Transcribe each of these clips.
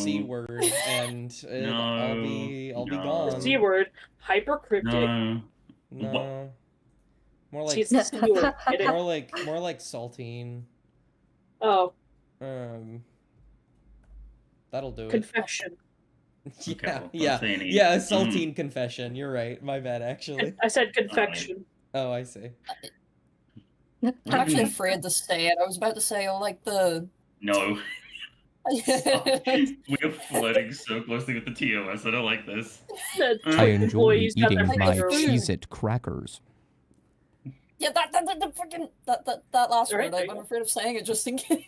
C word, and I'll be gone. The C word, hypercryptic. No. More like it's the C word. more like saltine. Oh. That'll do Confession. it. Okay, yeah, saltine confession. You're right. My bad, actually. I said confection. Oh, I see. I'm actually afraid to say it. I was about to say, like the... No. We're flirting so closely with the TOS. I don't like this. I enjoy eating my Cheez-It crackers. Yeah, that last word. I'm afraid of saying it just in case.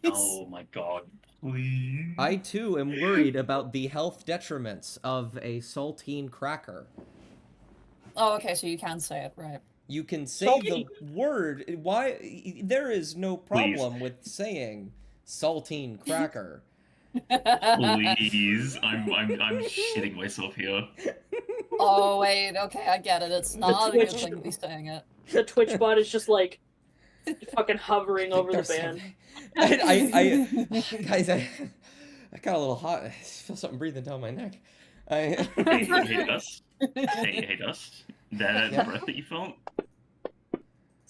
Oh my god. Please. I too am worried about the health detriments of a saltine cracker. Oh, okay, so you can say it, right. You can say the word. Why? There is no problem with saying saltine cracker. Please, I'm shitting myself here. Oh wait, okay, I get it. It's not a good thing to be saying it. The Twitch bot is just like fucking hovering over the band. Guys, I got a little hot. I feel something breathing down my neck. Hey, Dust. Hey, Dust. That breath that you felt?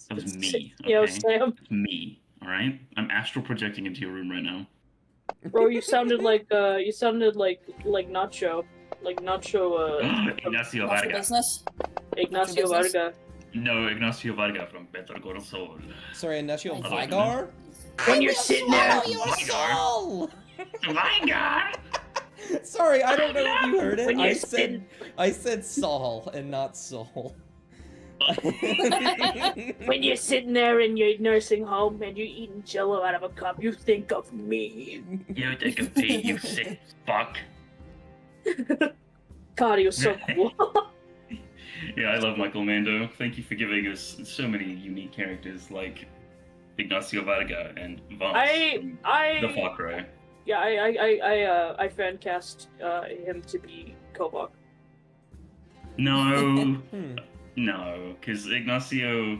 That was me. Okay? Yo, Sam. Me. All right. I'm astral projecting into your room right now. Bro, you sounded like Nacho, Ignacio Varga. Ignacio Varga. No, Ignacio Varga from Better Call Saul. Sorry, Ignacio Vigar? When you're sitting there, your soul! Vigar! Sorry, I don't know if you heard it. When I said Saul and not soul. When you're sitting there in your nursing home and you're eating Jello out of a cup, you think of me. You take a pee, you sick fuck. God, he was so cool. Yeah, I love Michael Mando. Thank you for giving us so many unique characters like Ignacio Varga and Vance from the Far Cry. Yeah, I fan cast him to be Kobach. No, no, because Ignacio,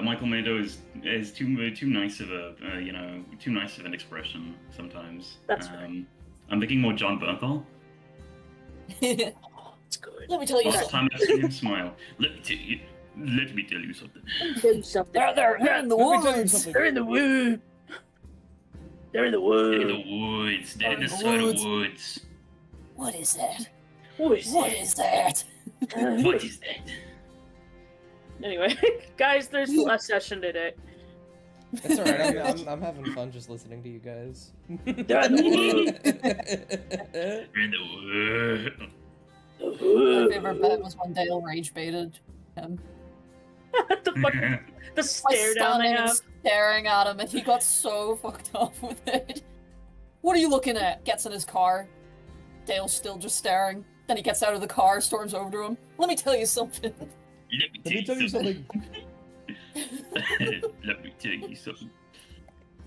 Michael Mando is too nice of a too nice of an expression sometimes. That's right. I'm thinking more John Bernthal. It's good. Let me tell you Last time I've seen him smile. Let me tell you something. They're in the woods. They're in the woods. They're in the woods. They're in the woods. They're in the side of woods. What is that? What is that? What is that? Anyway, guys, there's the last session today. It's alright, I'm having fun just listening to you guys. They're in the woods. They're in the woods. My favorite bit was when Dale rage baited him. The stare down they have. Staring at him, and he got so fucked up with it. What are you looking at? Gets in his car. Dale's still just staring. Then he gets out of the car, storms over to him. Let me tell you something. Let me tell you something. Let me tell you something.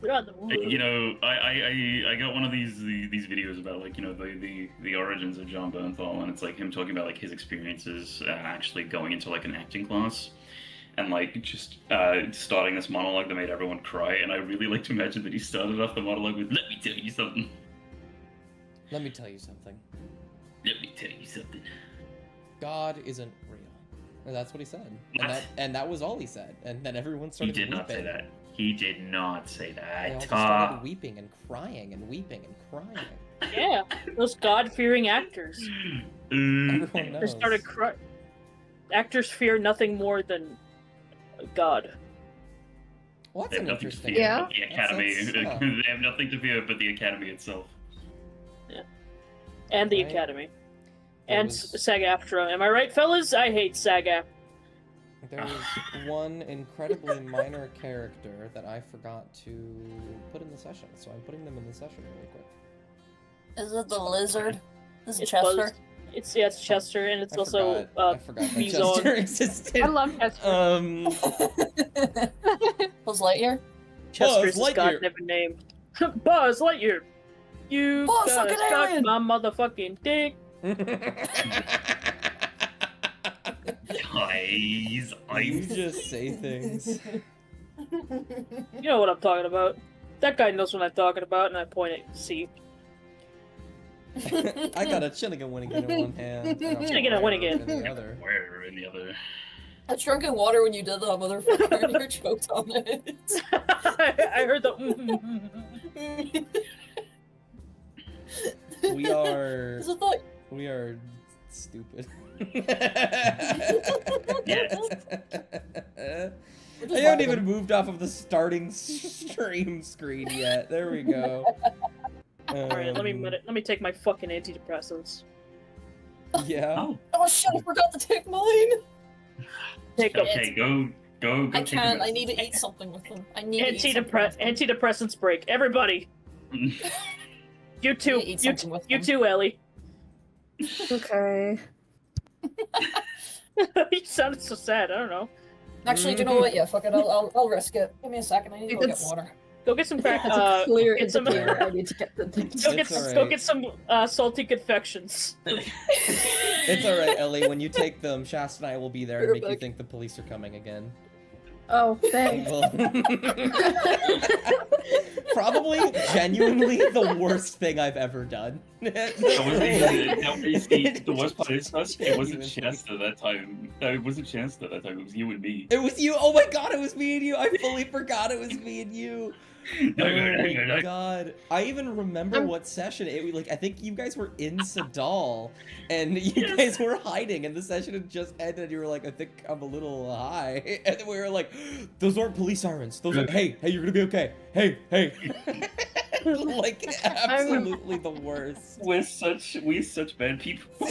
You know, I got one of these videos about like the origins of John Bernthal, and it's like him talking about like his experiences actually going into like an acting class, and like just starting this monologue that made everyone cry. And I really like to imagine that he started off the monologue with "Let me tell you something." Let me tell you something. Let me tell you something. God isn't real. And that's what he said. And that was all he said. And then everyone started weeping. He did not say that. He did not say that. They all just started weeping and crying and weeping and crying. Yeah, those God-fearing actors. Everyone knows. They started crying. Actors fear nothing more than God. Well, that's an interesting... The Academy. They have nothing to fear but the Academy itself. Yeah. And the Academy. And SAG-AFTRA. Am I right, fellas? I hate SAG-AFTRA. There was one incredibly minor character that I forgot to put in the session, so I'm putting them in the session really quick. Is it the lizard? Is it Chester? It's Chester, and it's also I forgot that Chester existed. I love Chester. Buzz Lightyear? Chester's his goddamn name. Buzz Lightyear! You gotta suck my motherfucking dick! Guys, you just say things. You know what I'm talking about. That guy knows what I'm talking about, and I point at C. I got a Chinnigan-Winnigan in one hand. And a Chinnigan-Winnigan in the other. Where in the other? I drunk in water when you did that, motherfucker, and you're choked on it. I heard the. We are stupid. Yes. I haven't even moved off of the starting stream screen yet. There we go. Alright, let me take my fucking antidepressants. Yeah. Oh shit! I forgot to take mine. Take them. Okay, go. I take can't. the I need to eat something with them. I need to eat something with them. Antidepressants break. Everybody. You too. Eat something with You them. too, Ellie. Okay. You sounded so sad. I don't know. Actually, do you know what? Yeah, fuck it. I'll risk it. Give me a second. I need to go get It's- water. Go get some crack. That's a clear get some. indicator. I need to get the things. Go get It's go alright. get some salty confections. It's alright, Ellie. When you take them, Shasta and I will be there and make you Perfect. think the police are coming again. Oh, thanks. Probably, genuinely, the worst thing I've ever done. That wasn't the worst part is it wasn't Shasta that time. It wasn't Shasta that time. It was you and me. It was you. Oh my god, it was me and you. I fully forgot it was me and you. Oh my god. I even remember what session it like. I think you guys were in Sadal, and you guys were hiding, and the session had just ended. And you were like, "I think I'm a little high," and then we were like, "Those aren't police sirens. Those are hey, you're gonna be okay. Hey." Like absolutely the worst. We're such bad people.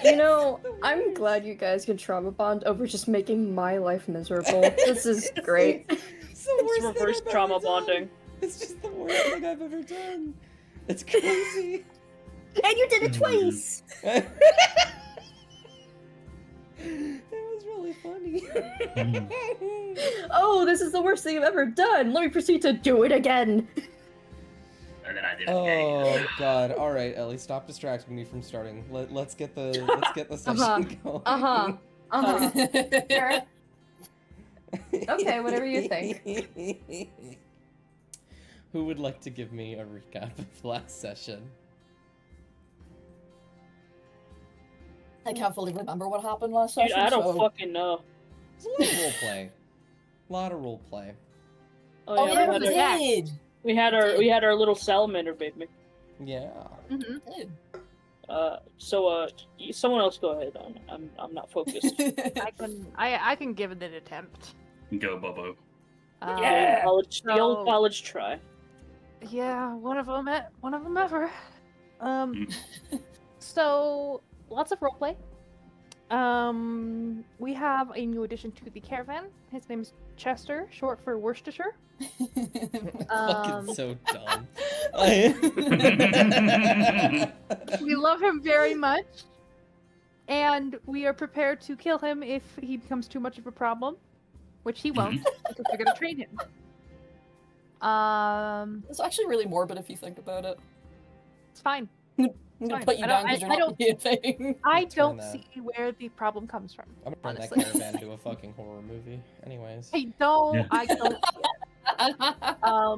You know, I'm glad you guys can trauma bond over just making my life miserable. This is great. It's the worst It's reverse thing I've trauma ever done. bonding. It's just the worst thing I've ever done. It's crazy. And you did it twice! It was really funny. Oh, this is the worst thing I've ever done! Let me proceed to do it again! And then I did it Oh god! All right, Ellie, stop distracting me from starting. Let's get the session going. Sure. Okay, whatever you think. Who would like to give me a recap of last session? I can't fully remember what happened last Dude, session. I don't so... fucking know. There's a lot of roleplay. A lot of roleplay. Oh yeah, we did. we had our little salamander baby. Yeah. Someone else go ahead. I'm not focused. I can give it an attempt. Go, Bobo. Yeah, the old college try. Yeah, one of them ever. So lots of roleplay. We have a new addition to the caravan. His name's Chester, short for Worcestershire. Fucking so dumb. We love him very much, and we are prepared to kill him if he becomes too much of a problem, which he won't, because we're gonna train him. It's actually really morbid if you think about it. It's fine. I'm gonna Fine. put you down because you're not really a thing. I Turn don't that. see where the problem comes from. I'm gonna turn Honestly. that caravan into a fucking horror movie. Anyways. I don't. Yeah. I don't.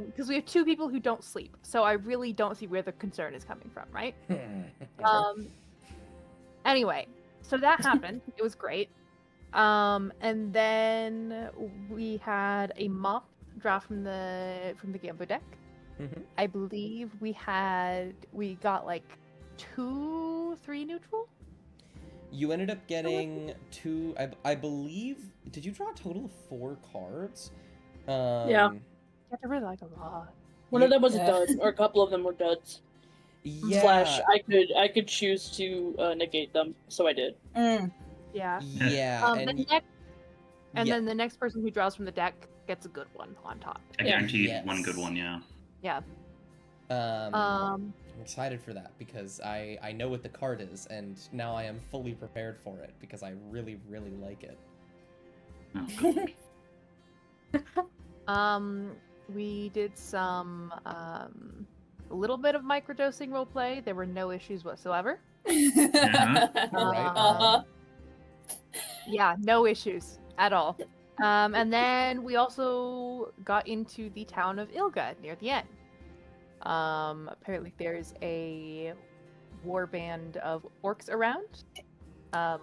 Because we have two people who don't sleep, so I really don't see where the concern is coming from, right? Anyway, so that happened. It was great. And then we had a mop draft from the gambler deck. I believe we got like 2-3 neutral. You ended up getting two. I believe. Did you draw a total of 4 cards? Yeah. You have to really like a lot. One of them was Yeah. a dud, or a couple of them were duds. Yeah. Slash, I could choose to negate them, so I did. Yeah. Yeah. And yeah. then the next person who draws from the deck gets a good one on top. I Yeah. guarantee Yes. one good one, yeah. Yeah. I'm excited for that because I know what the card is, and now I am fully prepared for it because I really, really like it. Oh, We did some a little bit of microdosing roleplay. There were no issues whatsoever. Right. Yeah, no issues at all. And then we also got into the town of Ylga near the end. Apparently there's a warband of orcs around,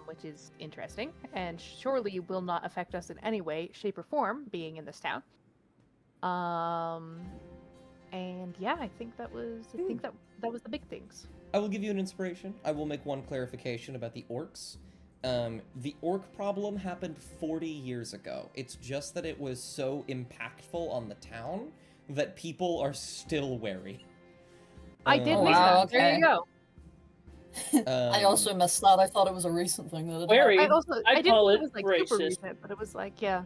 which is interesting, and surely will not affect us in any way, shape, or form, being in this town. And yeah, I think that was the big things. I will give you an inspiration. I will make one clarification about the orcs. The orc problem happened 40 years ago. It's just that it was so impactful on the town that people are still wary. I did miss that. Wow, okay. There you go. I also missed that. I thought it was a recent thing. That Wary. I I didn't call think it it was like racist. super recent, but it was like, yeah.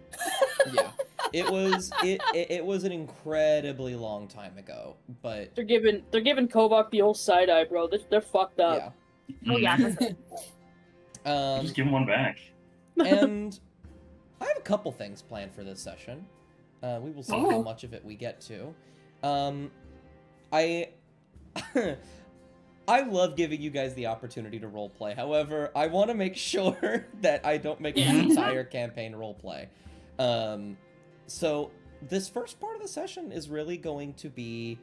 Yeah, it was an incredibly long time ago, but They're giving Kovac the old side eye, bro. They're fucked up. yeah. Oh yeah. For sure. Just give him one back. And I have a couple things planned for this session. We will see how much of it we get to. I love giving you guys the opportunity to roleplay. However, I want to make sure that I don't make this entire campaign roleplay. So this first part of the session is really going to be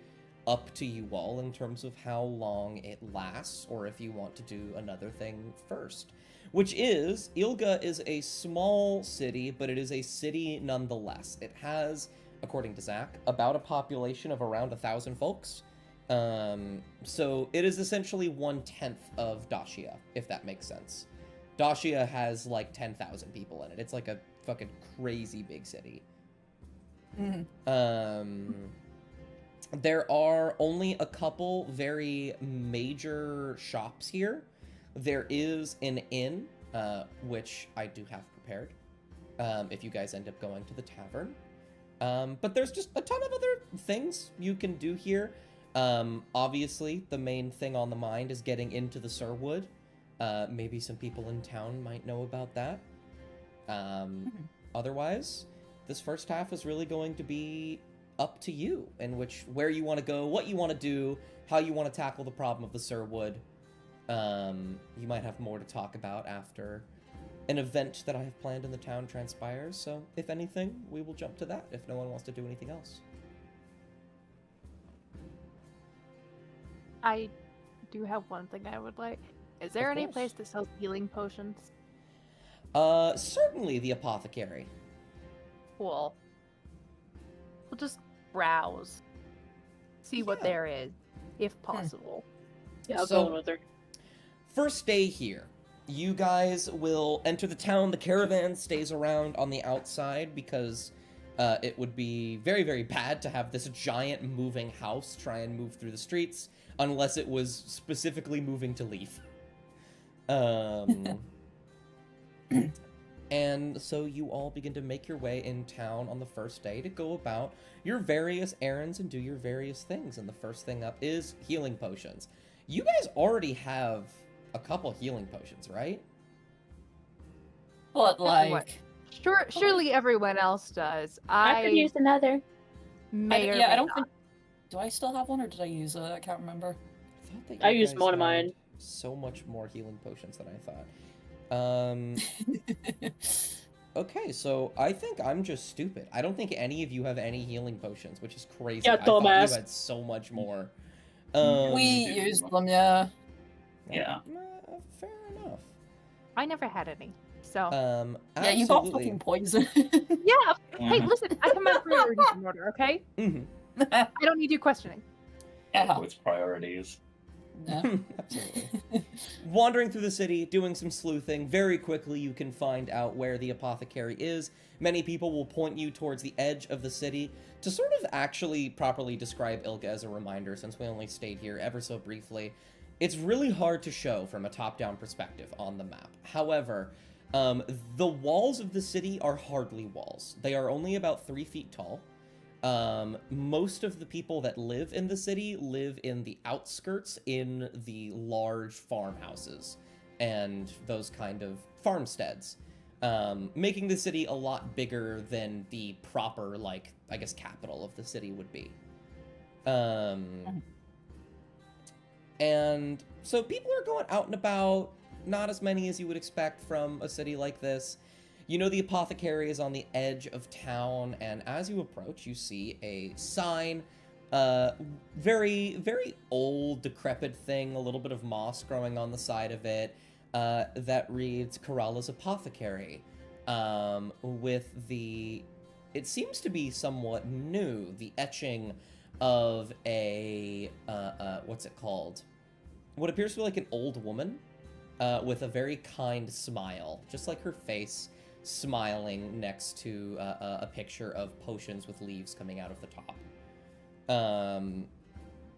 up to you all in terms of how long it lasts, or if you want to do another thing first. Which is, Ylga is a small city, but it is a city nonetheless. It has, according to Zach, about a population of around 1,000 folks. So it is essentially 1/10 of Dacia, if that makes sense. Dacia has like 10,000 people in it. It's like a fucking crazy big city. There are only a couple very major shops here. There is an inn, which I do have prepared, if you guys end up going to the tavern. But there's just a ton of other things you can do here. Obviously, the main thing on the mind is getting into the Cirwood. Maybe some people in town might know about that. Otherwise, this first half is really going to be up to you, in where you want to go, what you want to do, how you want to tackle the problem of the Cirwood. You might have more to talk about after an event that I have planned in the town transpires, so if anything, we will jump to that if no one wants to do anything else. I do have one thing I would like. Is there any place that sells healing potions? Certainly the apothecary. Cool. We'll just browse. See what there is, if possible. Yeah, I'll So- go with her. First day here. You guys will enter the town. The caravan stays around on the outside because it would be very, very bad to have this giant moving house try and move through the streets unless it was specifically moving to leave. And so you all begin to make your way in town on the first day to go about your various errands and do your various things. And the first thing up is healing potions. You guys already have a couple healing potions, right? But like, Surely everyone else does. I could use another. May or yeah, may I don't not. think. Do I still have one, or did I use it? I can't remember. I thought that I you used guys one of had mine. So much more healing potions than I thought. Okay, so I think I'm just stupid. I don't think any of you have any healing potions, which is crazy. Yeah, I thought dumbass. you had so much more. We used them, yeah. Yeah. Fair enough. I never had any. So Yeah, you got absolutely. fucking poison. yeah. Hey, Mhm. listen, I come out for your decent order, okay? Mhm. I don't need you questioning. Yeah. What's priorities? Yeah. Absolutely. Wandering through the city, doing some sleuthing, very quickly you can find out where the apothecary is. Many people will point you towards the edge of the city. To sort of actually properly describe Ylga as a reminder, since we only stayed here ever so briefly, it's really hard to show from a top-down perspective on the map. However, the walls of the city are hardly walls. They are only about 3 feet tall. Most of the people that live in the city live in the outskirts in the large farmhouses and those kind of farmsteads, making the city a lot bigger than the proper, like, I guess, capital of the city would be. And so people are going out and about, not as many as you would expect from a city like this. You know the apothecary is on the edge of town, and as you approach, you see a sign Very, very old, decrepit thing, a little bit of moss growing on the side of it, that reads Kerala's Apothecary, with the... It seems to be somewhat new, the etching of a, what's it called? What appears to be like an old woman, with a very kind smile, just like her face, smiling next to a picture of potions with leaves coming out of the top. And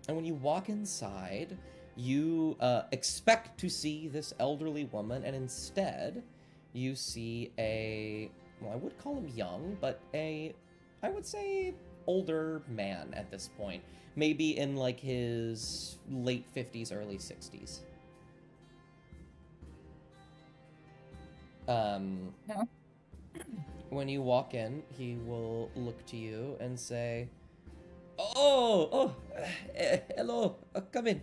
when you walk inside, you expect to see this elderly woman, and instead you see a, well, I would call him young, but I would say older man at this point. Maybe in like his late 50s, early 60s. No. When you walk in, he will look to you and say, hello, come in.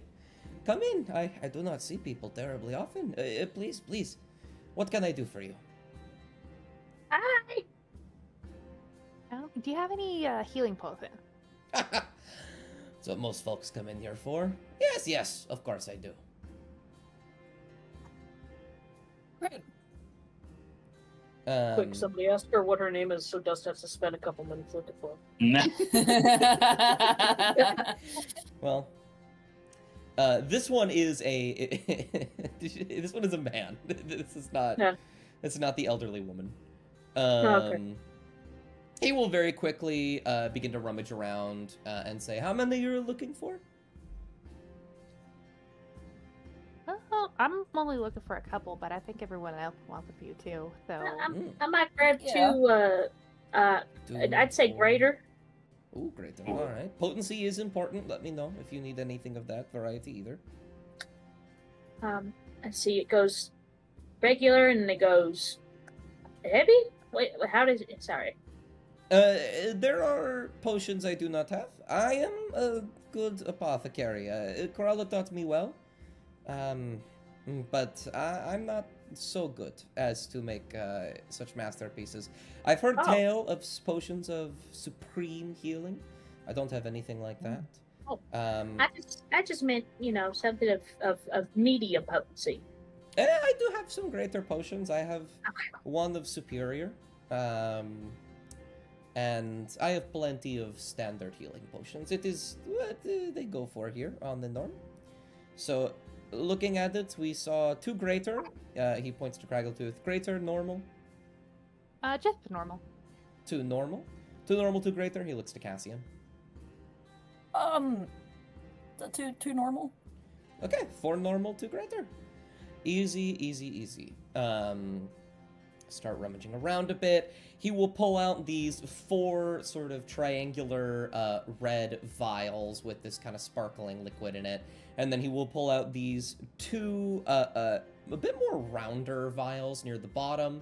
Come in. I do not see people terribly often. Please. What can I do for you? Hi. Oh, do you have any healing potion? That's what most folks come in here for. Yes, of course I do. Great. Quick, somebody ask her what her name is so Dustin has to spend a couple minutes looking for Nah. Well, this one is a this one is a man. This is not. Yeah. It's not the elderly woman. Okay. He will very quickly begin to rummage around and say, "How many you're looking for?" Well, I'm only looking for a couple, but I think everyone else wants a few too. So I might grab Yeah. two. I'd say greater. Ooh, greater. All right. Potency is important. Let me know if you need anything of that variety either. I see it goes regular and it goes heavy. Wait, how does it? Sorry. There are potions I do not have. I am a good apothecary. Corella taught me well. But I'm not so good as to make such masterpieces. I've heard tale of potions of supreme healing. I don't have anything like that. Oh, I just meant, something of medium potency. I do have some greater potions. I have one of superior. And I have plenty of standard healing potions. It is what they go for here on the norm. So, looking at it, we saw 2 greater. He points to Craggletooth. Greater, normal. just normal. 2 normal. 2 normal, 2 greater. He looks to Cassian. Two normal. Okay, 4 normal, 2 greater. Easy. Start rummaging around a bit. He will pull out these 4 sort of triangular red vials with this kind of sparkling liquid in it. And then he will pull out these 2 a bit more rounder vials near the bottom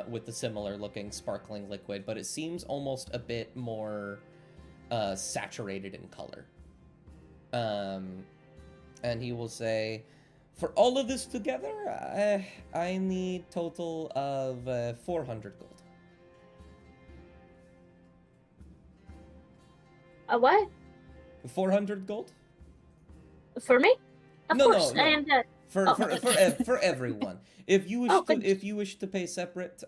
with the similar looking sparkling liquid, but it seems almost a bit more saturated in color. And he will say, for all of this together, I need total of 400 gold. A what? 400 gold? For me? Of course. No. And For everyone. If you wish good. if you wish to pay separate,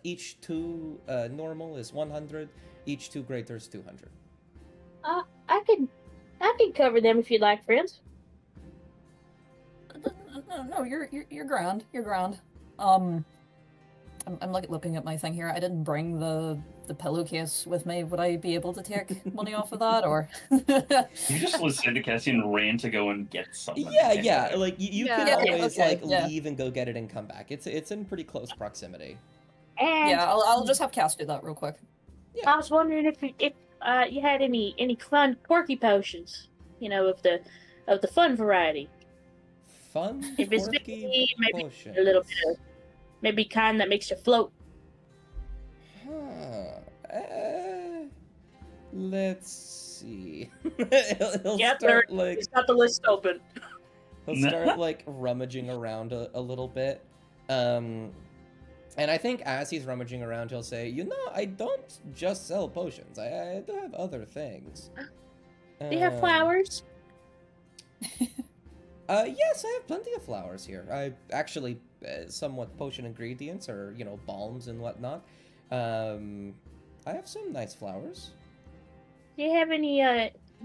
each 2 normal is 100, each 2 greater is 200. I can cover them if you'd like, friends. No, you're grand. You're grand. I'm looking at my thing here. I didn't bring the pillowcase with me. Would I be able to take money off of that, or? You just listened to Cassie and ran to go and get something. Yeah. Like you can always okay, leave and go get it and come back. It's in pretty close proximity. And Yeah, I'll just have Cass do that real quick. Yeah. I was wondering if you had any fun quirky potions, of the fun variety. Fun, If it's quirky maybe potions. a little bit of, maybe kind that makes you float. Let's see. he'll Yeah, start he's got the list open. He'll start like rummaging around a little bit. And I think as he's rummaging around, he'll say, I don't just sell potions. I do have other things. Do you have flowers? Yes, I have plenty of flowers here. I actually, somewhat potion ingredients or, you know, balms and whatnot. I have some nice flowers. Do you have any,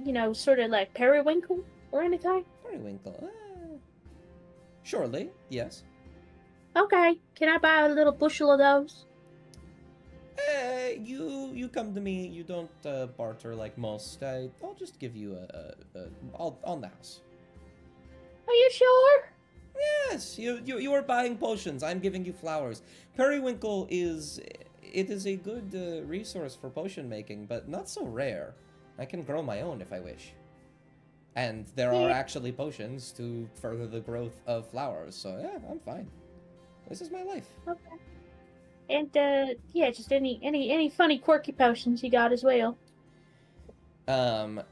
you know, sort of like periwinkle or anything? Periwinkle, surely, yes. Okay, can I buy a little bushel of those? You come to me, you don't barter like most. I'll just give you on the house. Are you sure? Yes, you are buying potions. I'm giving you flowers. Periwinkle is a good resource for potion making, but not so rare. I can grow my own if I wish. And there are actually potions to further the growth of flowers, so yeah, I'm fine. This is my life. Okay. And yeah, just any funny quirky potions you got as well. I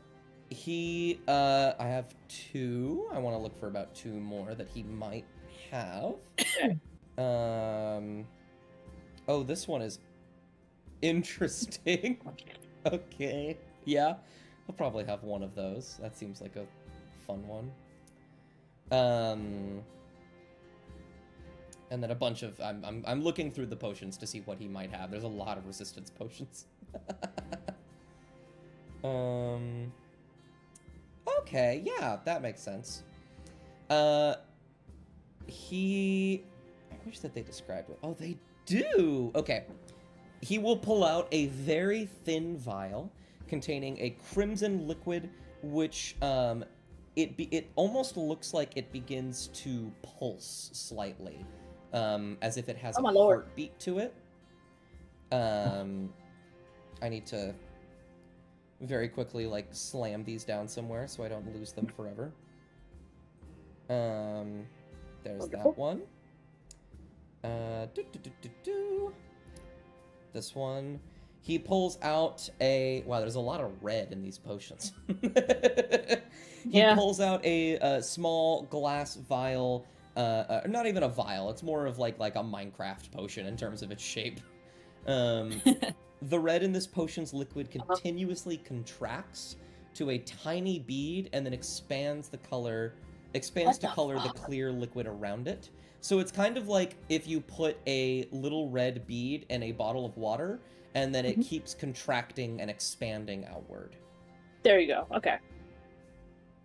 have 2. I want to look for about 2 more that he might have. Oh, this one is interesting. Okay. Yeah, I'll probably have one of those. That seems like a fun one. And then a bunch of I'm looking through the potions to see what he might have. There's a lot of resistance potions. Okay, yeah, that makes sense. I wish that they described it. Oh, they do. Okay. He will pull out a very thin vial containing a crimson liquid, which it almost looks like it begins to pulse slightly. As if it has a heartbeat to it. I need to very quickly, like, slam these down somewhere so I don't lose them forever. There's that one. This one. He pulls out a... Wow, there's a lot of red in these potions. He pulls out a small glass vial. Not even a vial. It's more of like a Minecraft potion in terms of its shape. The red in this potion's liquid continuously contracts to a tiny bead and then expands to color the clear liquid around it. So it's kind of like if you put a little red bead in a bottle of water and then it keeps contracting and expanding outward. There you go. Okay.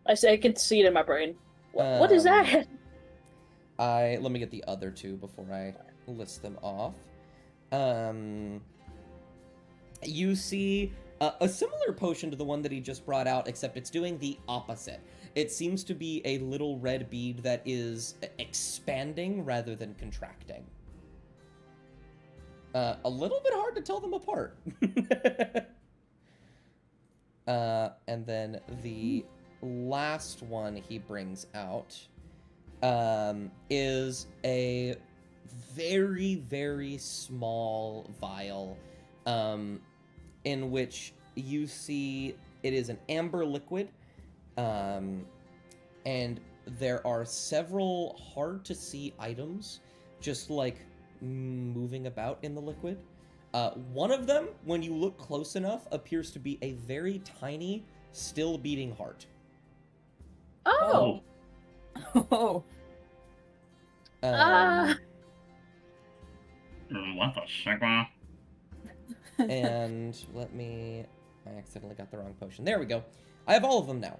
I can see it in my brain. What is that? Let me get the other 2 before I list them off. You see a similar potion to the one that he just brought out, except it's doing the opposite. It seems to be a little red bead that is expanding rather than contracting. A little bit hard to tell them apart. And then the last one he brings out is a very, very small vial in which you see it is an amber liquid, and there are several hard-to-see items just, like, moving about in the liquid. One of them, when you look close enough, appears to be a very tiny, still-beating heart. Oh! Oh. What the fuck? And let me... I accidentally got the wrong potion. There we go. I have all of them now.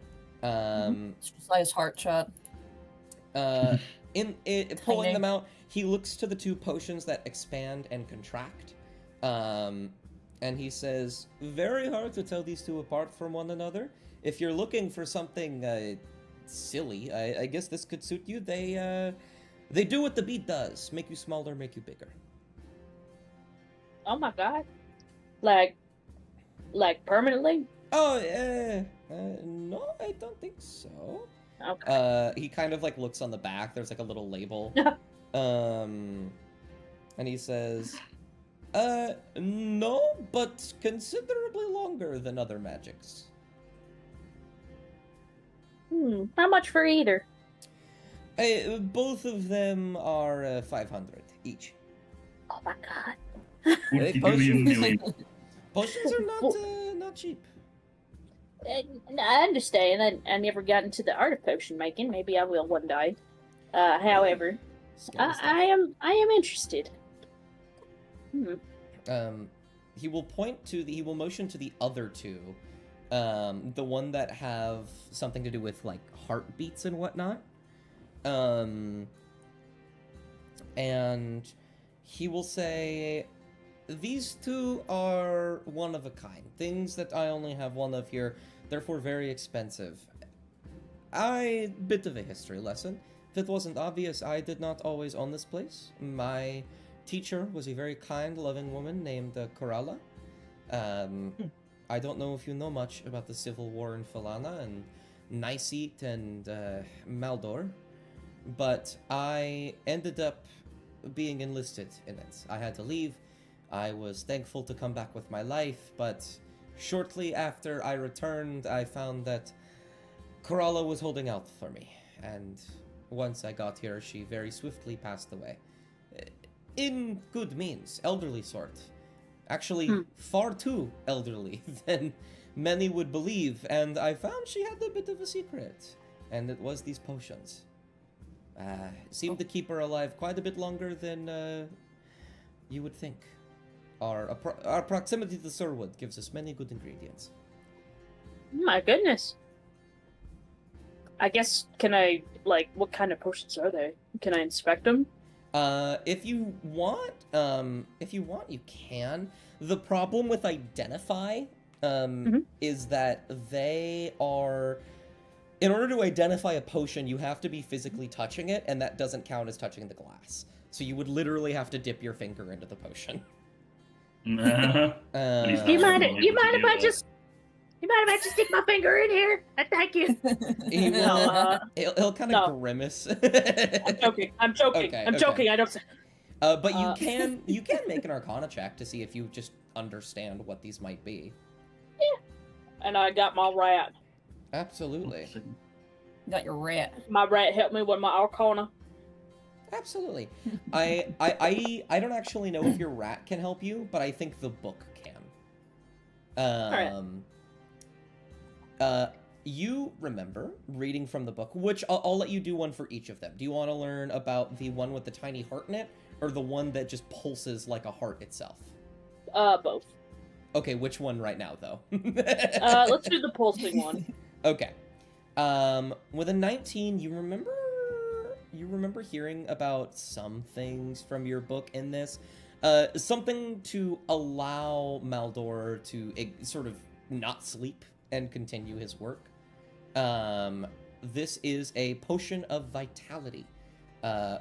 Size heart chat. Pulling them out, he looks to the 2 potions that expand and contract. And he says, very hard to tell these 2 apart from one another. If you're looking for something silly, I guess this could suit you. They do what the beat does. Make you smaller, make you bigger. Oh my god. Like permanently? Oh, no, I don't think so. Okay. He kind of, like, looks on the back. There's, like, a little label. And he says, no, but considerably longer than other magics. How much for either? Both of them are 500 each. Oh my god. Potions are not cheap. I understand. I never got into the art of potion making. Maybe I will one day. However, I am interested. He will he will motion to the other two, the one that have something to do with like heartbeats and whatnot, and he will say, these two are one of a kind, things that I only have one of here, therefore very expensive. Bit of a history lesson. If it wasn't obvious, I did not always own this place. My teacher was a very kind, loving woman named Coralla. I don't know if you know much about the Civil War in Falana and Niceet and Maldor, but I ended up being enlisted in it. I had to leave. I was thankful to come back with my life, but shortly after I returned, I found that Coralla was holding out for me, and once I got here, she very swiftly passed away. In good means, elderly sort. Actually, far too elderly than many would believe, and I found she had a bit of a secret, and it was these potions. Seemed to keep her alive quite a bit longer than you would think. Our proximity to Cirwood gives us many good ingredients. My goodness. I guess, can I, like, what kind of potions are they? Can I inspect them? If you want, you can. The problem with identify, is that they are... In order to identify a potion, you have to be physically touching it, and that doesn't count as touching the glass. So you would literally have to dip your finger into the potion. You mind if I just stick my finger in here? Thank you. He'll kind of grimace. I'm joking. Okay, I'm joking. I don't. But you can make an Arcana check to see if you just understand what these might be. Yeah. And I got my rat. Absolutely. You got your rat. My rat helped me with my Arcana. Absolutely. I don't actually know if your rat can help you, but I think the book can. You remember reading from the book, which I'll let you do one for each of them. Do you want to learn about the one with the tiny heart in it, or the one that just pulses like a heart itself? Both. Okay, which one right now, though? Let's do the pulsing one. Okay. With a 19, you remember hearing about some things from your book in this. Something to allow Maldor to sort of not sleep and continue his work. This is a potion of vitality.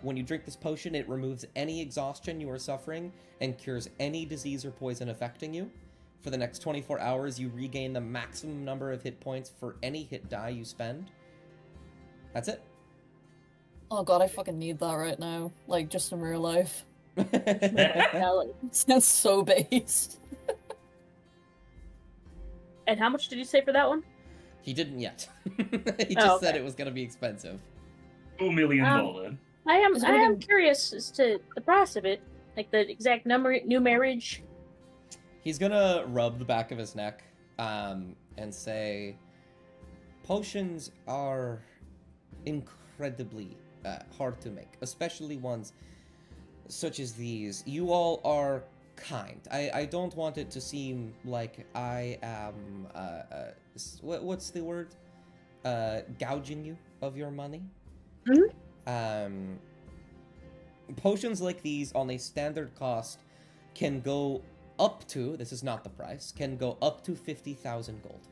When you drink this potion, it removes any exhaustion you are suffering and cures any disease or poison affecting you. For the next 24 hours, you regain the maximum number of hit points for any hit die you spend. That's it. Oh god, I fucking need that right now. Like, just in real life. Sounds so based. And how much did you say for that one? He didn't yet. He just said it was going to be expensive. $2 million. I am curious as to the price of it, like the exact numerage. He's gonna rub the back of his neck, and say, potions are incredibly hard to make, especially ones such as these. You all are kind. I don't want it to seem like I am, what's the word? Gouging you of your money. Mm-hmm. Potions like these on a standard cost can go up to, this is not the price, can go up to 50,000 gold.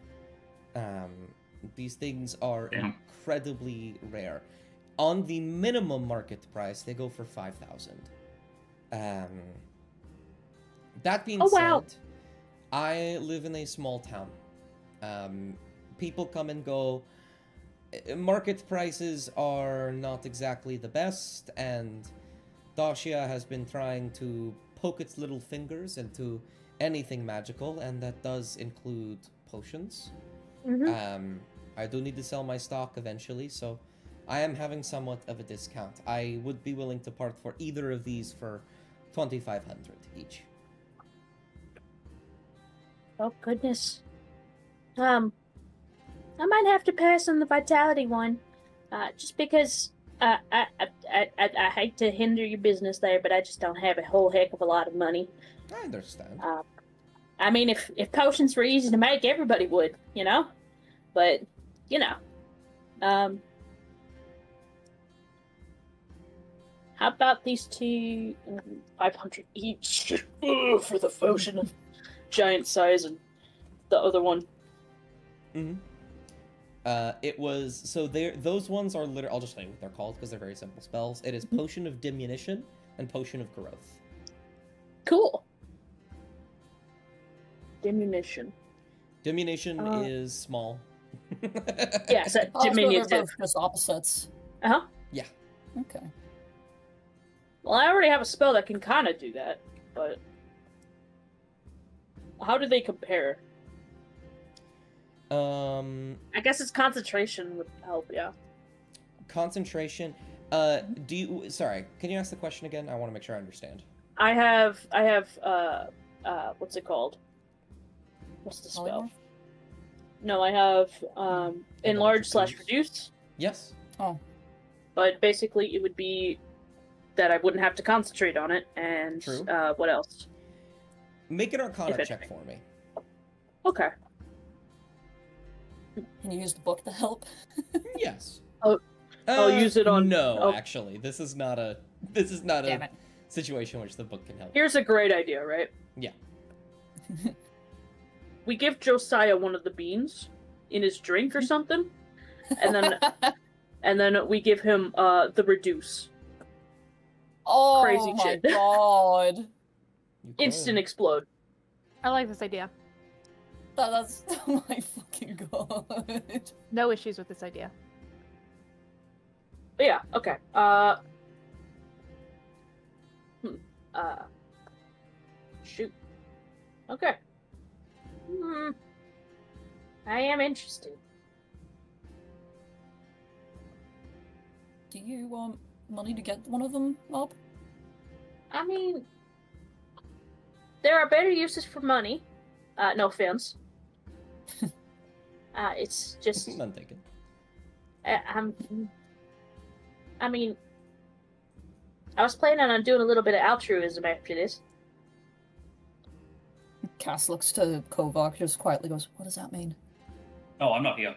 These things are incredibly rare. On the minimum market price, they go for 5,000. That being said, I live in a small town. People come and go. Market prices are not exactly the best, and Dacia has been trying to poke its little fingers into anything magical, and that does include potions. Mm-hmm. I do need to sell my stock eventually, so I am having somewhat of a discount. I would be willing to part for either of these for 2,500 each. Oh goodness. I might have to pass on the vitality one, just because I hate to hinder your business there, but I just don't have a whole heck of a lot of money. I understand. I mean, if potions were easy to make, everybody would, you know? But, you know. How about these two, 500 each, for the potion of giant size, and the other one? Mm-hmm. It was, so those ones are literally, I'll just tell you what they're called, because they're very simple spells. It is Potion of Diminution and Potion of Growth. Cool. Diminution. Diminution is small. Yeah, so diminutive. They're both just opposites. Uh-huh. Yeah. Okay. Well, I already have a spell that can kind of do that, but... How do they compare? I guess it's concentration would help, yeah. Concentration. Sorry, can you ask the question again? I want to make sure I understand. I have, what's it called? What's the spell? Polymorph? No, I have, enlarge/reduce. Yes. Oh. But basically it would be that I wouldn't have to concentrate on it, and, True. What else? Make an Arcana If check for me. Okay. Can you use the book to help? Yes. I'll use it on... No, oh. actually, this is not a Damn it. situation in which the book can help. Here's a great idea, right? Yeah. We give Josiah one of the beans in his drink or something, and then we give him the reduce. Oh Crazy my shit. god. You Instant could. explode. I like this idea. That's oh my fucking god. No issues with this idea. But yeah, okay. Shoot. Okay. I am interested. Do you want money to get one of them up? I mean, there are better uses for money. No offense. It's just... None taken. I mean, I was planning on doing a little bit of altruism after this. Cass looks to Kovac, just quietly goes, "What does that mean?" Oh, I'm not here.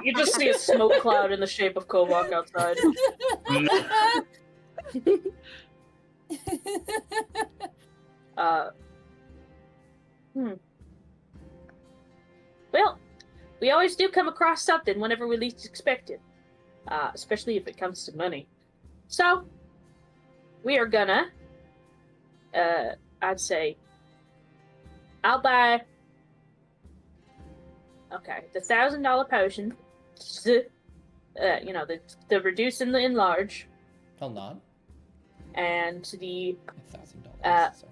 You just see a smoke cloud in the shape of Kovac outside. Well, we always do come across something whenever we least expect it. Especially if it comes to money. So, we are gonna, I'd say, I'll buy, okay, the $1,000 potion, the reduce and the enlarge, I'll nod. and the $1,000. Sorry.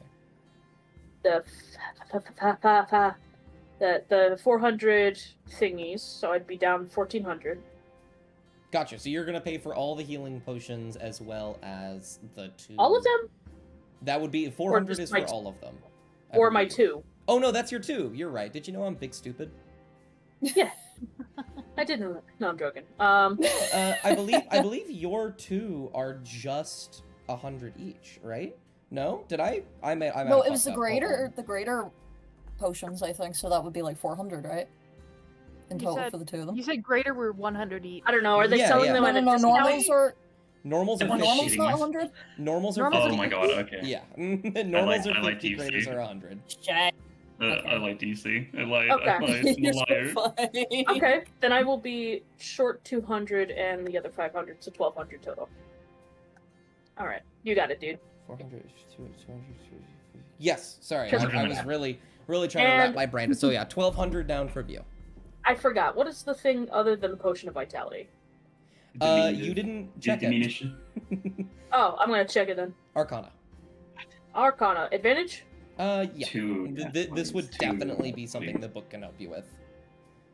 the 400 thingies, so I'd be down 1,400. Gotcha. So you're gonna pay for all the healing potions as well as the two. All of them, That would be 400 just is my for all of them. I or my believe. 2? Oh no, that's your 2. You're right. Did you know I'm big stupid? Yeah, I didn't. No, I'm joking. I believe your 2 are just 100 each, right? No? Did I? I may. No, it was the greater potions, I think. So that would be like 400, right? In total for the 2 of them. You said greater were 100 each. I don't know. Are they Yeah, selling yeah. them at a No, discount? normals are Normals are Am I 50. normals cheating not myself? 100. Normals are Normals 50. Oh my god, okay. Yeah. Normals I are like 50, DC. graders are 100. Shit. I like DC. I lied. Okay. I lied. I'm You're a so liar. funny. Okay, then I will be short 200 and the other 500, so 1,200 total. All right, you got it, dude. 400, 200. Yes. Sorry, Because- I was really trying to wrap And- my brain. So yeah, 1,200 down from you. I forgot. What is the thing other than the potion of vitality? You didn't check it. Diminution. Oh, I'm gonna check it then. Arcana. Arcana advantage. Yeah. 2. This would 2. definitely be something the book can help you with.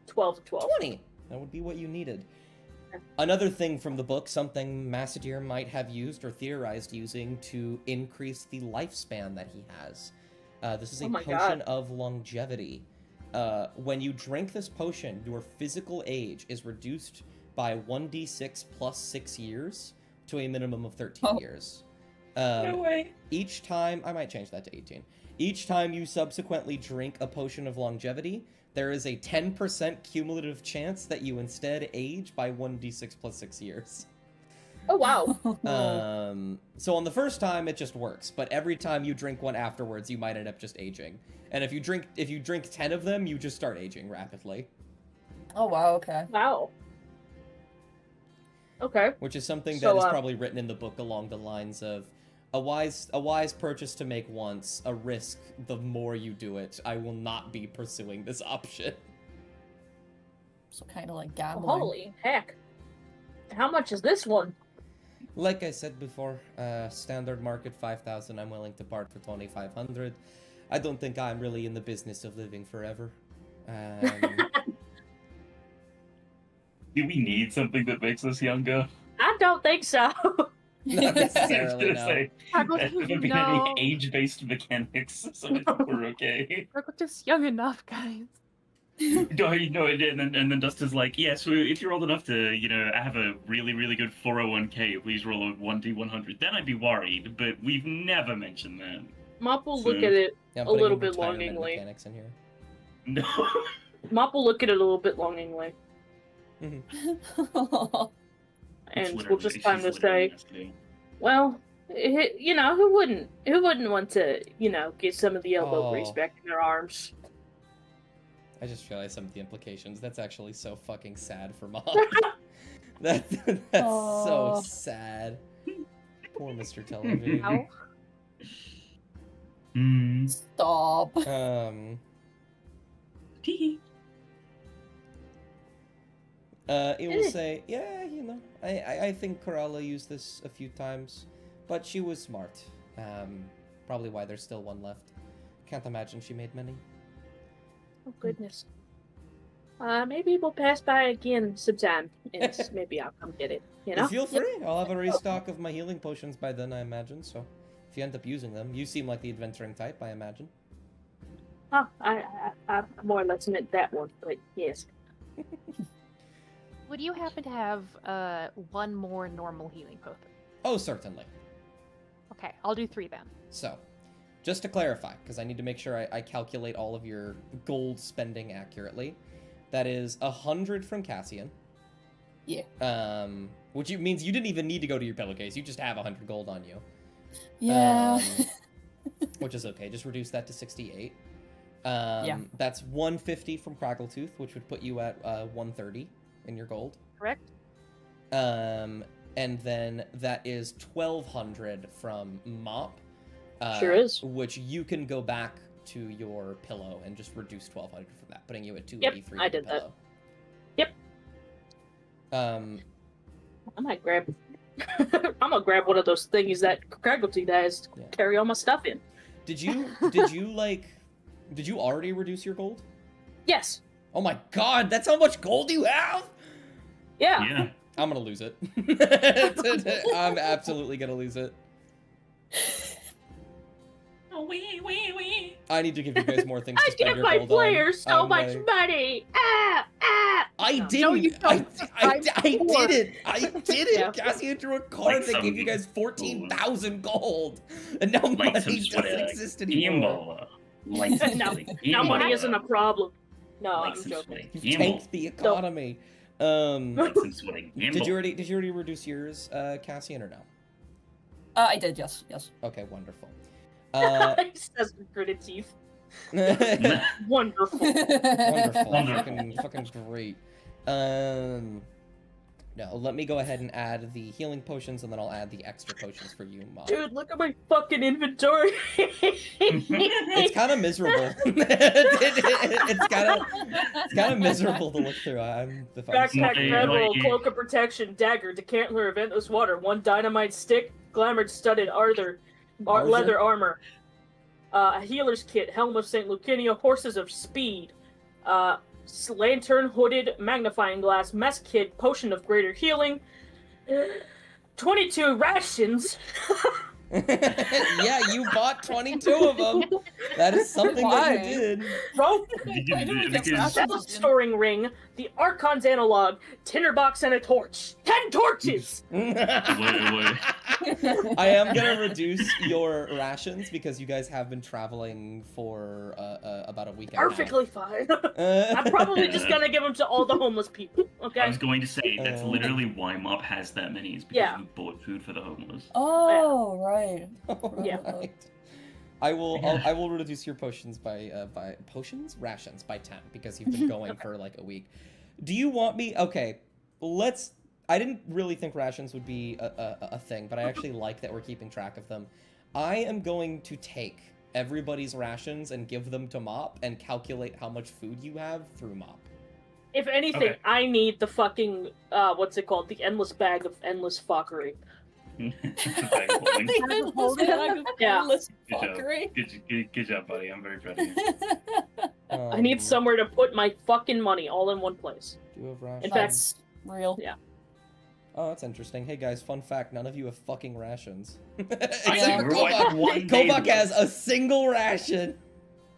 12. 20. That would be what you needed. Another thing from the book, something Massadir might have used or theorized using to increase the lifespan that he has. This is a Oh my potion God. of longevity. when you drink this potion, your physical age is reduced by 1d6 plus 6 years to a minimum of 13 years. No way. Each time, I might change that to 18. Each time you subsequently drink a potion of longevity, there is a 10% cumulative chance that you instead age by 1d6 plus 6 years. Oh wow. So on the first time it just works, but every time you drink one afterwards, you might end up just aging. And if you drink 10 of them, you just start aging rapidly. Oh wow, okay. Wow. Okay. Which is something that is probably written in the book along the lines of a wise purchase to make once, a risk the more you do it. I will not be pursuing this option. So kind of like gambling. Holy heck. How much is this one? Like I said before, standard market 5,000. I'm willing to part for 2,500. I don't think I'm really in the business of living forever. Do we need something that makes us younger? I don't think so. Not necessarily, no. There haven't been any age-based mechanics, so I think we're okay. We're just young enough, guys. No, and then Dustin's like, yeah, so if you're old enough to, have a really, really good 401k, please roll a 1d100. Then I'd be worried, but we've never mentioned that. Mop will look at it a little bit longingly. Mechanics in here. No. Mop will look at it a little bit longingly. And we'll just kind of say, well, who wouldn't want to, get some of the elbow grease back in their arms? I just realized some of the implications. That's actually so fucking sad for Mom. That's so sad. Poor Mr. Television. Ow. Stop. It will say, yeah, I think Corella used this a few times, but she was smart. Probably why there's still one left. Can't imagine she made many. Oh, goodness. Maybe we'll pass by again sometime, and maybe I'll come get it, Feel free. I'll have a restock of my healing potions by then, I imagine, so if you end up using them. You seem like the adventuring type, I imagine. Oh, I more or less meant that one, but yes. Would you happen to have one more normal healing potion? Oh, certainly. Okay, I'll do 3 then. So, just to clarify, because I need to make sure I calculate all of your gold spending accurately, that is 100 from Cassian. Yeah. Which means you didn't even need to go to your pillowcase. You just have 100 gold on you. Yeah. Which is okay. Just reduce that to 68. Yeah. That's 150 from Craggletooth, which would put you at 130 in your gold. Correct? And then that is 1,200 from Mop. Sure is. Which you can go back to your pillow and just reduce 1,200 from that, putting you at 283. Yep, I did that. Yep. I might grab. I'm gonna grab one of those things that Craggletooth has to carry all my stuff in. Did you already reduce your gold? Yes. Oh my god, that's how much gold you have? Yeah. I'm gonna lose it. I'm absolutely gonna lose it. I need to give you guys more things to spend your gold on. I give my players so much money. I didn't. No, you don't. I didn't. I didn't. Yeah. Cassian drew a card that gave you guys 14,000 gold, and now money doesn't exist anymore. Now money isn't a problem. No, I'm joking. You tanked the economy. Did you already reduce yours, Cassian, or no? I did. Yes. Okay, wonderful. He says with gritted teeth. Wonderful. Wonderful. Fucking great. No, let me go ahead and add the healing potions, and then I'll add the extra potions for you, Mom. Dude, look at my fucking inventory. It's kind of miserable. It's kind of miserable to look through. Backpack, rebel, cloak of protection, dagger, decantler of endless water, 1 dynamite stick, glamored studded leather armor, a healer's kit, helm of St. Lucinia, horses of speed, lantern, hooded, magnifying glass, mess kit, potion of greater healing, 22 rations, Yeah, you bought 22 of them. That is something that you did. Bro, Because- storing ring, the Archon's analog, tinderbox, and a torch. 10 torches! I am gonna reduce your rations because you guys have been traveling for about a week. Perfectly fine. I'm probably just gonna give them to all the homeless people. Okay. I was going to say that's literally why Mop has that many, is because you bought food for the homeless. Oh, right. Yeah. Right. I will reduce your potions by rations by 10 because you've been going for like a week. Do you want me? Okay, I didn't really think rations would be a thing, but I actually like that we're keeping track of them. I am going to take everybody's rations and give them to Mop and calculate how much food you have through Mop. If anything, I need the fucking what's it called? The endless bag of endless fuckery. Good job, buddy. I'm very proud of you. I need somewhere to put my fucking money all in one place. Do you have rations? In fact, That's real. Yeah. Oh, that's interesting. Hey guys, fun fact, none of you have fucking rations. I Except for know, like, Kovak. one day Kovak ago. has a single ration.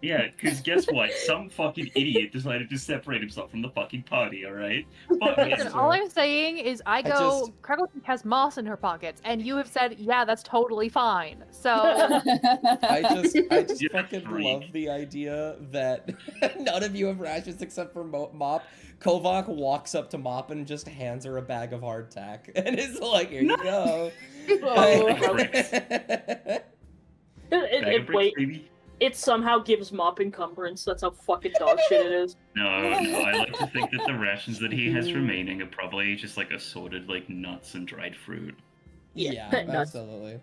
Yeah, because guess what? Some fucking idiot decided to separate himself from the fucking party, alright? Listen, all I'm saying is Crackle has moss in her pockets, and you have said, yeah, that's totally fine. So I just You're fucking freak. love the idea that none of you have rations except for Mop. Kovak walks up to Mop and just hands her a bag of hardtack, and is like, "Here you go." Wait, it somehow gives Mop encumbrance. That's how fucking dog shit it is. No, I like to think that the rations that he has remaining are probably just like assorted like nuts and dried fruit. Yeah, nuts. absolutely.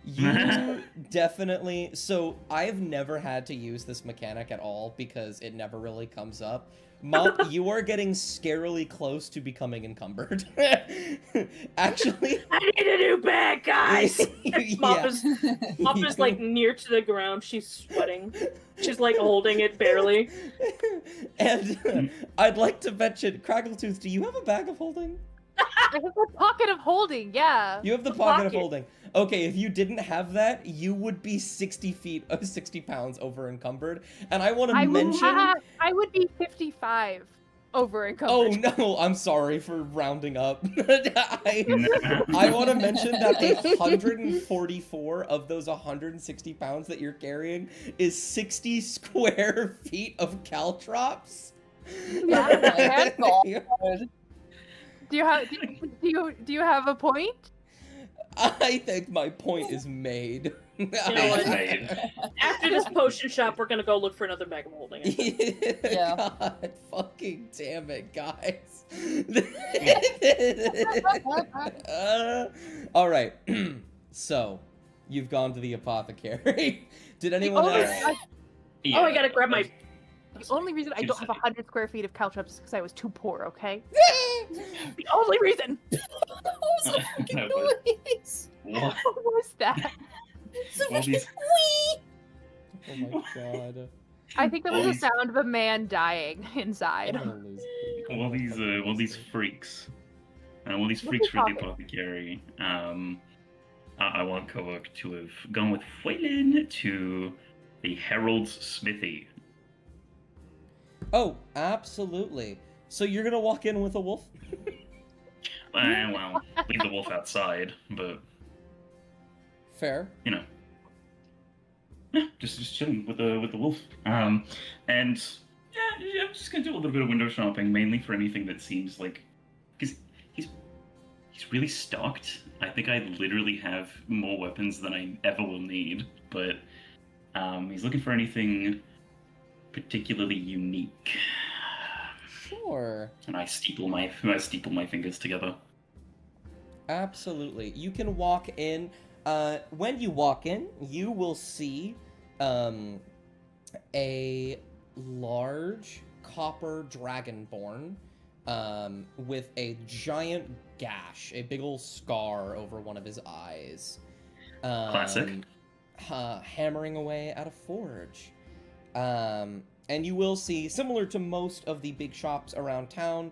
You definitely. So I've never had to use this mechanic at all because it never really comes up. Mop, you are getting scarily close to becoming encumbered. Actually, I need a new bag, guys. Mop yeah. is like near to the ground. She's sweating. She's like holding it barely. And I'd like to mention, Crackletooth, do you have a bag of holding? I have the pocket of holding, yeah. You have the pocket of holding. Okay, if you didn't have that, you would be 60 pounds over encumbered. And I want to mention... I would be 55 over encumbered. Oh no, I'm sorry for rounding up. I want to mention that 144 of those 160 pounds that you're carrying is 60 square feet of caltrops. Yeah. Do you have a point? I think my point is made. You know what? After this potion shop, we're gonna go look for another bag of holding. Yeah. God fucking damn it, guys. All right. So, you've gone to the apothecary. Did anyone else? Oh, I gotta grab my. The only reason I don't have 100 square feet of caltrops is because I was too poor, okay? The only reason! What was that fucking noise? What? What was that? It's a All fucking these- wee! Oh my god. I think that was the sound of a man dying inside. I'm gonna lose it. All these freaks. All these What freaks are for you the talking? apothecary. I want Kovak to have gone with Phelan to the Herald's Smithy. Oh, absolutely. So you're gonna walk in with a wolf? Well, leave the wolf outside, but Fair. you know, yeah, just chilling with the wolf. And yeah, I'm just gonna do a little bit of window shopping, mainly for anything that seems like, because he's really stocked. I think I literally have more weapons than I ever will need, but he's looking for anything particularly unique. Sure. And I steeple my fingers together. Absolutely. You can walk in. When you walk in, you will see a large copper dragonborn with a giant gash, a big old scar over one of his eyes. Classic. Hammering away at a forge. And you will see, similar to most of the big shops around town,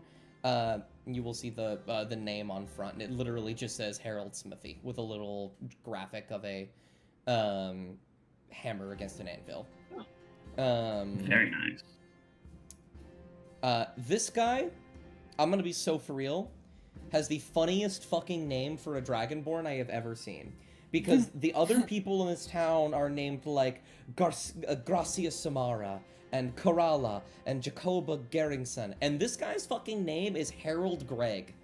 you will see the name on front, and it literally just says Harold Smithy with a little graphic of a hammer against an anvil. Very nice. This guy, I'm gonna be so for real, has the funniest fucking name for a Dragonborn I have ever seen. Because the other people in this town are named like Gracia Samara and Coralla and Jacoba Gerringson. And this guy's fucking name is Harold Gregg.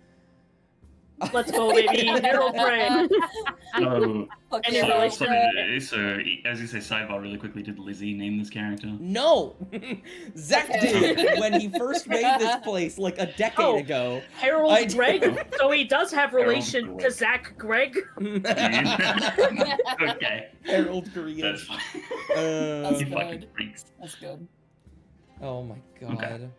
Let's go, baby. Harold Gregg. So, as you say, sidebar really quickly, did Lizzie name this character? No! Zach did when he first made this place like a decade ago. Harold Gregg? So he does have relation to Zach Gregg? Okay. Harold Gregg. That's fine. That's You good. fucking freaks. That's good. Oh my god.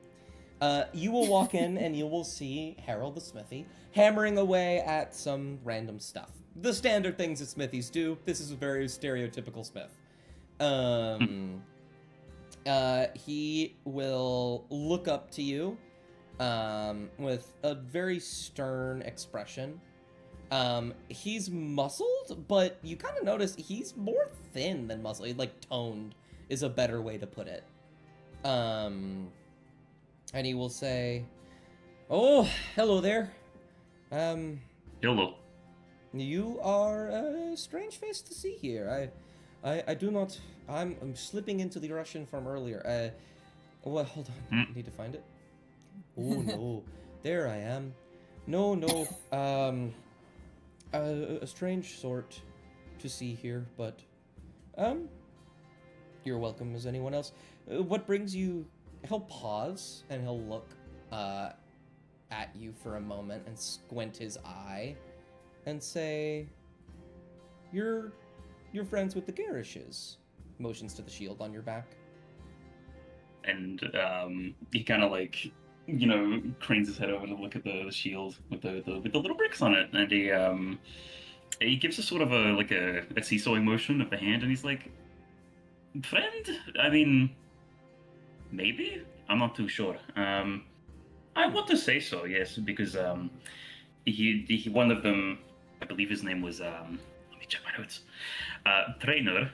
Okay. You will walk in and you will see Harold the Smithy hammering away at some random stuff. The standard things that smithies do. This is a very stereotypical smith. He will look up to you with a very stern expression. He's muscled, but you kind of notice he's more thin than muscled. Like toned is a better way to put it. And he will say, "Oh, hello there. YOLO. You are a strange face to see here. I do not. I'm slipping into the Russian from earlier. Well, hold on. I need to find it. Oh no, there I am. No. A strange sort to see here, but you're welcome as anyone else. What brings you? He'll pause and he'll look at you for a moment and squint his eye and say, You're friends with the Garishes." Motions to the shield on your back. And he kind of like, cranes his head over to look at the shield with the little bricks on it, and he gives a sort of a seesawing motion of the hand, and he's like, "Friend? I mean, maybe? I'm not too sure. I want to say so, yes, because he one of them, I believe his name was let me check my notes. Trainer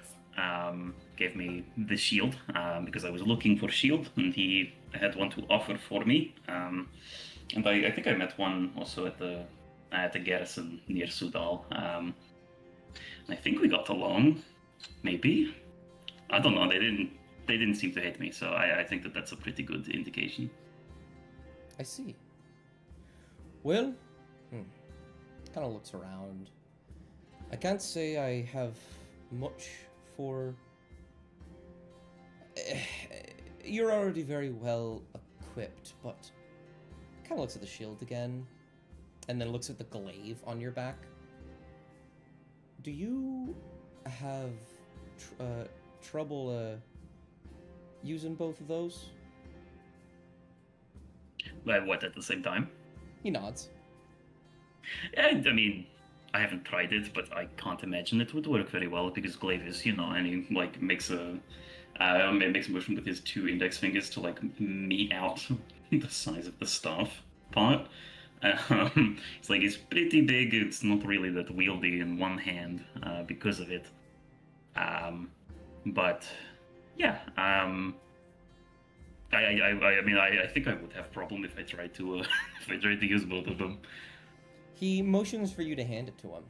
gave me the shield because I was looking for shield, and he had one to offer for me. And I think I met one also at the garrison near Sudal. And I think we got along, maybe. I don't know. They didn't seem to hate me, so I think that's a pretty good indication. I see. Well, kind of looks around. I can't say I have much for... You're already very well equipped, but kind of looks at the shield again, and then looks at the glaive on your back. Do you have trouble using both of those? What, at the same time? He nods. I mean, I haven't tried it, but I can't imagine it would work very well because glaive is, and he makes a motion with his two index fingers to meet out the size of the staff part. It's pretty big. It's not really that wieldy in one hand because of it. But yeah, I mean, I think I would have problem if I tried to use both of them. He motions for you to hand it to him.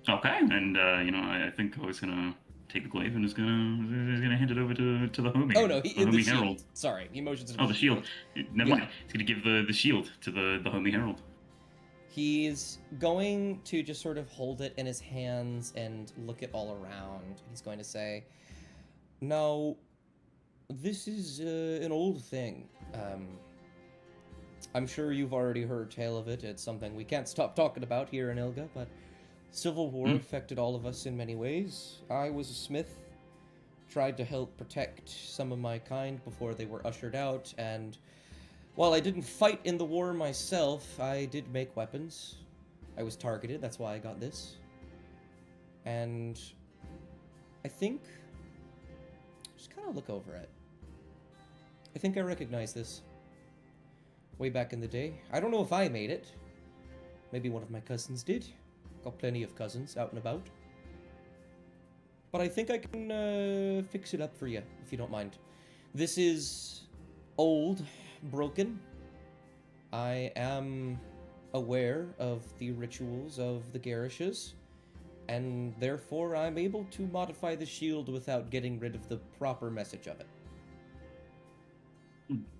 Okay, and I think I was gonna take the glaive and is gonna hand it over to the homie. Oh no, the homie Herald. Sorry, he motions to the shield. Never mind. He's gonna give the shield to the homie Herald. He's going to just sort of hold it in his hands and look it all around. He's going to say, "Now, this is an old thing. I'm sure you've already heard tale of it. It's something we can't stop talking about here in Ylga, but Civil War affected all of us in many ways. I was a smith, tried to help protect some of my kind before they were ushered out, and while I didn't fight in the war myself, I did make weapons. I was targeted, that's why I got this. And I think, just kind of look over it. I think I recognize this. way back in the day. I don't know if I made it. Maybe one of my cousins did. Got plenty of cousins out and about. But I think I can fix it up for you, if you don't mind. This is old, broken. I am aware of the rituals of the Garishes, and therefore I'm able to modify the shield without getting rid of the proper message of it.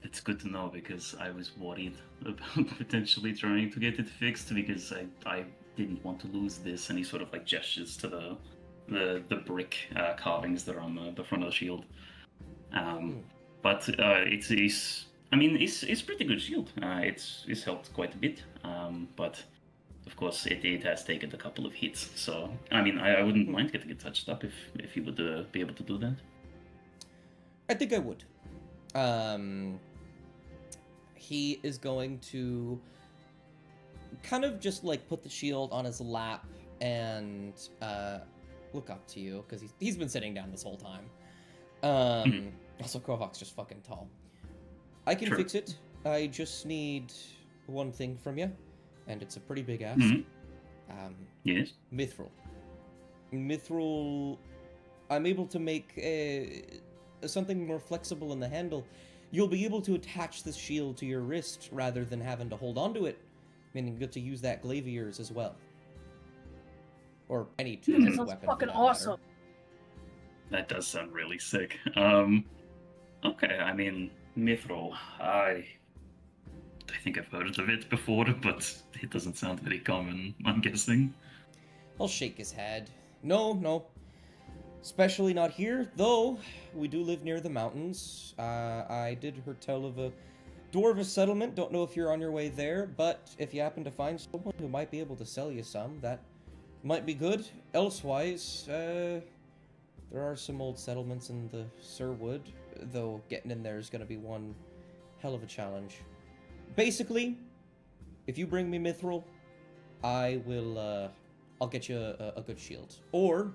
It's good to know, because I was worried about potentially trying to get it fixed, because I didn't want to lose this, and he sort of like gestures to the brick carvings that are on the front of the shield. But it's pretty good shield. It's helped quite a bit, but of course it has taken a couple of hits. So I mean, I wouldn't mind getting it touched up if you would be able to do that. I think I would. He is going to kind of just like put the shield on his lap and look up to you, because he's been sitting down this whole time. Also, Kovak's just fucking tall. I can fix it. I just need one thing from you, and it's a pretty big ask. Yes. Mithril. Mithril. I'm able to make something more flexible in the handle. You'll be able to attach this shield to your wrist rather than having to hold onto it, meaning you get to use that glaive of yours as well. Or any two-handed weapon. That's fucking awesome. That does sound really sick. Okay, I mean, Mithril, I think I've heard of it before, but it doesn't sound very common, I'm guessing. I'll shake his head. No. Especially not here, though we do live near the mountains. I did hear tell of a dwarvish settlement. Don't know if you're on your way there, but if you happen to find someone who might be able to sell you some, that might be good. Elsewise, there are some old settlements in the Cirwood, though getting in there is going to be one hell of a challenge. Basically, if you bring me Mithril, I will, I'll get you a good shield. Or,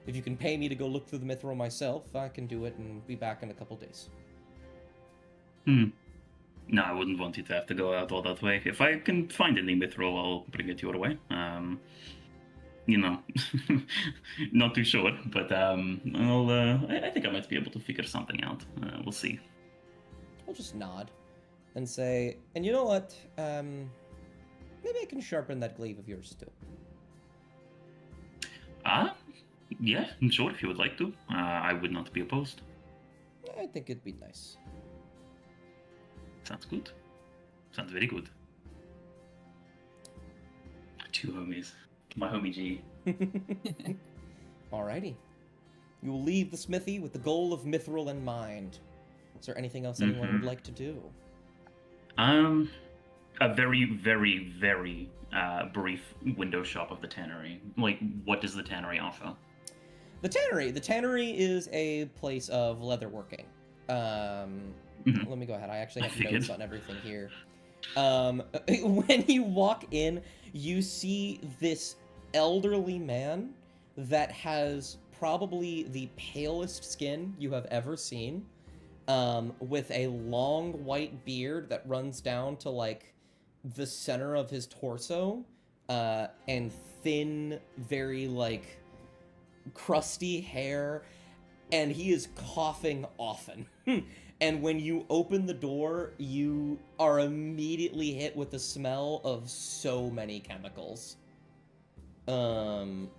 if you can pay me to go look through the Mithril myself, I can do it and be back in a couple days. No, I wouldn't want you to have to go out all that way. If I can find any Mithril, I'll bring it your way. You know, not too sure, but I think I might be able to figure something out. We'll see. I'll just nod and say, and you know what? Maybe I can sharpen that glaive of yours too. Yeah, sure, if you would like to. I would not be opposed. I think it'd be nice. Sounds good. Sounds very good. Two homies. My homie G. Alrighty. You will leave the smithy with the goal of Mithril in mind. Is there anything else anyone would like to do? A very, very, very brief window shop of the tannery. Like, what does the tannery offer? The tannery is a place of leatherworking. Let me go ahead. I actually have notes on everything here. When you walk in, you see this elderly man that has probably the palest skin you have ever seen, with a long white beard that runs down to like the center of his torso, and thin, very like crusty hair, and he is coughing often. And when you open the door, you are immediately hit with the smell of so many chemicals from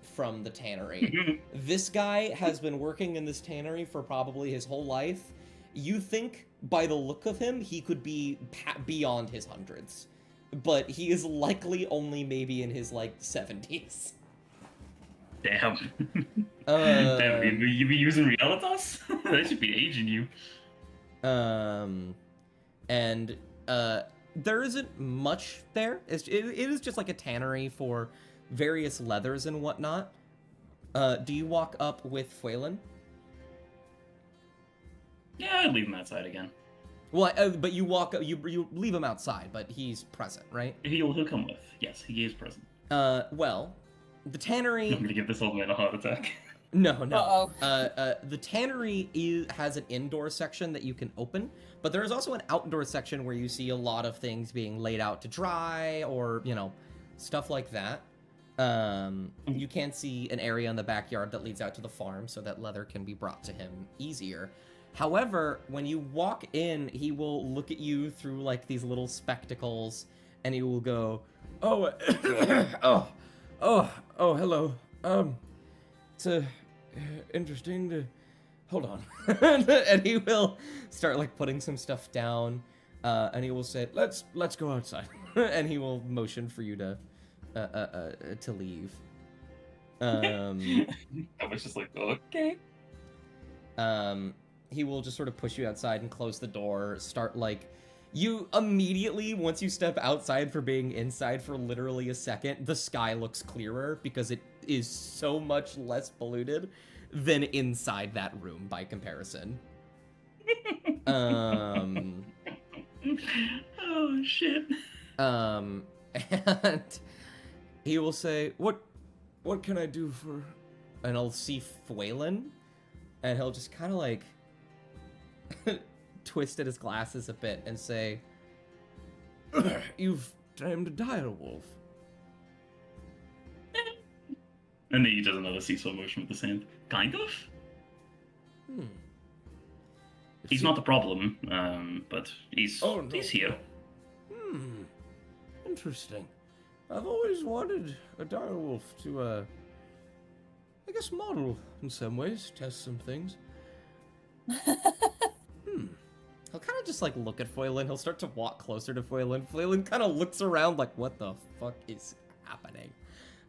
the tannery. This guy has been working in this tannery for probably his whole life. You think, by the look of him, he could be beyond his hundreds. But he is likely only maybe in his, like, 70s. Damn. Damn, you be using Realitas? That should be aging you. And there isn't much there. It is just like a tannery for various leathers and whatnot. Do you walk up with Phelan? Yeah, I'd leave him outside again. Well, but you walk up, you leave him outside, but he's present, right? He'll come with. Yes, he is present. Well, the tannery. I'm gonna give this old man a heart attack. No, no. Uh-oh. The tannery has an indoor section that you can open, but there is also an outdoor section where you see a lot of things being laid out to dry or, you know, stuff like that. You can see an area in the backyard that leads out to the farm so that leather can be brought to him easier. However, when you walk in, he will look at you through like these little spectacles and he will go, "Oh, oh, hello. It's interesting to hold on." And he will start like putting some stuff down, and he will say, let's go outside." And he will motion for you to leave. I was just like, okay. He will just sort of push you outside and close the door, start like, you immediately, once you step outside for being inside for literally a second, the sky looks clearer because it is so much less polluted than inside that room by comparison. Oh, shit. And he will say, what can I do for... And I'll see Phelan, and he'll just kind of like twist at his glasses a bit and say, "You've tamed a dire wolf." And then he does another seesaw motion with his hand. Kind of? He's not the problem, but he's here. Interesting. I've always wanted a dire wolf to, I guess model in some ways, test some things. He'll kind of just like look at Phelan. He'll start to walk closer to Phelan. Phelan kind of looks around like, what the fuck is happening?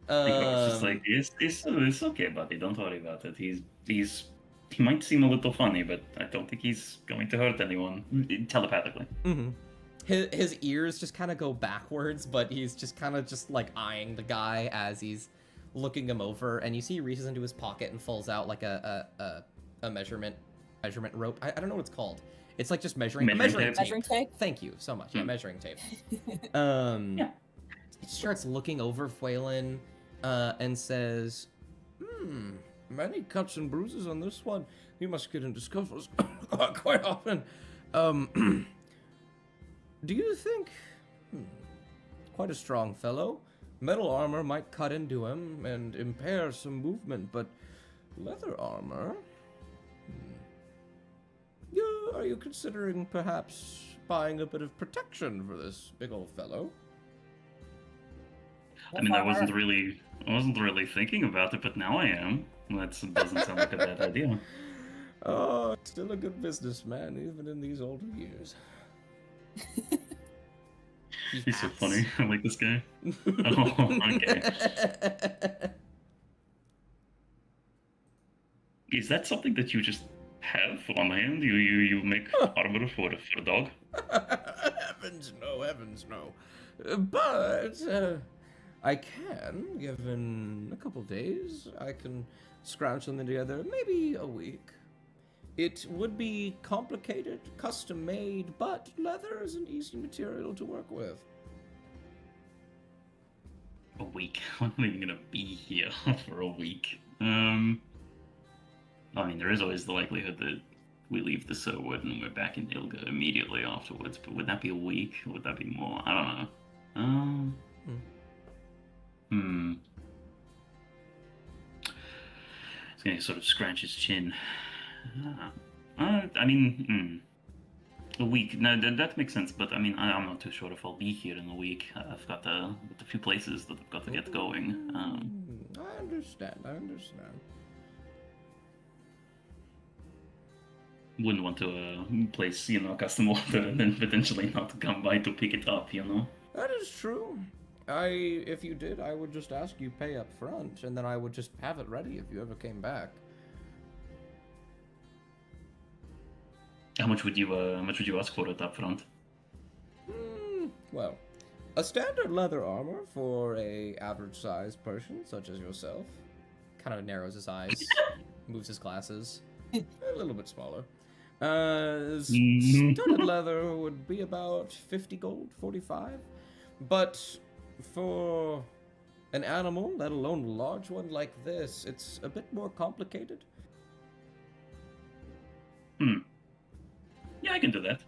It's just like, it's okay, buddy. Don't worry about it. He might seem a little funny, but I don't think he's going to hurt anyone telepathically. Mm-hmm. His ears just kind of go backwards, but he's just kind of just like eyeing the guy as he's looking him over, and you see he reaches into his pocket and pulls out like a measurement rope. I don't know what it's called. It's like just measuring tape. Measuring tape? Thank you so much. Yeah, measuring tape. He starts looking over Phelan and says, many cuts and bruises on this one. You must get into scuffles quite often. Do you think... quite a strong fellow. Metal armor might cut into him and impair some movement, but leather armor... Are you considering perhaps buying a bit of protection for this big old fellow? I mean, I wasn't really thinking about it, but now I am. That doesn't sound like a bad idea. Oh, still a good businessman, even in these older years. He's so funny. I like this guy. Oh, okay. Is that something that you just have on hand? You make armor for a dog? Heavens no. But I can, given a couple days, I can scrounge something together, maybe a week. It would be complicated, custom made, but leather is an easy material to work with. A week? I'm not even gonna be here for a week. I mean, there is always the likelihood that we leave the Cirwood and we're back in Ylga immediately afterwards, but would that be a week? Would that be more? I don't know. He's gonna sort of scratch his chin. I mean, a week. No, that makes sense, but I mean, I'm not too sure if I'll be here in a week. I've got a few places that I've got to get going. I understand. Wouldn't want to place, custom order and then potentially not come by to pick it up, That is true. If you did, I would just ask you pay up front, and then I would just have it ready if you ever came back. How much would you ask for it up front? Well, a standard leather armor for a average-sized person such as yourself. Kind of narrows his eyes, moves his glasses, a little bit smaller. Studded leather would be about 50 gold, 45. But for an animal, let alone a large one like this, it's a bit more complicated. Yeah, I can do that.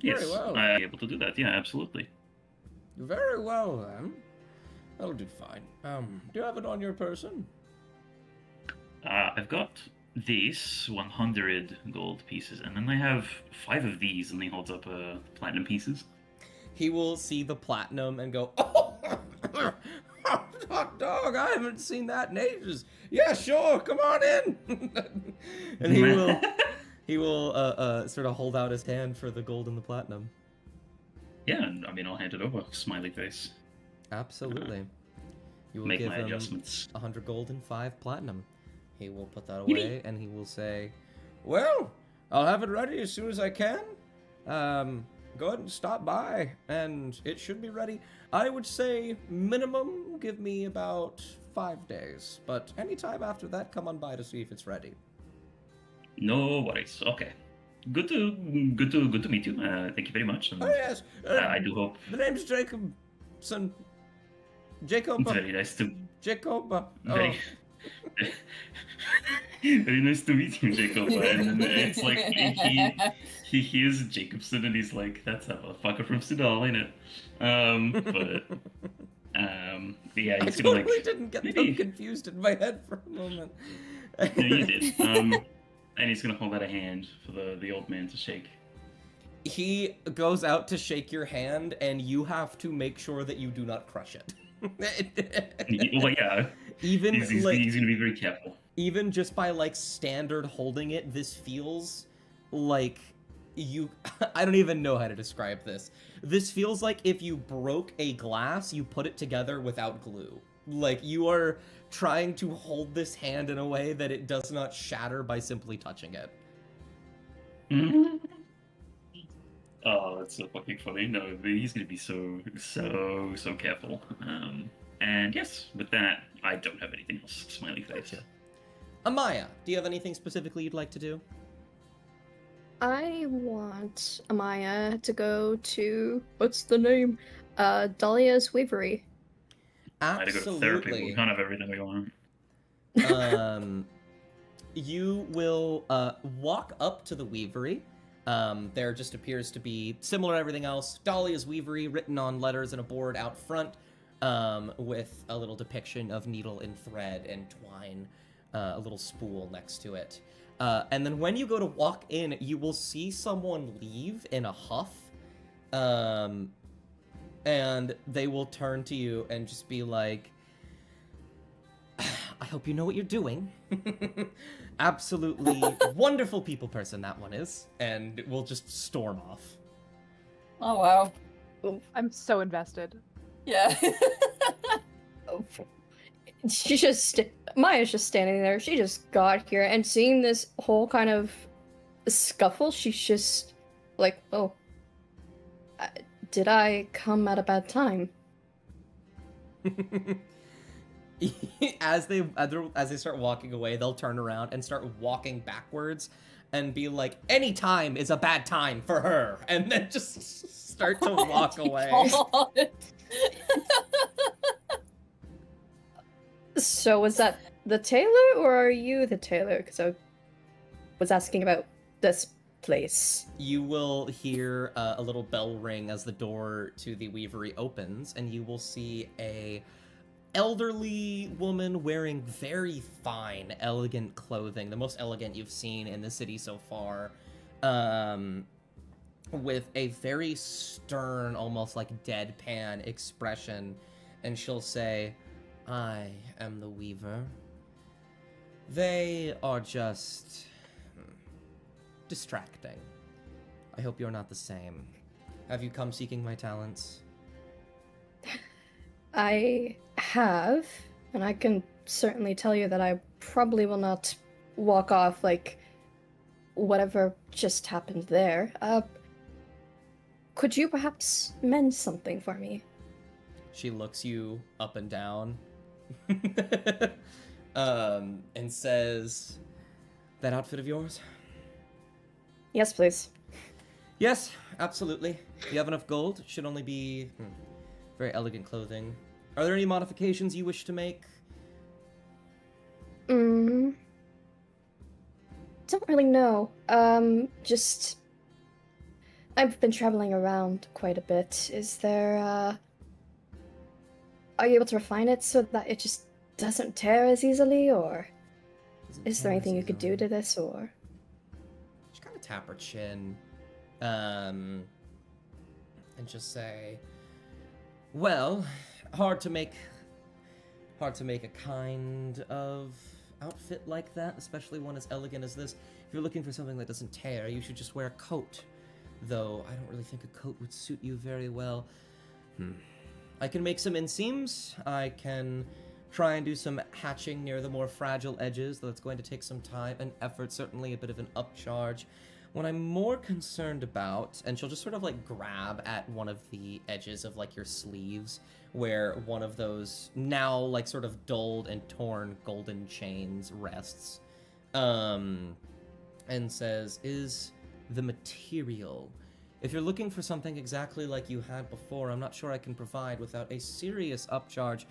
Yes, Very well. I'm able to do that. Yeah, absolutely. Very well, then. That'll do fine. Do you have it on your person? I've got these 100 gold pieces, and then I have 5 of these, and he holds up platinum pieces. He will see the platinum and go, oh, hot dog, I haven't seen that in ages. Yeah, sure, come on in. And he will sort of hold out his hand for the gold and the platinum. Yeah, I mean, I'll hand it over. Smiley face. Absolutely. You will Make give my him adjustments. 100 gold and 5 platinum. He will put that away, and he will say, well, I'll have it ready as soon as I can. Go ahead and stop by, and it should be ready. I would say minimum, give me about 5 days. But anytime after that, come on by to see if it's ready. No worries. Okay. Good to meet you. Thank you very much. And, Oh, yes. I do hope. The name's Jacobson. Jacob. It's very nice to. Jacob. Very, very nice to meet you, Jacob. And it's like he hears Jacobson and he's like, "That's a motherfucker from Sudal, ain't it?" Yeah, he's I gonna totally like. didn't get maybe... them confused in my head for a moment. No, you did. And he's gonna hold out a hand for the old man to shake. He goes out to shake your hand, and you have to make sure that you do not crush it. Well, yeah. Even he's gonna be very careful. Even just by like standard holding it, this feels like you. I don't even know how to describe this. This feels like if you broke a glass, you put it together without glue. Like you are trying to hold this hand in a way that it does not shatter by simply touching it. Mm-hmm. Oh, that's so fucking funny. No, he's gonna be so careful. And yes, with that, I don't have anything else. Smiley face. Gotcha. Amaya, do you have anything specifically you'd like to do? I want Amaya to go to, what's the name? Dahlia's Weavery. I had to go to therapy. We can't have everything we want. You will walk up to the Weavery. There just appears to be, similar to everything else, Dahlia's Weavery written on letters and a board out front, with a little depiction of needle and thread and twine, a little spool next to it. And then when you go to walk in, you will see someone leave in a huff, and they will turn to you and just be like, I hope you know what you're doing. Absolutely wonderful people person that one is, and we'll just storm off. Oh wow. I'm so invested. Yeah. Maya's just standing there. She just got here and seeing this whole kind of scuffle, she's just like, oh, did I come at a bad time? As they start walking away, they'll turn around and start walking backwards and be like, any time is a bad time for her, and then just start to walk away. So was that the tailor, or are you the tailor? Because I was asking about this place. You will hear a little bell ring as the door to the weavery opens, and you will see a elderly woman wearing very fine, elegant clothing, the most elegant you've seen in the city so far, with a very stern, almost like deadpan expression, and she'll say, I am the Weaver. They are just distracting. I hope you're not the same. Have you come seeking my talents? I have, and I can certainly tell you that I probably will not walk off like whatever just happened there. Could you perhaps mend something for me? She looks you up and down and says, that outfit of yours? Yes, please. Yes, absolutely. You have enough gold? Should only be Very elegant clothing. Are there any modifications you wish to make? Don't really know. Just... I've been traveling around quite a bit. Is there, Are you able to refine it so that it just doesn't tear as easily, or... Is there anything you could do to this, or... Just kind of tap her chin, and just say, well, hard to make a kind of outfit like that, especially one as elegant as this. If you're looking for something that doesn't tear, you should just wear a coat. Though, I don't really think a coat would suit you very well. I can make some inseams. I can try and do some hatching near the more fragile edges, though it's going to take some time and effort, certainly a bit of an upcharge. What I'm more concerned about, and she'll just sort of like grab at one of the edges of like your sleeves, where one of those now like sort of dulled and torn golden chains rests, and says, is the material. If you're looking for something exactly like you had before, I'm not sure I can provide without a serious upcharge.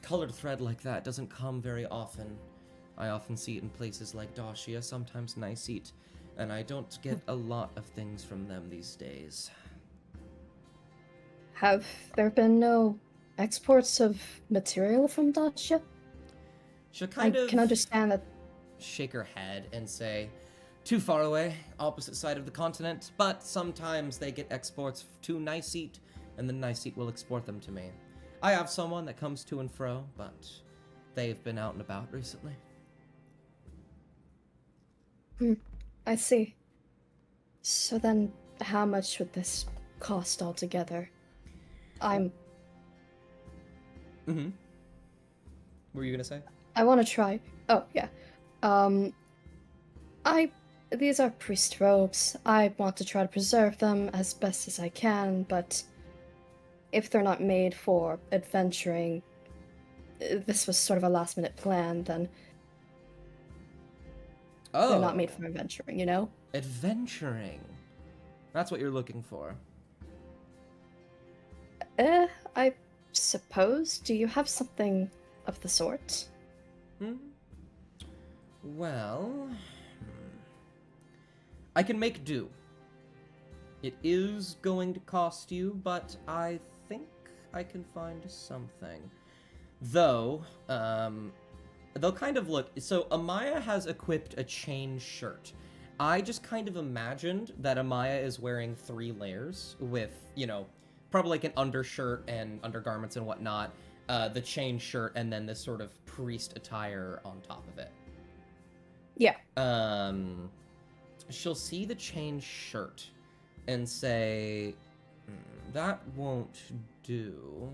Colored thread like that doesn't come very often. I often see it in places like Dacia, sometimes Niceet, and I don't get a lot of things from them these days. Have there been no exports of material from Dacia? She'll kind of can understand that. Shake her head and say, too far away, opposite side of the continent, but sometimes they get exports to Niceet, and the Niceet will export them to me. I have someone that comes to and fro, but they've been out and about recently. I see. So then, how much would this cost altogether? What were you gonna say? I want to try... Oh, yeah. These are priest robes. I want to try to preserve them as best as I can, but if they're not made for adventuring, this was sort of a last-minute plan, then they're not made for adventuring, you know? Adventuring? That's what you're looking for. I suppose. Do you have something of the sort? Well... I can make do. It is going to cost you, but I think I can find something. Though, they'll kind of look... So, Amaya has equipped a chain shirt. I just kind of imagined that Amaya is wearing 3 layers with, you know, probably like an undershirt and undergarments and whatnot, the chain shirt, and then this sort of priest attire on top of it. Yeah. She'll see the chain shirt and say, that won't do.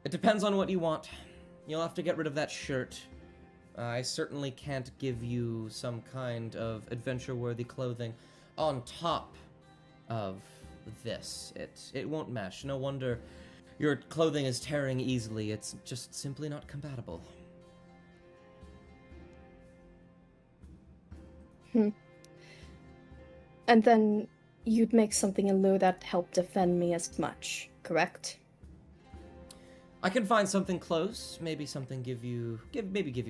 It depends on what you want. You'll have to get rid of that shirt. I certainly can't give you some kind of adventure-worthy clothing on top of this. It won't mesh. No wonder your clothing is tearing easily. It's just simply not compatible. And then you'd make something in lieu that helped defend me as much, correct? I can find something close, maybe something give you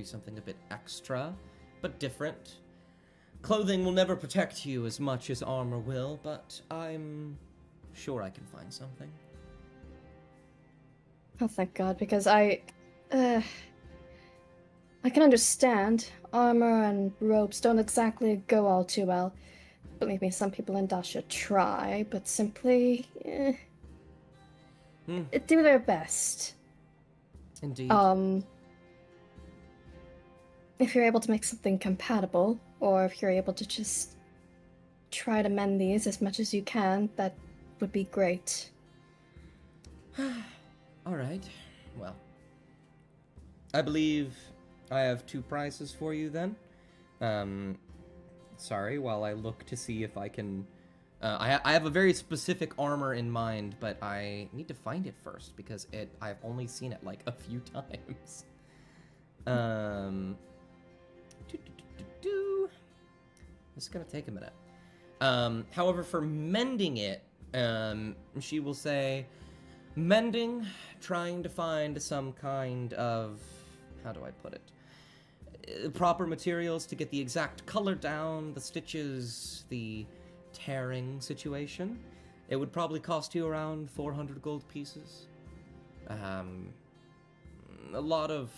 something a bit extra, but different. Clothing will never protect you as much as armor will, but I'm sure I can find something. Oh, thank God, because I can understand armor and robes don't exactly go all too well. Believe me, some people in Dacia try, but simply do their best. Indeed. If you're able to make something compatible, or if you're able to just try to mend these as much as you can, that would be great. Alright, well. I believe I have 2 prizes for you then. Sorry, while I look to see if I can... I have a very specific armor in mind, but I need to find it first, because I've only seen it, like, a few times. This is gonna take a minute. However, for mending it, She will say, mending, trying to find some kind of, how do I put it? Proper materials to get the exact color down, the stitches, the tearing situation. It would probably cost you around 400 gold pieces. A lot of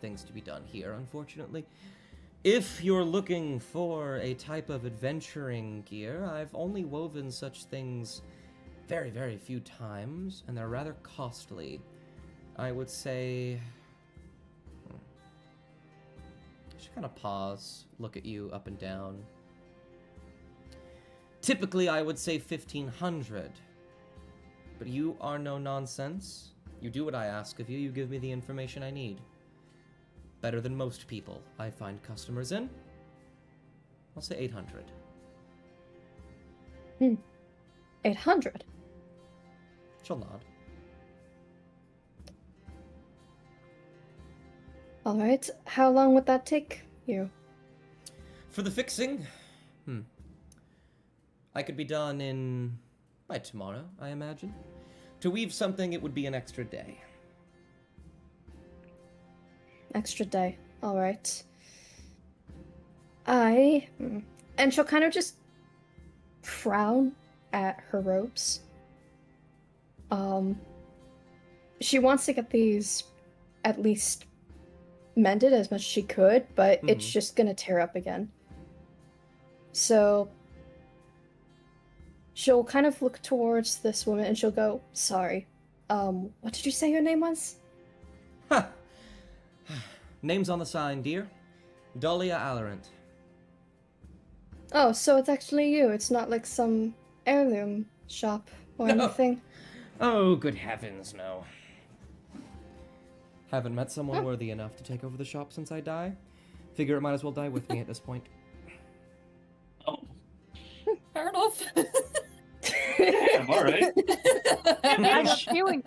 things to be done here, unfortunately. If you're looking for a type of adventuring gear, I've only woven such things very, very few times, and they're rather costly. I would say... I should kind of pause, look at you up and down. Typically, I would say 1,500. But you are no nonsense. You do what I ask of you, you give me the information I need. Better than most people I find customers in. I'll say 800. 800? She'll nod. Alright, how long would that take you? For the fixing? I could be done by tomorrow, I imagine. To weave something, it would be an extra day. Extra day. Alright. And she'll kind of just frown at her robes. She wants to get these at least mended as much as she could, but it's just gonna tear up again. So she'll kind of look towards this woman and she'll go, sorry. What did you say your name was? Ha! Name's on the sign, dear. Dahlia Alarant. Oh, so it's actually you. It's not like some heirloom shop or anything. Oh, good heavens, no. Haven't met someone worthy enough to take over the shop since I die. Figure it might as well die with me at this point. Oh. Fair enough. Damn, alright. I got feeling.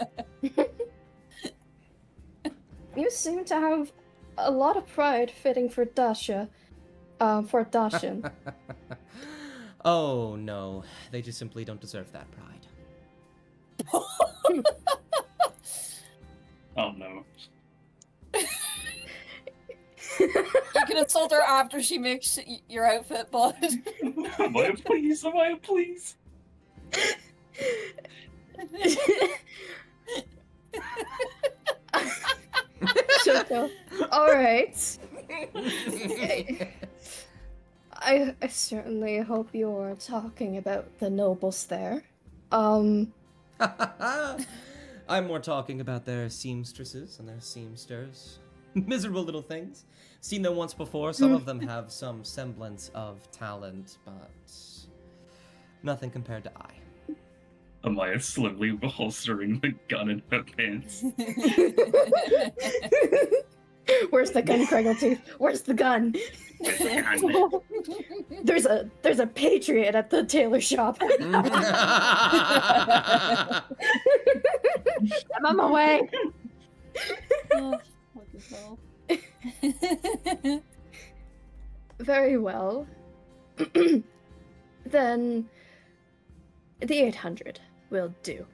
You seem to have a lot of pride fitting for Dasha. For Dashin. Oh, no. They just simply don't deserve that pride. Oh, no. You can insult her after she makes your outfit, bud. Amaya, please, Amaya, please. She'll go, alright. I certainly hope you're talking about the nobles there. I'm more talking about their seamstresses and their seamsters. Miserable little things. Seen them once before. Some of them have some semblance of talent, but nothing compared to I. Amaya slimly holstering the gun in her pants. Where's the gun, Craigletooth? Where's the gun? There's a patriot at the tailor shop. I'm on my way. Oh, what the hell? Very well. Then the 800 will do.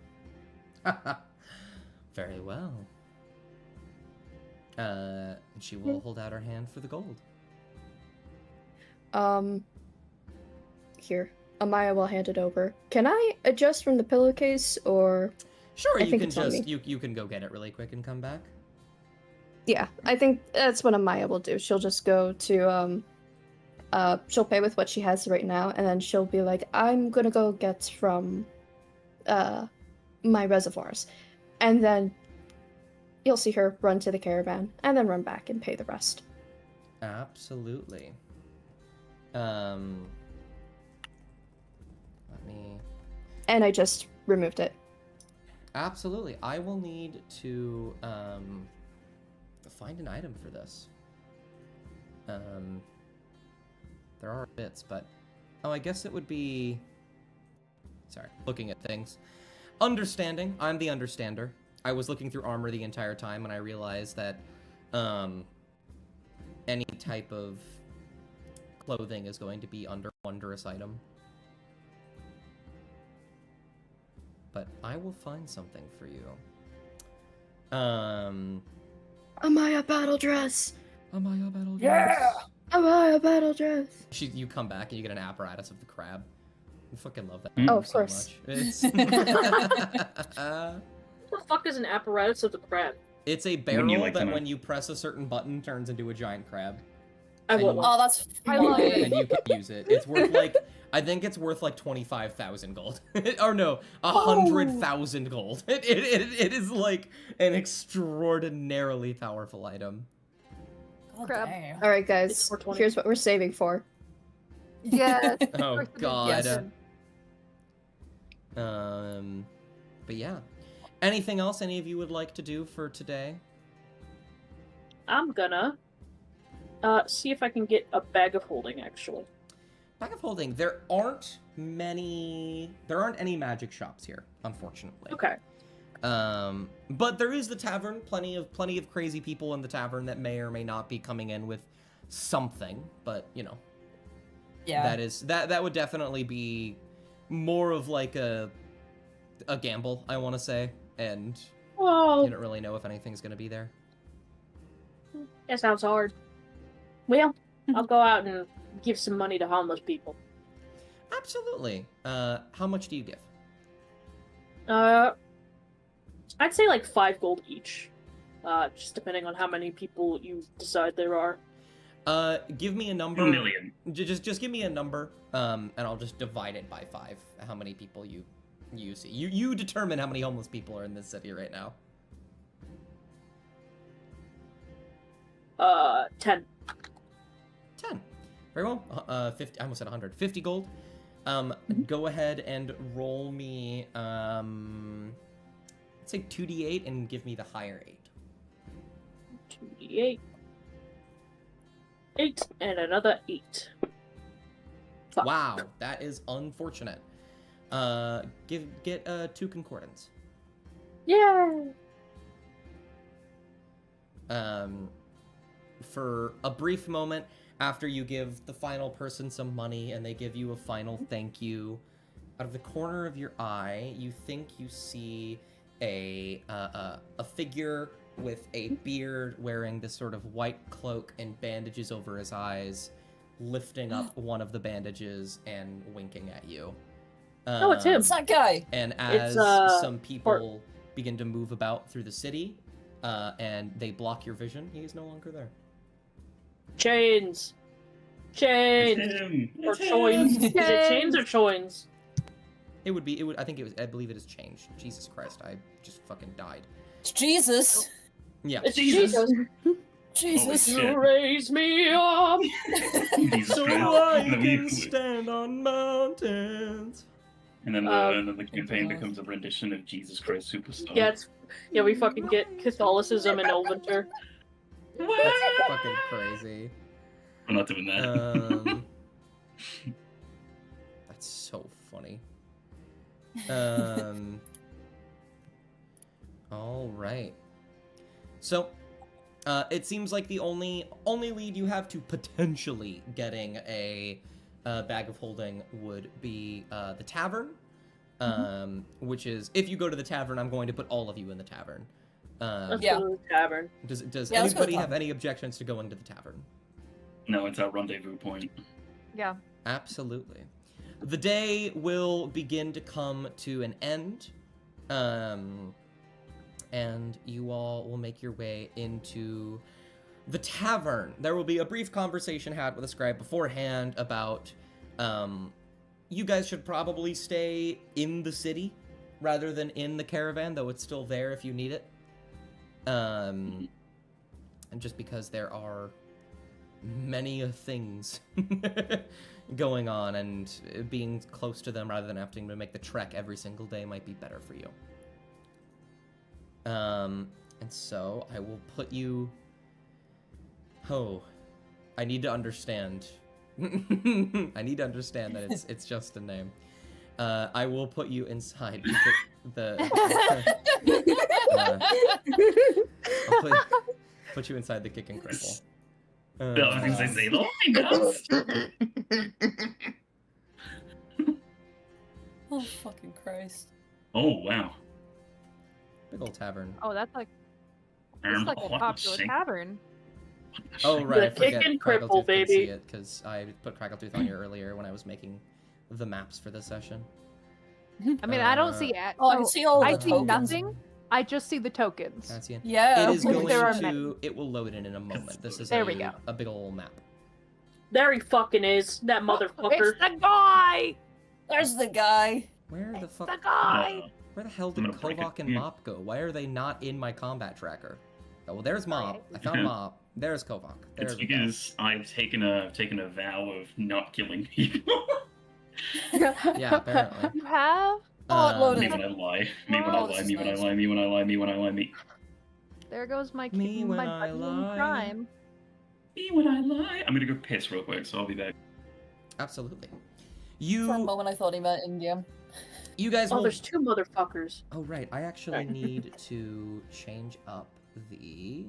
Very well. She will hold out her hand for the gold. Here. Amaya will hand it over. Can I adjust from the pillowcase, or... Sure, I you think can it's on just... me. You can go get it really quick and come back. Yeah, I think that's what Amaya will do. She'll just go to, she'll pay with what she has right now, and then she'll be like, I'm gonna go get from, my reservoirs. And then you'll see her run to the caravan, and then run back and pay the rest. Absolutely. Let me... And I just removed it. Absolutely. I will need to, find an item for this. There are bits, but... Oh, I guess it would be... Sorry, looking at things. Understanding. I'm the understander. I was looking through armor the entire time, and I realized that, any type of clothing is going to be under wondrous item. but I will find something for you. Amaya battle dress. Amaya battle dress. Yeah! Amaya battle dress. You come back and you get an apparatus of the crab. I fucking love that. Oh, of so course. Much. It's What the fuck is an apparatus of the crab? it's a barrel that when you press a certain button turns into a giant crab. I want one. Oh, that's I love funny. it. And you can use it. It's worth like I think it's worth like 25,000 gold. Or no, 100,000 gold. It is like an extraordinarily powerful item. God Crap. damn. All right, It's guys. 420. Here's what we're saving for. Yes. Oh god. Yes. But yeah. Anything else any of you would like to do for today? I'm gonna see if I can get a bag of holding, actually. Bag of holding. There aren't any magic shops here, unfortunately. Okay. But there is the tavern. Plenty of crazy people in the tavern that may or may not be coming in with something. But you know, Yeah. that would definitely be more of like a gamble, I want to say, and Oh, you don't really know if anything's gonna be there. that sounds hard. Well, I'll go out and give some money to homeless people. Absolutely. How much do you give? I'd say like 5 gold each. Just depending on how many people you decide there are. Give me a number. 2 million. Just give me a number, and I'll just divide it by 5. How many people you see? You determine how many homeless people are in this city right now. 10. 10. Very well. 50. I almost said 100. 50 gold. Go ahead and roll me. Let's say 2d8 and give me the higher 8. 2d8. 8 and another 8. Fuck. Wow, that is unfortunate. Get 2 concordance. Yay! For a brief moment after you give the final person some money and they give you a final thank you, out of the corner of your eye, you think you see a figure with a beard wearing this sort of white cloak and bandages over his eyes, lifting up one of the bandages and winking at you. Oh, it's him. It's that guy. And as It's, some people begin to move about through the city, and they block your vision, he is no longer there. Chains! Chains! Or choins. Is it chains or choins? It would. I believe it has changed. Jesus Christ, I just fucking died. It's Jesus. Yeah. It's Jesus! Jesus. Holy shit. You raise me up! Jesus So Christ. I And then can stand on mountains. and then the campaign becomes a rendition of Jesus Christ Superstar. Yeah, we fucking get Catholicism and Elvinter. That's fucking crazy. I'm not doing that. That's so funny. All right. So, it seems like the only lead you have to potentially getting a bag of holding would be the tavern, which is if you go to the tavern, I'm going to put all of you in the tavern. Let's Yeah. go to the tavern. Does Yeah, let's go anybody to the have any objections to going to the tavern? No, it's our rendezvous point. Yeah. Absolutely. The day will begin to come to an end, and you all will make your way into the tavern. There will be a brief conversation had with a scribe beforehand about you guys should probably stay in the city rather than in the caravan, though it's still there if you need it. And just because there are many things going on, and being close to them rather than having to make the trek every single day might be better for you. And so I will put you... Oh, I need to understand. I need to understand that it's just a name. I will put you inside I'll put you inside the kick and cripple. I was gonna say the ghost. Oh, fucking Christ. Oh wow. Big old tavern. Oh, that's like a popular tavern. Oh right, I The forget kick and Crackletooth cripple, could see baby. it because I put Crackletooth on here earlier when I was making the maps for this session. I mean, I don't see it. Oh, I can see all the I see tokens. nothing. I just see the tokens. That's it. Yeah. It is going there are to. many. It will load in a moment. This is There we go. a big old map. There he fucking is, that motherfucker. It's the guy. There's the guy. Where the fuck? The guy. Where the hell did I'm gonna break Kovak it. and Mop go? Why are they not in my combat tracker? Oh, well, there's Mop. I found Mop. There's Kovak. It's There's the guy. because I've taken a vow of not killing people. Yeah, apparently. You have? Oh, it loaded. Me when I lie. Me when I Oh, lie. this Me is when I nice. lie. Me when I lie. Me when I lie. Me. There goes my Me when my I buddy in lie. crime. Me when I lie. I'm gonna go piss real quick, so I'll be back. Absolutely. For a You moment, I thought he meant in-game. guys Oh, will. there's two motherfuckers. Oh right, I actually need to change up the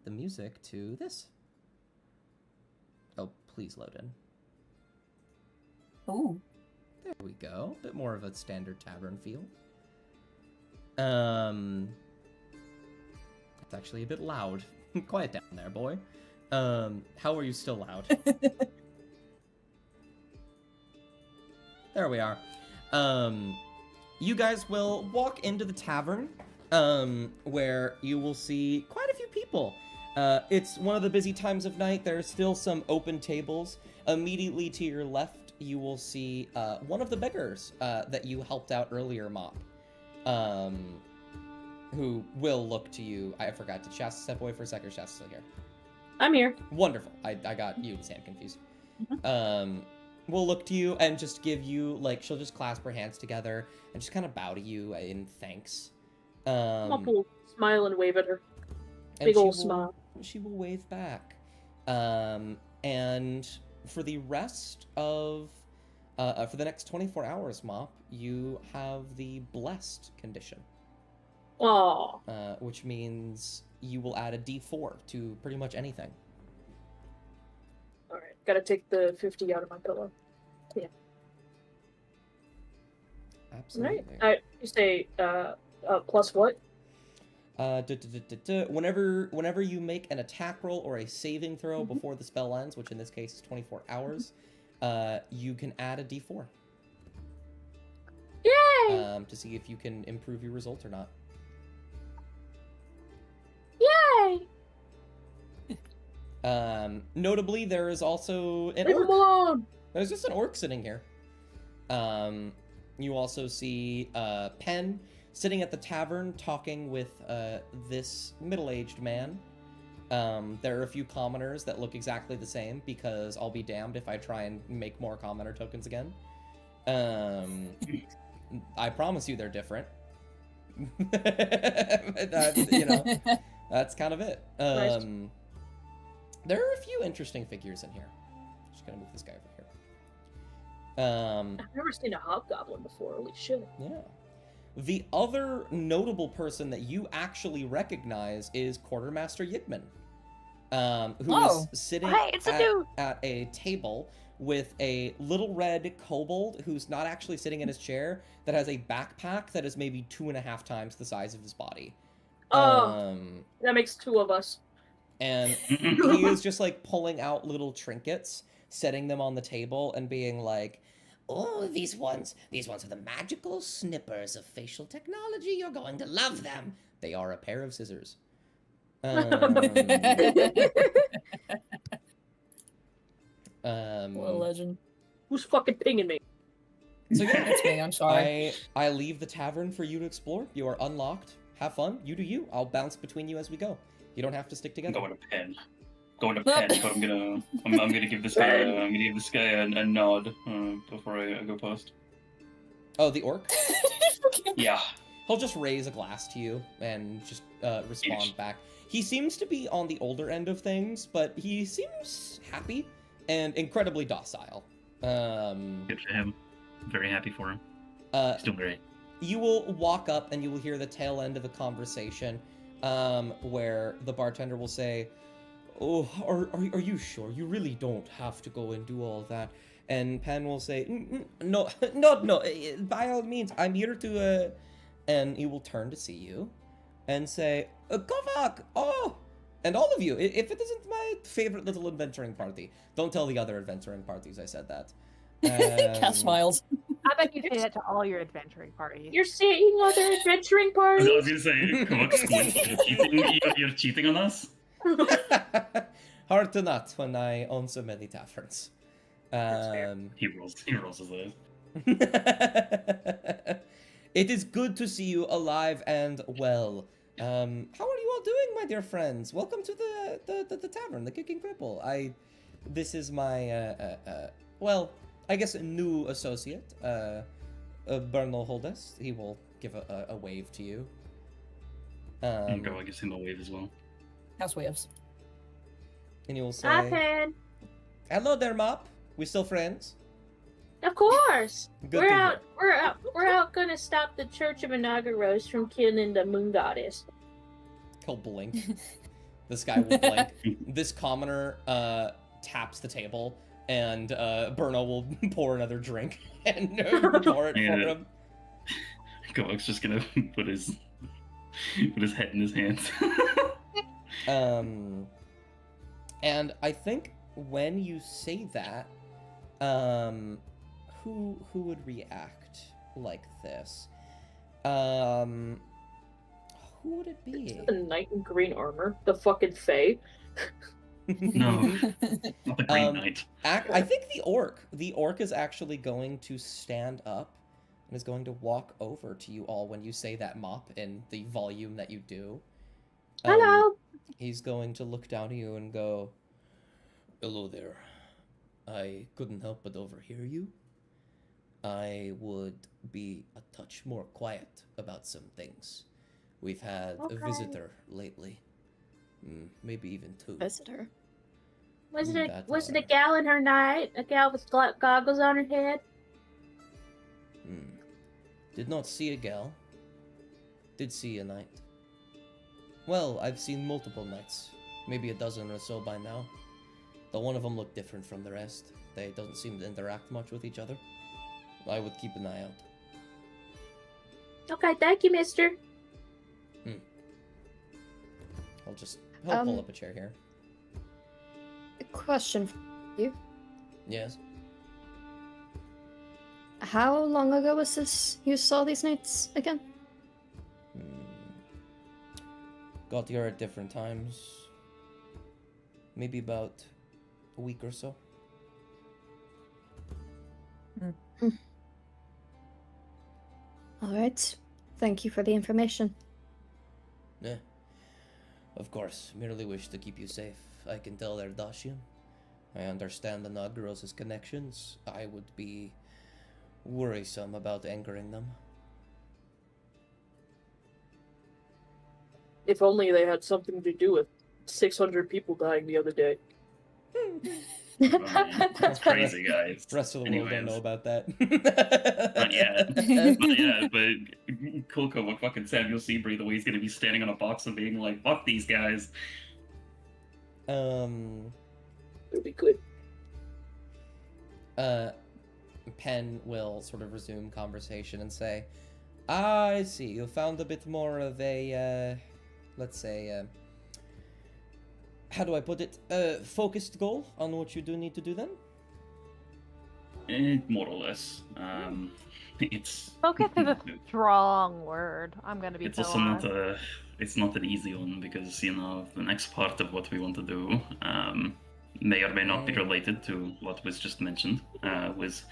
the music to this. Oh, please load in. Ooh. There we go. Bit more of a standard tavern feel. It's actually a bit loud. Quiet down there, boy. How are you still loud? There we are. You guys will walk into the tavern, where you will see quite a few people. It's one of the busy times of night. There are still some open tables. Immediately to your left, you will see one of the beggars that you helped out earlier, Mop, who will look to you. I forgot to Shasta step away for a second. Shasta's still here. I'm here. Wonderful. I got you and Sam confused. We'll look to you and just give you, like, she'll just clasp her hands together and just kind of bow to you in thanks. Mop will smile and wave at her. And Big she ol' will- smile. She will wave back. And for the rest of, for the next 24 hours, Mop, you have the blessed condition. Aw. Which means you will add a D4 to pretty much anything. Alright, gotta take the 50 out of my pillow. Yeah. Absolutely. Right. You say, plus what? Whenever you make an attack roll or a saving throw before the spell ends, which in this case is 24 hours, you can add a D4. Yay! To see if you can improve your result or not. Yay! Notably, there is also an Leave him orc. alone! There's just an orc sitting here. You also see Pen sitting at the tavern talking with this middle-aged man. There are a few commoners that look exactly the same because I'll be damned if I try and make more commoner tokens again. I promise you they're different. That's kind of it. There are a few interesting figures in here. Just gonna move this guy over here. I've never seen a hobgoblin before, holy shit. Yeah. The other notable person that you actually recognize is Quartermaster Yigman, who is sitting at a table with a little red kobold who's not actually sitting in his chair, that has a backpack that is maybe 2.5 times the size of his body. That makes two of us. And he is just like pulling out little trinkets, setting them on the table and being like, "Oh, these ones are the magical snippers of facial technology. You're going to love them. They are a pair of scissors." What a legend. Who's fucking pinging me? So yeah, It's me, I'm sorry. I leave the tavern for you to explore. You are unlocked. Have fun. You do you. I'll bounce between you as we go. You don't have to stick I'm together. going to pen. But I'm gonna give this guy a nod before I go past. Oh, the orc? Yeah. He'll just raise a glass to you and just respond Yes. back. He seems to be on the older end of things, but he seems happy and incredibly docile. Good for him. I'm very happy for him. He's doing great. You will walk up and you will hear the tail end of a conversation where the bartender will say, "Oh, are you sure? You really don't have to go and do all that. And Pen will say, no, no, by all means, I'm here to, and he will turn to see you and say, Kovac, oh, and all of you, if it isn't my favorite little adventuring party, don't tell the other adventuring parties I said that. Cass smiles. I bet you say that to all your adventuring parties. You're saying other adventuring parties? I was gonna say, Kovac's you're cheating on us? Hard to not when I own so many taverns. He rolls his eyes. It is good to see you alive and well. How are you all doing, my dear friends? Welcome to the tavern, the Kicking Cripple. This is my, well, I guess a new associate, Bernal Holdest. He will give a wave to you. Go, I gives him a wave as well. House waves. And he will say, Hi, Pen. hello there, Mop. We still friends? Of course. Good We're to out. We're out gonna stop the Church of Inauguros from killing the Moon Goddess. He'll blink. This guy will blink. This commoner taps the table, and Burno will pour another drink and pour it for him. Kovac's just gonna put his head in his hands. And I think when you say that, who would react like this? Who would it be? The knight in green armor, the fucking Fae. No, not the Green Knight. I think the orc. The orc is actually going to stand up and is going to walk over to you all when you say that, Mop, in the volume that you do. Hello. He's going to look down at you and go, hello there. I couldn't help but overhear you. I would be a touch more quiet about some things. We've had a visitor lately. Maybe even two. Visitor? Was it a gal in her night? A gal with goggles on her head? Did not see a gal. Did see a knight. Well, I've seen multiple knights. Maybe a dozen or so by now. Though one of them looked different from the rest. They don't seem to interact much with each other. I would keep an eye out. Okay, thank you, mister. I'll pull up a chair here. A question for you. Yes? How long ago was this you saw these knights again? Got here at different times. Maybe about a week or so. Alright. Thank you for the information. Yeah. Of course, merely wish to keep you safe. I can tell they're Dacian. I understand the Nagaros' connections. I would be worrisome about anchoring them. If only they had something to do with 600 people dying the other day. That's crazy, guys. The rest of the world don't know about that. Not yet. But Kulko with fucking Samuel Seabury, the way he's gonna be standing on a box and being like, fuck these guys. It'll be good. Pen will sort of resume conversation and say, I see, you found a bit more of a, let's say, how do I put it? Focused goal on what you do need to do then? More or less. It's Focus is a strong word. I'm gonna be. It's also not it's not an easy one because the next part of what we want to do may or may not be related to what was just mentioned. Was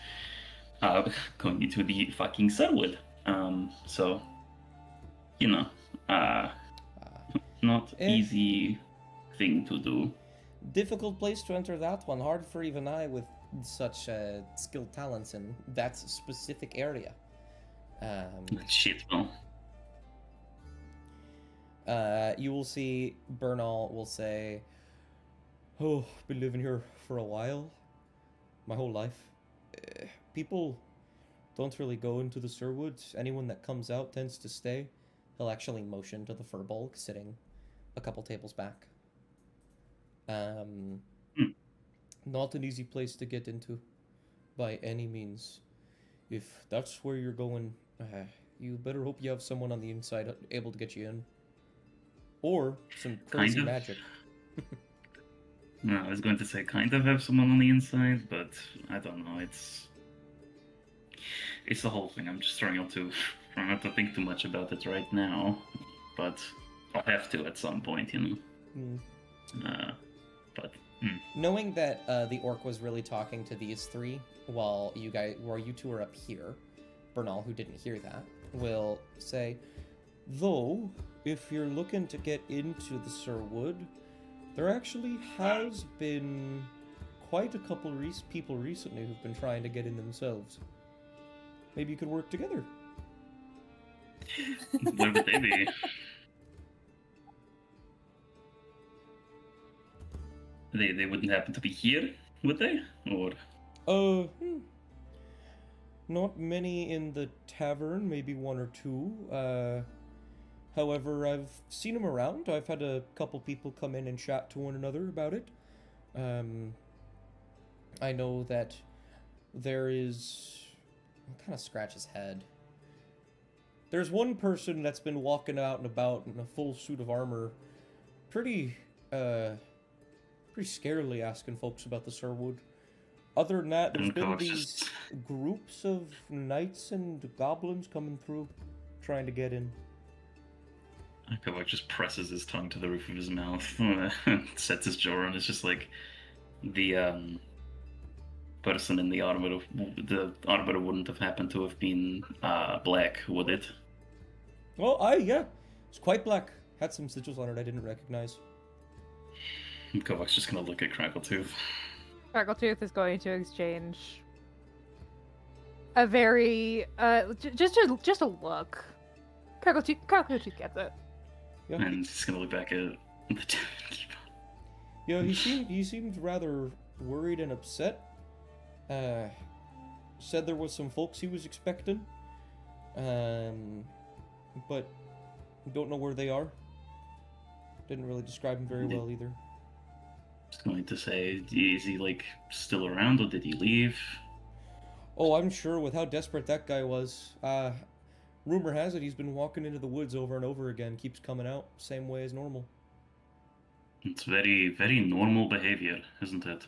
going into the fucking Cirwood. So not easy thing to do. Difficult place to enter that one. Hard for even I with such skilled talents in that specific area. Shit, no. You will see Bernal will say, oh, been living here for a while. My whole life. People don't really go into the Cirwood. Anyone that comes out tends to stay. He'll actually motion to the Furbolg sitting a couple tables back. Not an easy place to get into. by any means. If that's where you're going, you better hope you have someone on the inside able to get you in. Or some crazy magic. No, I was going to say kind of have someone on the inside, but I don't know. It's the whole thing. I'm just trying not to think too much about it right now, but I'll have to at some point, you know. Knowing that the orc was really talking to these three while you two are up here, Bernal, who didn't hear that, will say, though, if you're looking to get into the Cirwood, there actually has been quite a couple people recently who've been trying to get in themselves. Maybe you could work together. Where would they be? They wouldn't happen to be here, would they? Or not many in the tavern, maybe one or two. However, I've seen them around. I've had a couple people come in and chat to one another about it. I know that there is... I'll kind of scratch his head. There's one person that's been walking out and about in a full suit of armor, pretty scarily asking folks about the Cirwood. Other than that, there's been these groups of knights and goblins coming through, trying to get in. Kovac just presses his tongue to the roof of his mouth, sets his jaw, and it's just like the person in the automata wouldn't have happened to have been black, would it? Well, yeah, it's quite black. Had some sigils on it I didn't recognize. Kovac's just gonna look at Crackletooth. Crackletooth is going to exchange a very just a look. Crackletooth gets it. Yeah. And he's gonna look back at the keep on. Yeah, he seemed rather worried and upset. Said there was some folks he was expecting. But don't know where they are. Didn't really describe him very well either. I was going to say, is he like still around or did he leave? Oh, I'm sure with how desperate that guy was. Rumor has it he's been walking into the woods over and over again, keeps coming out, same way as normal. It's very, very normal behavior, isn't it?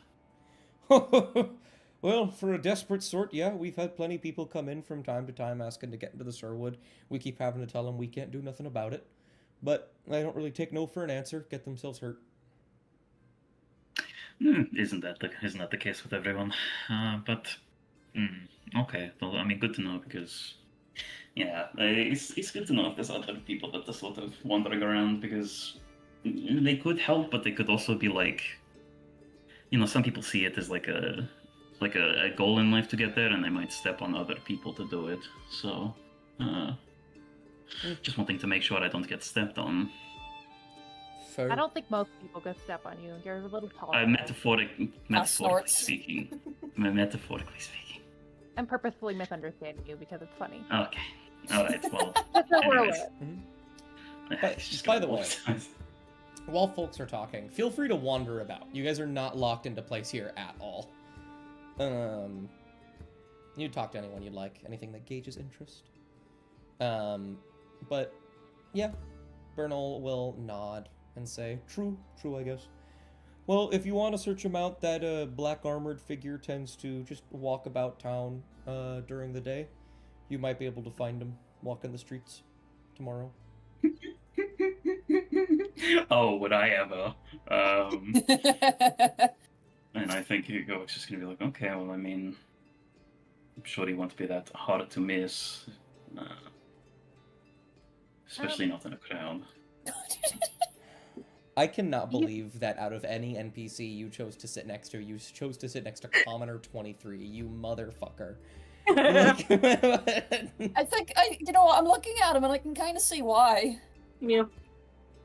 Well, for a desperate sort, yeah, we've had plenty of people come in from time to time asking to get into the Cirwood. We keep having to tell them we can't do nothing about it. But they don't really take no for an answer, get themselves hurt. Isn't that the case with everyone? Okay. Well, I mean, good to know because, yeah, it's good to know if there's other people that are sort of wandering around because they could help, but they could also be like, you know, some people see it as like a goal in life to get there, and they might step on other people to do it. So, just wanting to make sure I don't get stepped on. Fair. I don't think most people could step on you. You're a little taller. Metaphorically speaking. Metaphorically speaking. I'm purposefully misunderstanding you because it's funny. Okay. Alright, well. That's what we're anyways. with. By the way, while folks are talking, feel free to wander about. You guys are not locked into place here at all. You talk to anyone you'd like, anything that gauges interest. But yeah, Bernal will nod and say, true, I guess. Well, if you want to search him out, that black armored figure tends to just walk about town during the day. You might be able to find him walking the streets tomorrow. Oh, would I ever? And I think Hugo's just gonna be like, okay, well, I mean, I'm sure he won't be that hard to miss. Especially not in a crowd. I cannot believe that out of any NPC you chose to sit next to, you chose to sit next to Commoner 23, you motherfucker. Like, I think, you know, I'm looking at him and I can kind of see why. Yeah.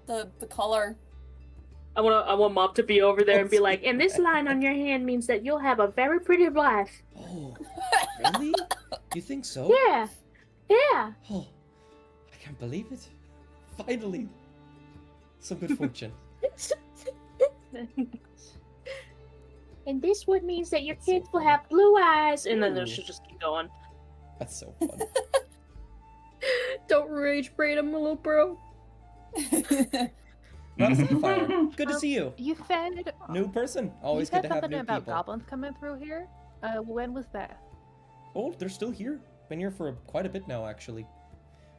The color. I want Mop to be over there and be like, and this line on your hand means that you'll have a very pretty life. Oh, really? You think so? Yeah. Yeah. Oh, I can't believe it. Finally. Some good fortune. And this one means that your kids will have blue eyes. And then she'll just keep going. That's so fun. Don't rage braid him, little bro. Well, Sapphire, good to see you. You said New person. Always you said good to have something new about people. goblins coming through here. When was that? Oh, they're still here. Been here for quite a bit now, actually.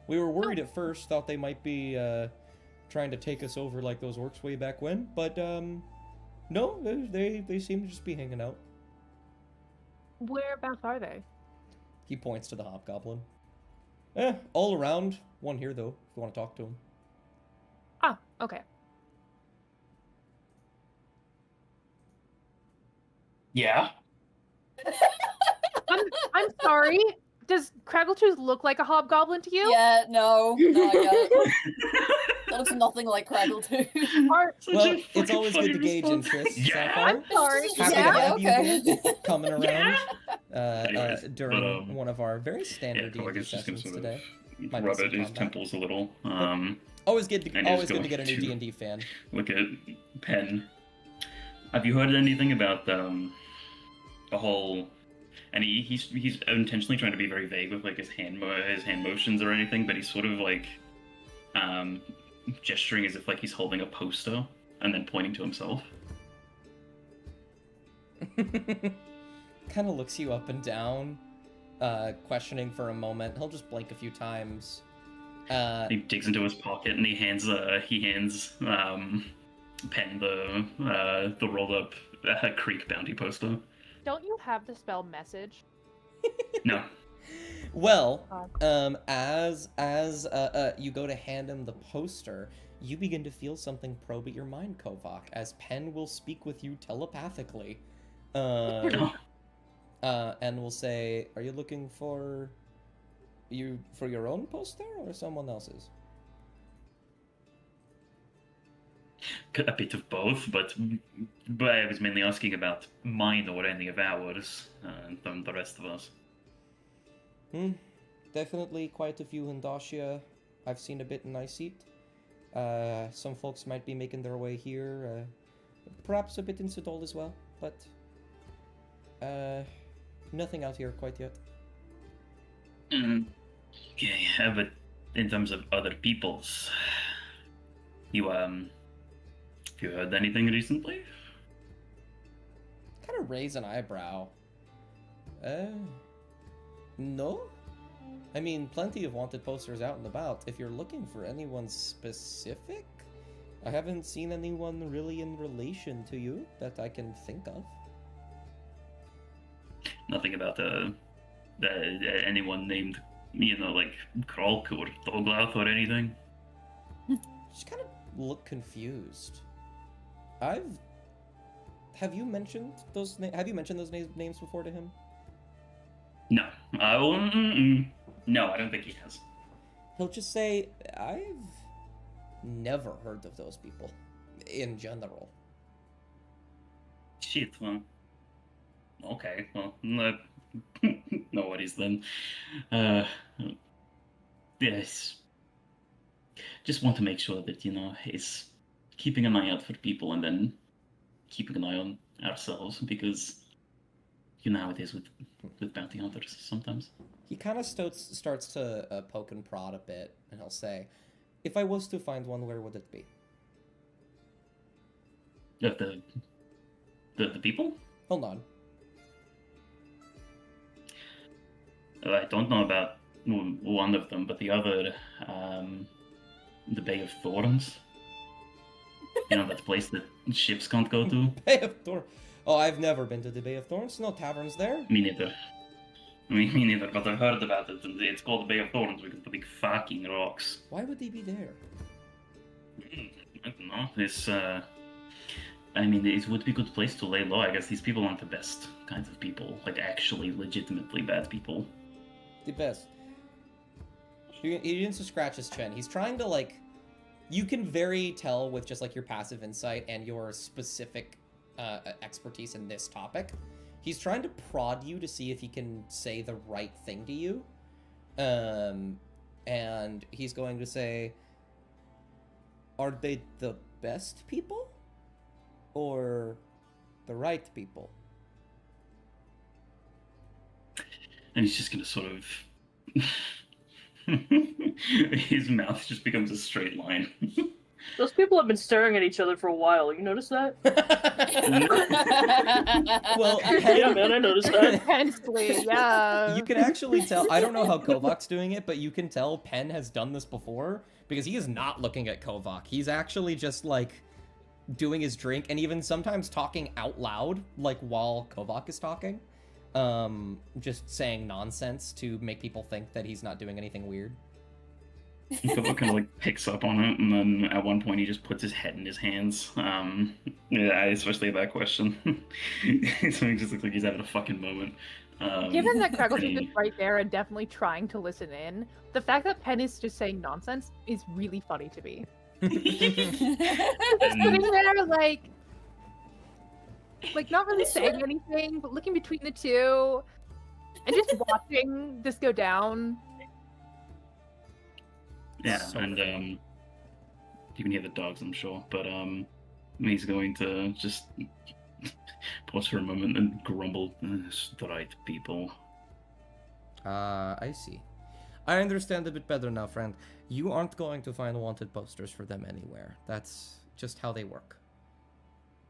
We were worried at first, thought they might be trying to take us over like those orcs way back when, but no, they seem to just be hanging out. Whereabouts are they? He points to the hobgoblin. All around. One here though, if you want to talk to him. Ah, okay. Yeah. I'm sorry. Does Craggletooth look like a hobgoblin to you? Yeah, no, I get it. That looks nothing like Craggletooth. Well, it's always good to gauge interest. Yeah. Sapphire. I'm sorry. Happy to Yeah. have Okay. you here, coming around Anyways, during one of our very standard I D&D guess just gonna sessions sort today. of Might rub be at some his combat. temples a little. Always good And to just get a new go to- D&D fan. Look at Pen. Have you heard anything about a whole? And he's intentionally trying to be very vague with like his hand motions or anything, but he's sort of like gesturing as if like he's holding a poster and then pointing to himself. Kind of looks you up and down, questioning for a moment. He'll just blink a few times. He digs into his pocket and he hands Pen the rolled up Creek bounty poster. Don't you have the spell message? No. Well, as you go to hand him the poster, you begin to feel something probe at your mind, Kovak, as Pen will speak with you telepathically. And will say, "Are you looking for your own poster or someone else's?" A bit of both, but I was mainly asking about mine or any of ours, than the rest of us. Definitely quite a few in Dacia. I've seen a bit in Iceet. Some folks might be making their way here. Perhaps a bit in Sudol as well, but nothing out here quite yet. Yeah, but in terms of other peoples, have you heard anything recently? Kind of raise an eyebrow. No? I mean, plenty of wanted posters out and about. If you're looking for anyone specific, I haven't seen anyone really in relation to you that I can think of. Nothing about anyone named, like Kralk or Doglath or anything? Just kind of look confused. Have you mentioned those names before to him? No. No, I don't think he has. He'll just say, "I've never heard of those people, in general." Shit, well... Okay, well, no worries then. Yes. Just want to make sure that, he's keeping an eye out for people and then keeping an eye on ourselves, because you know how it is with bounty hunters sometimes. He kind of starts to poke and prod a bit, and he'll say, "If I was to find one, where would it be?" Of the people? Hold on. I don't know about one of them, but the other, the Bay of Thorns. That place that ships can't go to. Bay of Thorns. Oh, I've never been to the Bay of Thorns. No taverns there. Me neither. Me neither, but I've heard about it, and it's called the Bay of Thorns because of the big fucking rocks. Why would they be there? I don't know. It would be a good place to lay low. I guess these people aren't the best kinds of people. Like, actually, legitimately bad people. The best. He begins to scratch his chin. He's trying to, you can very tell with just, your passive insight and your specific expertise in this topic. He's trying to prod you to see if he can say the right thing to you. And he's going to say, "Are they the best people? Or the right people?" and he's just gonna sort of his mouth just becomes a straight line. Those people have been staring at each other for a while. You notice that? Well, yeah, man, I noticed that. Intensely, yeah. You can actually tell. I don't know how Kovac's doing it, but you can tell Penn has done this before because he is not looking at Kovac. He's actually just like doing his drink and even sometimes talking out loud, like while Kovac is talking. Just saying nonsense to make people think that he's not doing anything weird. Kovac kind of like picks up on it, and then at one point he just puts his head in his hands. Yeah, especially that question. So he just looks like he's having a fucking moment. Given that Crackles is just right there and definitely trying to listen in, the fact that Penn is just saying nonsense is really funny to me. Just sitting there, like not really saying anything, but looking between the two, and just watching this go down. Yeah, So and you can hear the dogs, I'm sure, but he's going to just pause for a moment and grumble. "It's the right people." I see. I understand a bit better now, friend. You aren't going to find wanted posters for them anywhere. That's just how they work.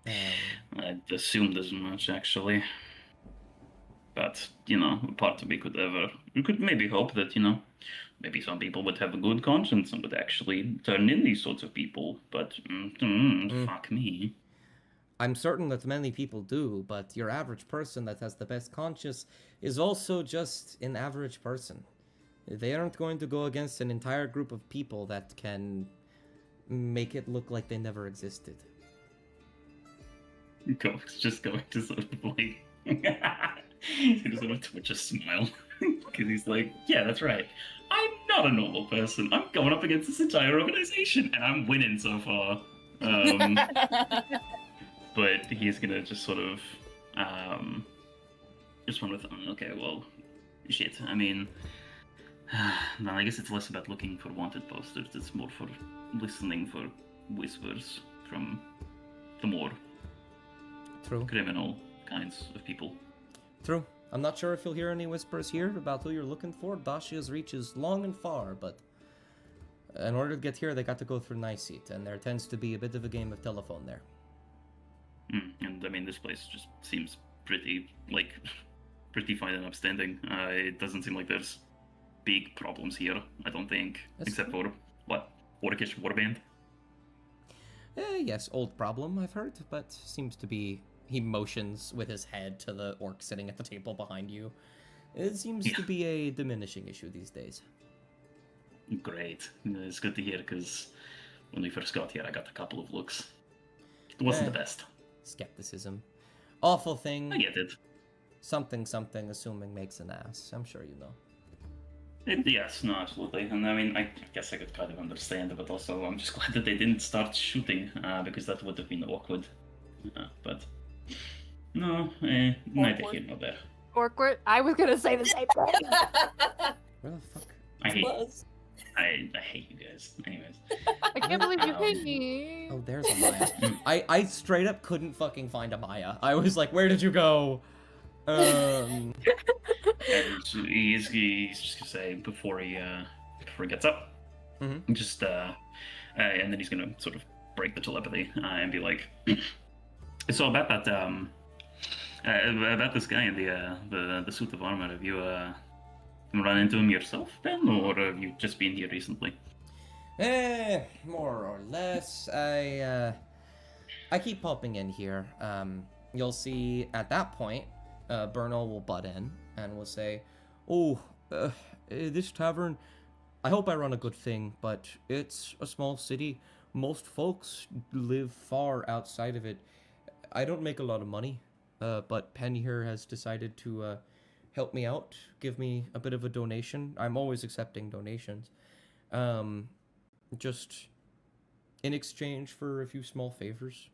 I'd assumed as much, actually. But, part of me could maybe hope that, maybe some people would have a good conscience and would actually turn in these sorts of people. But, fuck me. I'm certain that many people do, but your average person that has the best conscience is also just an average person. They aren't going to go against an entire group of people that can make it look like they never existed. Cloaks just going to sort of like... he just sort of twitch a smile. Because he's like, yeah, that's right. I'm not a normal person. I'm going up against this entire organization, and I'm winning so far. But he's gonna just sort of just run with, okay, well, shit. I mean, no, I guess it's less about looking for wanted posters. It's more for listening for whispers from the more criminal kinds of people. True. I'm not sure if you'll hear any whispers here about who you're looking for. Dashia's reach is long and far, but in order to get here, they got to go through Niceseat, and there tends to be a bit of a game of telephone there. And I mean, this place just seems pretty fine and upstanding. It doesn't seem like there's big problems here, I don't think. Except for, Orcish Warband? Yes, old problem, I've heard, but seems to be... He motions with his head to the orc sitting at the table behind you. It seems to be a diminishing issue these days. Great. It's good to hear, because when we first got here, I got a couple of looks. It wasn't the best. Skepticism. Awful thing. I get it. Something, assuming makes an ass. I'm sure you know. Yes, no, absolutely. And I mean, I guess I could kind of understand it, but also I'm just glad that they didn't start shooting, because that would have been awkward. But... No, neither here nor there. Awkward? I was gonna say the same thing. Where the fuck? I hate you guys. Anyways. I can't believe you hate me. Oh, there's Amaya. I straight up couldn't fucking find Amaya. I was like, where did you go? And he's just gonna say before he gets up, just and then he's gonna sort of break the telepathy and be like, so about that about this guy in the suit of armor. Have you run into him yourself, Ben, or have you just been here recently? More or less. I keep popping in here. You'll see at that point, Bernal will butt in and will say, "Oh, this tavern. I hope I run a good thing, but it's a small city. Most folks live far outside of it. I don't make a lot of money, but Penn here has decided to help me out, give me a bit of a donation. I'm always accepting donations. Just in exchange for a few small favors.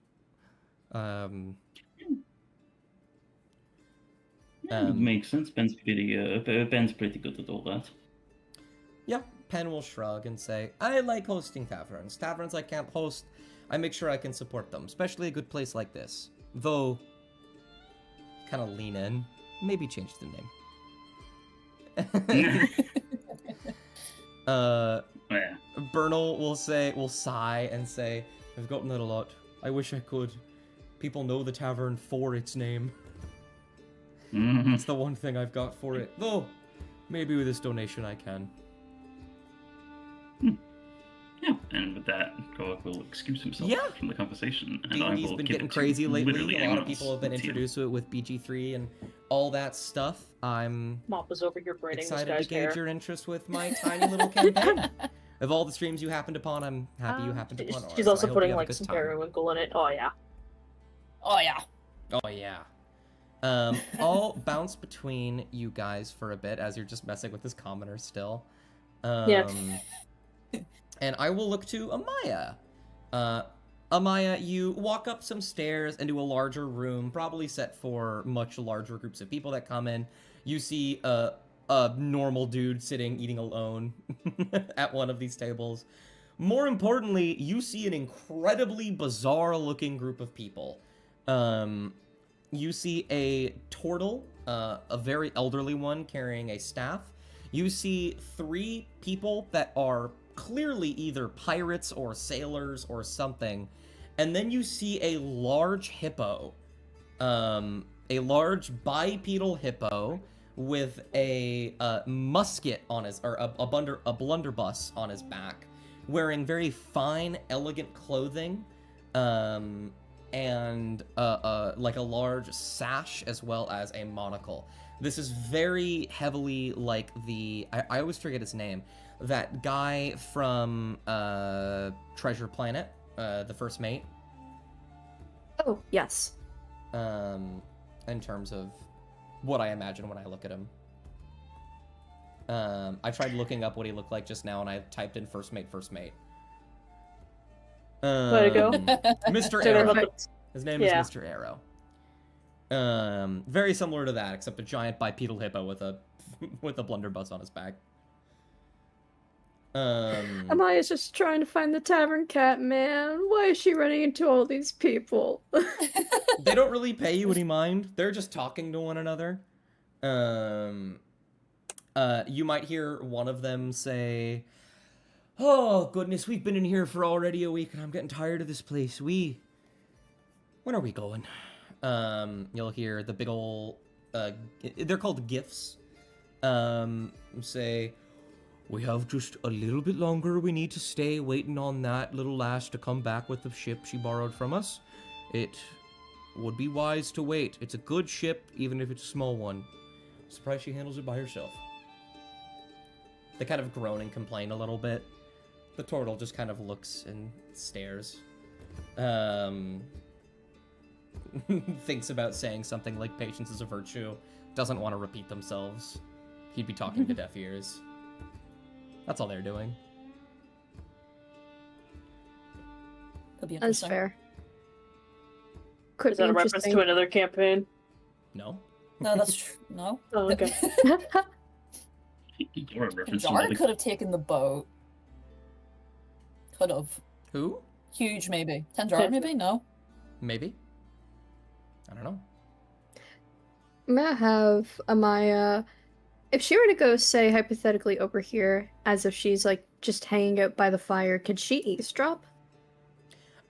Makes sense. Ben's pretty good at all that. Yeah, Penn will shrug and say, I like hosting taverns. Taverns I can't host, I make sure I can support them, especially a good place like this. Though, kind of lean in, maybe change the name. Bernal will sigh and say, I've gotten that a lot. I wish I could. People know the tavern for its name. It's the one thing I've got for it. Though, maybe with this donation I can. Yeah, and with that, Cloak will excuse himself from the conversation. And D&D's been getting crazy lately. A lot of people have been introduced to it with BG3 and all that stuff. I'm Mop is over here braiding excited this guy's to gauge hair. your interest with my tiny little campaign. Of all the streams you happened upon, I'm happy you happened upon ours. She's also I hope putting you have a like good some time. periwinkle in it. Oh yeah. Oh yeah. Oh yeah. I'll bounce between you guys for a bit as you're just messing with this commoner still. And I will look to Amaya. Amaya, you walk up some stairs into a larger room, probably set for much larger groups of people that come in. You see a normal dude sitting eating alone at one of these tables. More importantly, you see an incredibly bizarre-looking group of people. You see a turtle, a very elderly one carrying a staff. You see 3 people that are clearly either pirates or sailors or something. And then you see a large hippo, a large bipedal hippo with a musket on his, or a blunderbuss on his back, wearing very fine, elegant clothing, and like a large sash as well as a monocle. This is very heavily like the, I always forget his name, that guy from Treasure Planet, the first mate. Oh, yes. In terms of what I imagine when I look at him. I tried looking up what he looked like just now, and I typed in first mate. Way to go. Mr. Arrow. His name is Mr. Arrow. Very similar to that, except a giant bipedal hippo with a blunderbuss on his back. Amaya's just trying to find the tavern cat, man. Why is she running into all these people? They don't really pay you any mind. They're just talking to one another. You might hear one of them say, "Oh, goodness, we've been in here for already a week, and I'm getting tired of this place. When are we going?" You'll hear the big ol', they're called gifts, say, "We have just a little bit longer. We need to stay waiting on that little lass to come back with the ship she borrowed from us. It would be wise to wait. It's a good ship, even if it's a small one. Surprised she handles it by herself." They kind of groan and complain a little bit. The turtle just kind of looks and stares. Thinks about saying something like patience is a virtue. Doesn't want to repeat themselves. He'd be talking to deaf ears. That's all they're doing. That's fair. Could Is that a reference to another campaign? No. No, that's true. No. Oh, okay. Or a reference to Jar another... could have taken the boat. Could have. Who? Huge, maybe. Tanjar, maybe? No. Maybe. I don't know. May I have Amaya, if she were to go, say, hypothetically over here, as if she's, like, just hanging out by the fire, could she eavesdrop?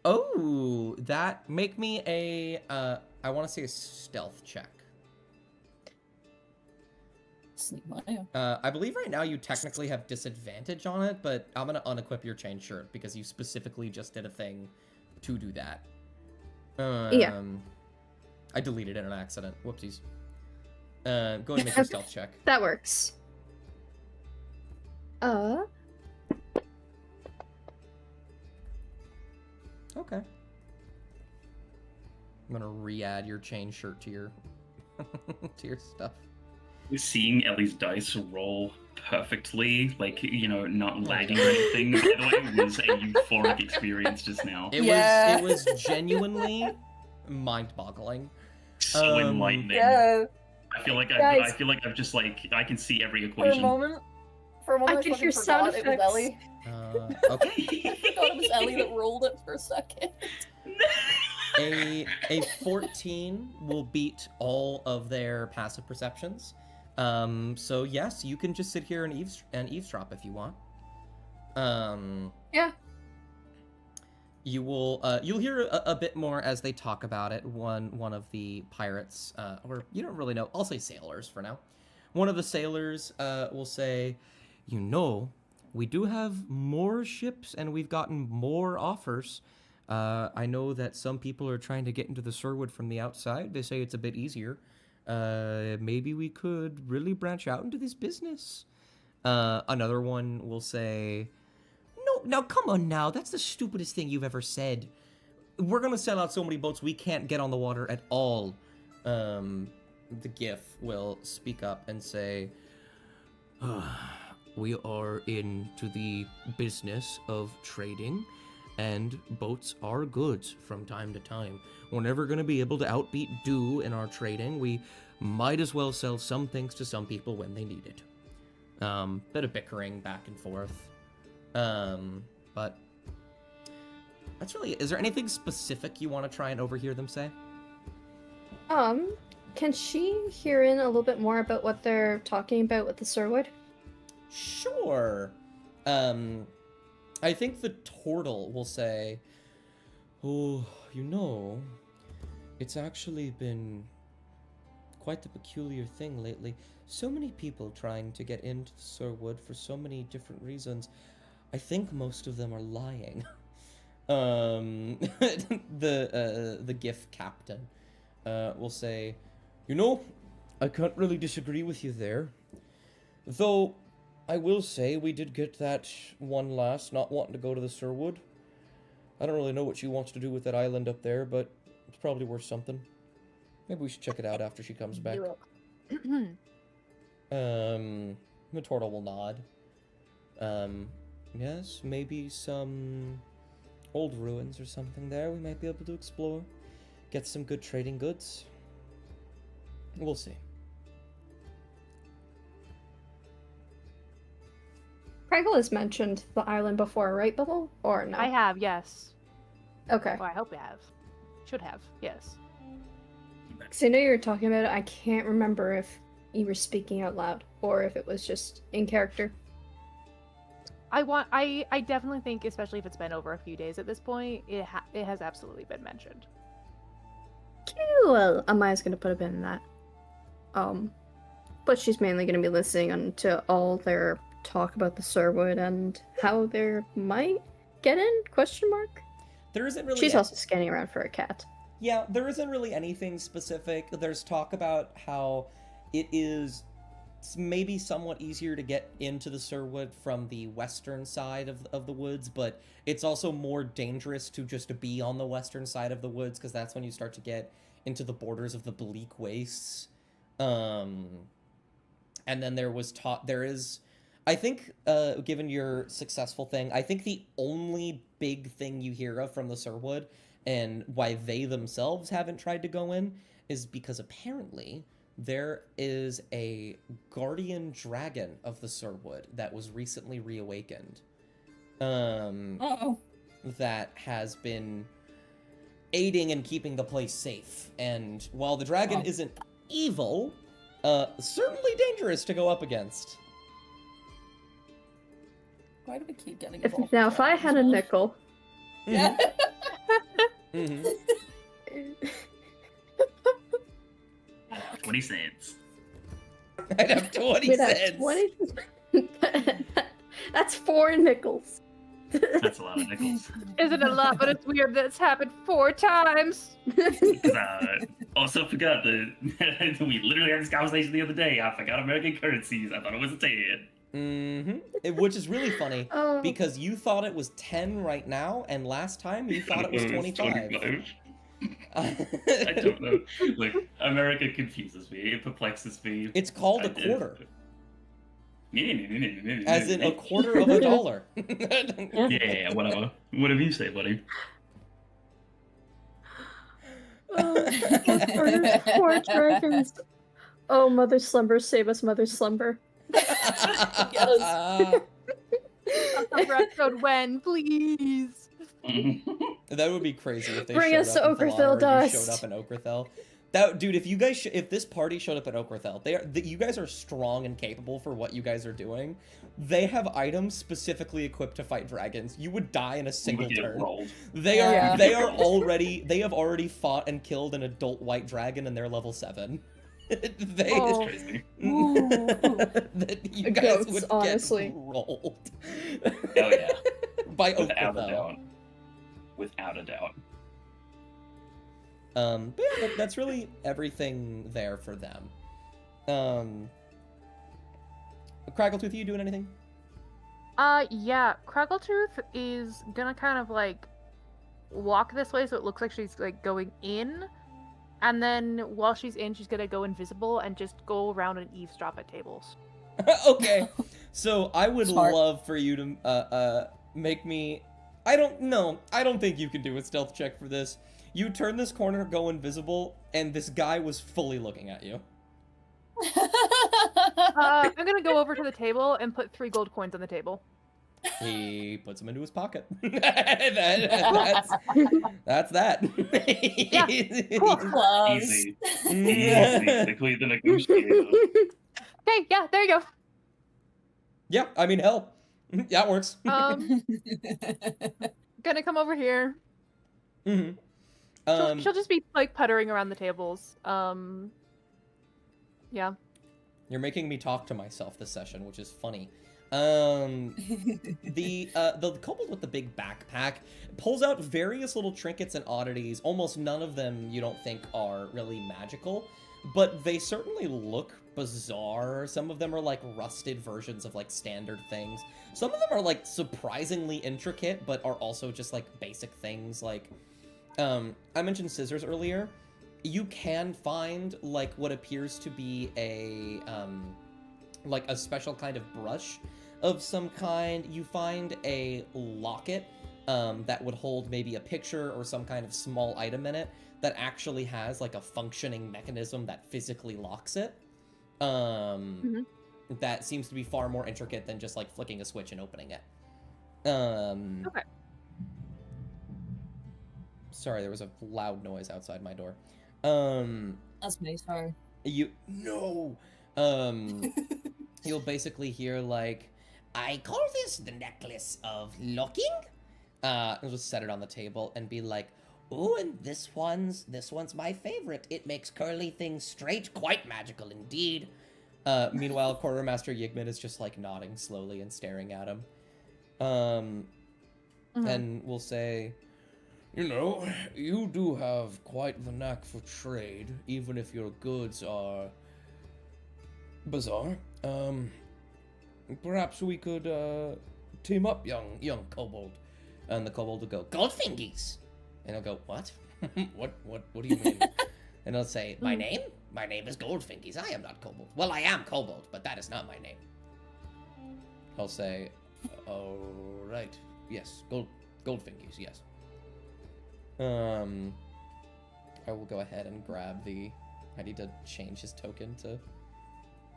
Oh, that, make me a, I want to say a stealth check. I believe right now you technically have disadvantage on it, but I'm going to unequip your chain shirt because you specifically just did a thing to do that. Yeah. I deleted it on accident. Whoopsies. Go ahead and make your stealth check. That works. Okay. I'm gonna re-add your chain shirt to your to your stuff. Seeing Ellie's dice roll perfectly, like, you know, not lagging or anything, by the way, was a euphoric experience just now. It was genuinely mind-boggling. So enlightening. Yeah. I feel like I've just like I can see every equation. For a moment, I can hear sound it was Ellie. Okay. I forgot it was Ellie that rolled it for a second. A 14 will beat all of their passive perceptions. So yes, you can just sit here and eavesdrop if you want. Yeah. You will you'll hear a bit more as they talk about it. One of the pirates, or you don't really know, I'll say sailors for now. One of the sailors will say, "You know, we do have more ships and we've gotten more offers. I know that some people are trying to get into the Cirwood from the outside. They say it's a bit easier. Maybe we could really branch out into this business." Another one will say, "No, now come on now. That's the stupidest thing you've ever said. We're gonna sell out so many boats we can't get on the water at all." The GIF will speak up and say, "We are into the business of trading, and boats are goods from time to time. We're never gonna be able to outbeat Dew in our trading. We might as well sell some things to some people when they need it." Bit of bickering back and forth. But that's really it. Is there anything specific you want to try and overhear them say? Can she hear in a little bit more about what they're talking about with the Cirwood? Sure. I think the turtle will say, "Oh, you know, it's actually been quite a peculiar thing lately. So many people trying to get into the Cirwood for so many different reasons. I think most of them are lying." The GIF captain will say, "You know, I can't really disagree with you there. Though, I will say we did get that one lass not wanting to go to the Cirwood. I don't really know what she wants to do with that island up there, but it's probably worth something. Maybe we should check it out after she comes back." The turtle will nod. Yes, maybe some old ruins or something there we might be able to explore. Get some good trading goods. We'll see. Craigle has mentioned the island before, right, Bubble? Or no? I have, yes. Okay. Well, I hope I have. Should have, yes. Because I know you were talking about it. I can't remember if you were speaking out loud or if it was just in character. I definitely think, especially if it's been over a few days at this point, it has absolutely been mentioned. Cool. Amaya's gonna put a pin in that. But she's mainly gonna be listening to all their talk about the Cirwood and how they might get in? Question mark. There isn't really. She's also scanning around for a cat. Yeah, there isn't really anything specific. There's talk about how it is maybe somewhat easier to get into the Cirwood from the western side of the woods, but it's also more dangerous to just be on the western side of the woods, because that's when you start to get into the borders of the bleak wastes. And then there is, I think, given your successful thing, I think the only big thing you hear of from the Cirwood and why they themselves haven't tried to go in is because apparently there is a guardian dragon of the Cirwood that was recently reawakened. That has been aiding in keeping the place safe. And while the dragon isn't evil, certainly dangerous to go up against. Why do we keep getting involved? Now, if I had a nickel... Yeah. Mm-hmm. 20 cents. I'd have 20 cents. 20... That's 4 nickels. That's a lot of nickels. Isn't it a lot? But it's weird that it's happened 4 times. Also forgot that we literally had this conversation the other day. I forgot American currencies. I thought it was a 10. Mm-hmm. Which is really funny because you thought it was 10 right now, and last time you thought it was 25. I don't know. Like, America confuses me. It perplexes me. It's called a quarter. As in a quarter of a dollar. Yeah, whatever. Whatever you say, buddy. Poor dragons. Oh, Mother Slumber, save us, Mother Slumber. Yes. Episode when, please. That would be crazy if they Bring showed us up to in Okerthel Valhalla, or you dust. showed up in Okerthel. Dude, if this party showed up at Oakerthel, you guys are strong and capable for what you guys are doing. They have items specifically equipped to fight dragons. You would die in a single turn. They have already fought and killed an adult white dragon, and they're level 7. You guys would honestly get rolled. Oh yeah. By Oakerthel. Without a doubt. But yeah, that's really everything there for them. Craggletooth, are you doing anything? Yeah, Craggletooth is gonna kind of like walk this way so it looks like she's like going in, and then while she's in, she's gonna go invisible and just go around and eavesdrop at tables. Okay, so I would love for you to make me. I don't think you can do a stealth check for this. You turn this corner, go invisible, and this guy was fully looking at you. I'm gonna go over to the table and put 3 gold coins on the table. He puts them into his pocket. That's that. Yeah, cool. Easy. Basically the negotiator. Okay, yeah, there you go. Yeah, I mean, hell. Yeah, it works. Gonna come over here. Mm-hmm. She'll just be like puttering around the tables. Yeah. You're making me talk to myself this session, which is funny. The kobold with the big backpack pulls out various little trinkets and oddities. Almost none of them you don't think are really magical, but they certainly look bizarre. Some of them are like rusted versions of like standard things. Some of them are like surprisingly intricate, but are also just like basic things. Like, I mentioned scissors earlier. You can find like what appears to be a special kind of brush of some kind. You find a locket that would hold maybe a picture or some kind of small item in it that actually has like a functioning mechanism that physically locks it. That seems to be far more intricate than just like flicking a switch and opening it. Okay. Sorry, there was a loud noise outside my door. That's me, sorry. You'll basically hear like, I call this the necklace of locking. I'll just set it on the table and be like, oh, and this one's my favorite. It makes curly things straight, quite magical indeed. Meanwhile, Quartermaster Yigman is just like nodding slowly and staring at him. And we'll say, you know, you do have quite the knack for trade, even if your goods are bizarre. Perhaps we could team up, young kobold. And the kobold will go, Goldfingies! And he'll go, what? what do you mean? And he'll say, my name is Goldfingies. I am not kobold. Well, I am kobold, but that is not my name. He'll say, oh, right. Yes, Goldfingies, yes. I will go ahead and grab I need to change his token to,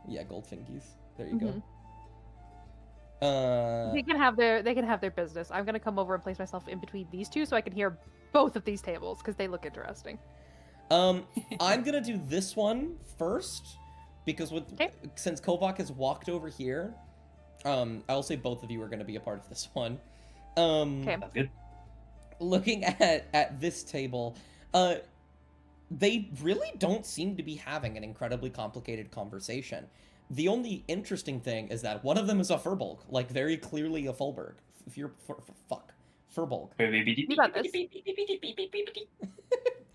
yeah, Goldfingies. There you go. They can have their business. I'm gonna come over and place myself in between these two so I can hear both of these tables because they look interesting. I'm gonna do this one first because since Kovak has walked over here, I'll say both of you are gonna be a part of this one. Okay. That's good. Looking at this table, they really don't seem to be having an incredibly complicated conversation. The only interesting thing is that one of them is a Furbolg, like very clearly a Fulberg. If you're Furbolg. You got this.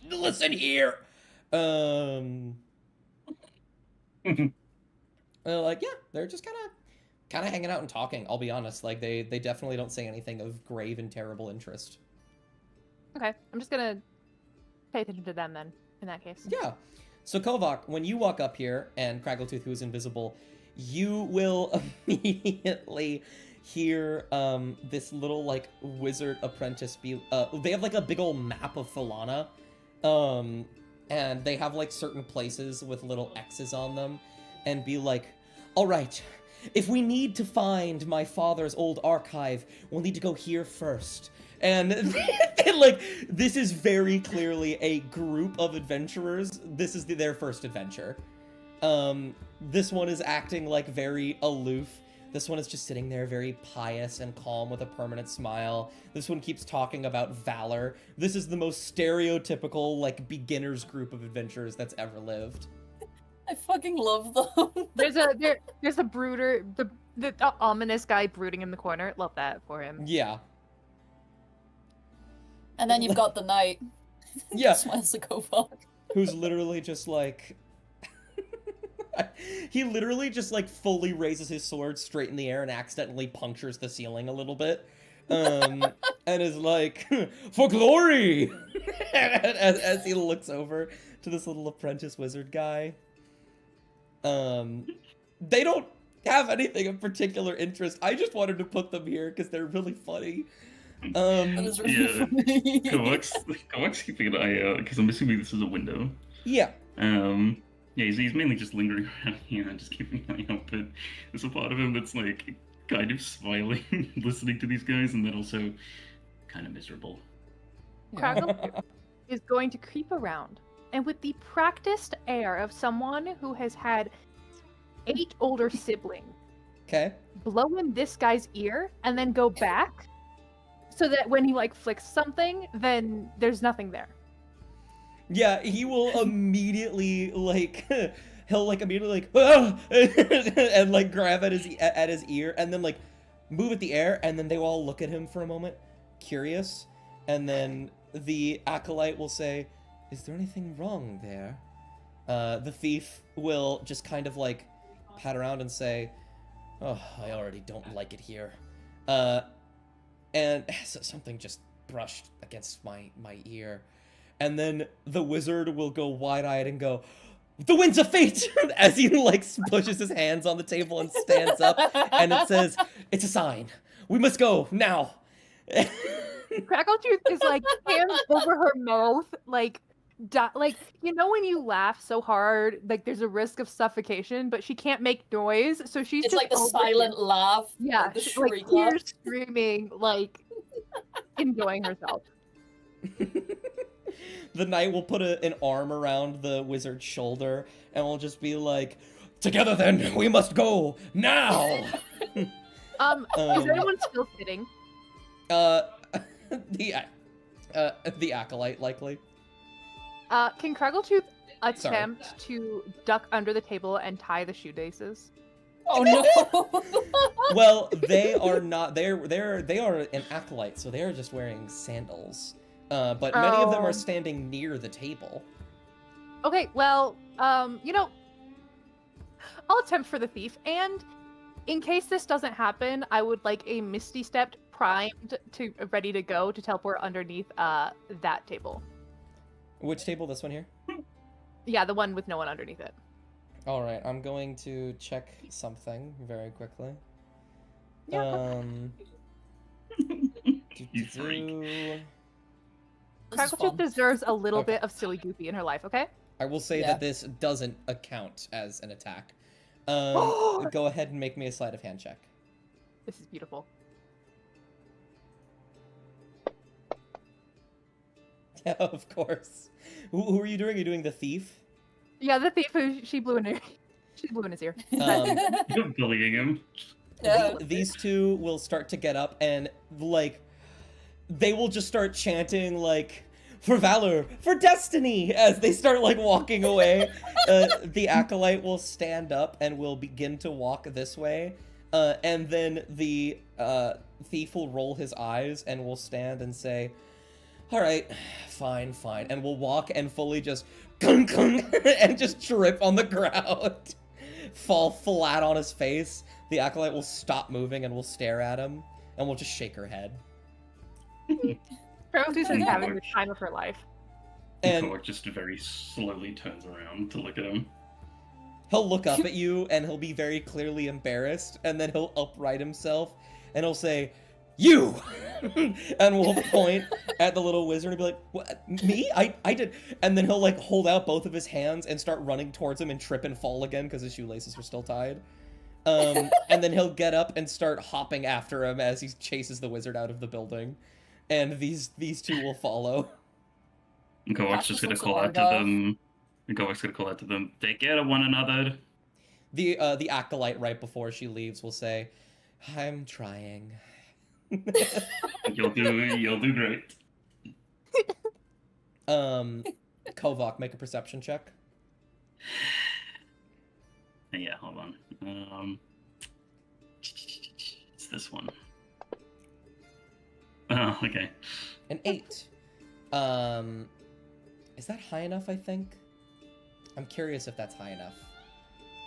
Listen here. Like yeah, they're just kind of hanging out and talking. I'll be honest, like they definitely don't say anything of grave and terrible interest. Okay, I'm just gonna pay attention to them then. In that case. Yeah. So Kovak, when you walk up here, and Craggletooth, who is invisible, you will immediately hear this little like wizard apprentice be. They have like a big old map of Falana, and they have like certain places with little X's on them, and be like, "All right, if we need to find my father's old archive, we'll need to go here first." And, and like, this is very clearly a group of adventurers. This is their first adventure. This one is acting like very aloof. This one is just sitting there very pious and calm with a permanent smile. This one keeps talking about valor. This is the most stereotypical, like, beginner's group of adventurers that's ever lived. I fucking love them. There's a brooder, the ominous guy brooding in the corner. Love that for him. Yeah. And then you've got the knight. Yeah. Smiles like, oh fuck. Who's literally just like... he literally just like fully raises his sword straight in the air and accidentally punctures the ceiling a little bit. And is like, for glory! as he looks over to this little apprentice wizard guy. They don't have anything of particular interest. I just wanted to put them here because they're really funny. That is really funny. Cloaks keeping an eye out because I'm assuming this is a window. Yeah. Yeah, he's mainly just lingering around here and just keeping an eye out, but there's a part of him that's like kind of smiling, listening to these guys, and then also kind of miserable. Craggle is going to creep around, and with the practiced air of someone who has had 8 older siblings, Okay. blow in this guy's ear and then go back, so that when he like flicks something, then there's nothing there. Yeah, he will immediately like he'll like immediately like ah! and like grab at his ear and then like move at the air, and then they will all look at him for a moment, curious, and then the acolyte will say, "Is there anything wrong there?" The thief will just kind of like pat around and say, "Oh, I already don't like it here," and something just brushed against my ear. And then the wizard will go wide-eyed and go, "The winds of fate!" as he like pushes his hands on the table and stands up, and it says, "It's a sign. We must go now." Crackletooth is like hands over her mouth, like you know when you laugh so hard, like there's a risk of suffocation, but she can't make noise, so she's It's just like the silent laugh. Yeah, the like shriek laugh. tears screaming, like enjoying herself. The knight will put an arm around the wizard's shoulder and will just be like, "Together then, we must go now." Is anyone still sitting? The acolyte likely. Can Craggletooth attempt to duck under the table and tie the shoelaces? Oh no! Well, they are not. They are an acolyte, so they are just wearing sandals. But many of them are standing near the table. Okay, well, you know, I'll attempt for the thief, and in case this doesn't happen, I would like a Misty Step primed to ready to go to teleport underneath that table. Which table? This one here? Yeah, the one with no one underneath it. All right, I'm going to check something very quickly. Yeah. You freak. Crackletooth deserves a little bit of silly goofy in her life, okay? I will say that this doesn't account as an attack. Go ahead and make me a sleight of hand check. This is beautiful. Yeah, of course. Who are you doing? Are you doing the thief? Yeah, the thief who she blew in his ear. You're bullying him. These two will start to get up and like they will just start chanting like, "For valor, for destiny," as they start like walking away. The acolyte will stand up and will begin to walk this way, and then the thief will roll his eyes and will stand and say, "All right, fine," and will walk and fully just kung kung and just trip on the ground, fall flat on his face. The acolyte will stop moving and will stare at him and will just shake her head. Crackletooth is having the time of her life. And Cloak just very slowly turns around to look at him. He'll look up at you and he'll be very clearly embarrassed, and then he'll upright himself and he'll say, "You!" and we'll point at the little wizard and be like, "What? Me? I did." And then he'll like hold out both of his hands and start running towards him and trip and fall again because his shoelaces were still tied. And then he'll get up and start hopping after him as he chases the wizard out of the building. and these two will follow. Kovacs just gonna call out to them. Kovacs gonna call out to them. Take care of one another. The acolyte right before she leaves will say, "I'm trying." You'll do great. Kovac, make a perception check. Yeah, hold on. It's this one. Oh, okay. An 8. Is that high enough, I think? I'm curious if that's high enough.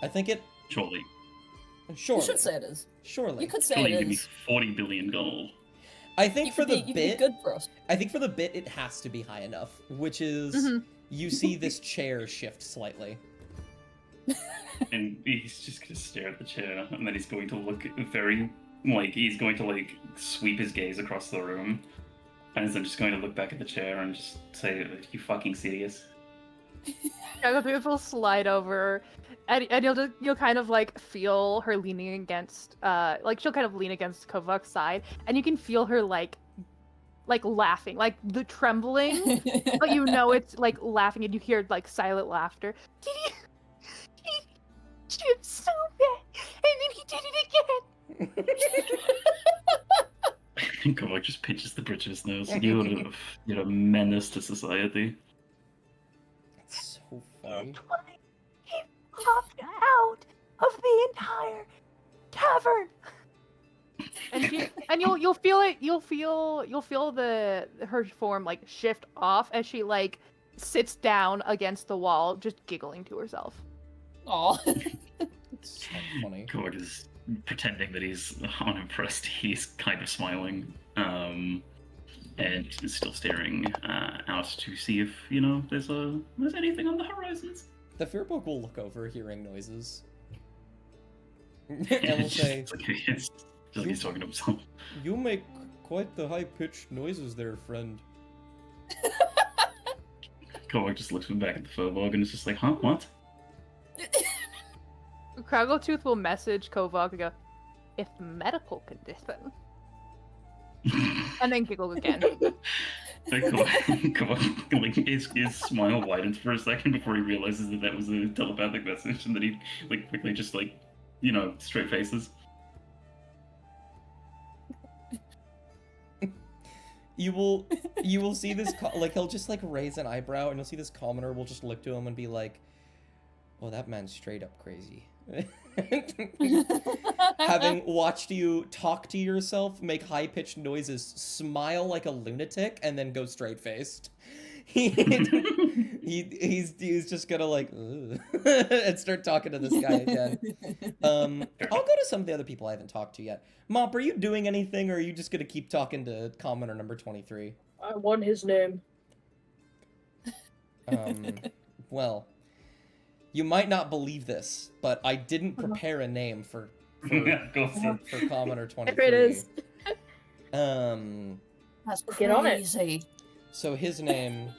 I think it... Surely. Surely. You should say it is. Surely. You could say Surely it give me is. 40 billion gold. I think for the bit... good for us. I think for the bit, it has to be high enough, which is... You see this chair shift slightly. And he's just gonna stare at the chair, and then he's going to look very... he's going to, sweep his gaze across the room. And then just going to look back at the chair and just say, "Are you fucking serious?" Tooth will slide over, and you'll kind of feel her leaning against, she'll kind of lean against Kovac's side, and you can feel her laughing, the trembling, but you know it's laughing, and you hear silent laughter. He did so bad, and then he did it again. Kovac just pinches the bridge of his nose. You're a menace to society. That's so funny. He popped out of the entire tavern. And you'll feel it. You'll feel her form shift off as she sits down against the wall, just giggling to herself. Aw. It's so funny. Kovac is pretending that he's unimpressed. He's kind of smiling, and is still staring out to see if there's anything on the horizons. The Fearbook will look over, hearing noises, and will say, it's just like he's talking to himself. "You make quite the high-pitched noises there, friend." Kovac just looks back at the Fearbook and is just like, "Huh? What?" Kraggletooth will message Kovac and go, "If medical condition," and then giggle again. Kovac, his smile widens for a second before he realizes that was a telepathic message, and then he quickly just straight faces. You will see this he'll just raise an eyebrow, and you'll see this commoner will just look to him and be like, "Oh, that man's straight up crazy." Having watched you talk to yourself, make high-pitched noises, smile like a lunatic, and then go straight-faced. He's just gonna and start talking to this guy again. I'll go to some of the other people I haven't talked to yet. Mop, are you doing anything, or are you just gonna keep talking to commoner number 23? I want his name. Well, you might not believe this, but I didn't prepare a name for commoner 23. There it is. That's crazy. Get on it. So his name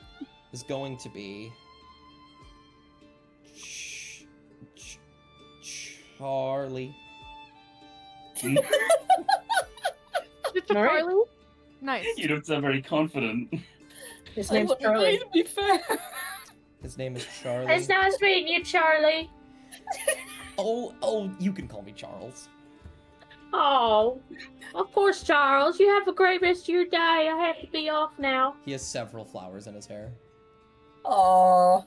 is going to be Charlie. Mr. Charlie? Nice. You don't sound very confident. His name's Charlie. To be fair. His name is Charlie. It's nice meeting you, Charlie. Oh, you can call me Charles. Oh, of course, Charles. You have a great rest of your day. I have to be off now. He has several flowers in his hair. Aww.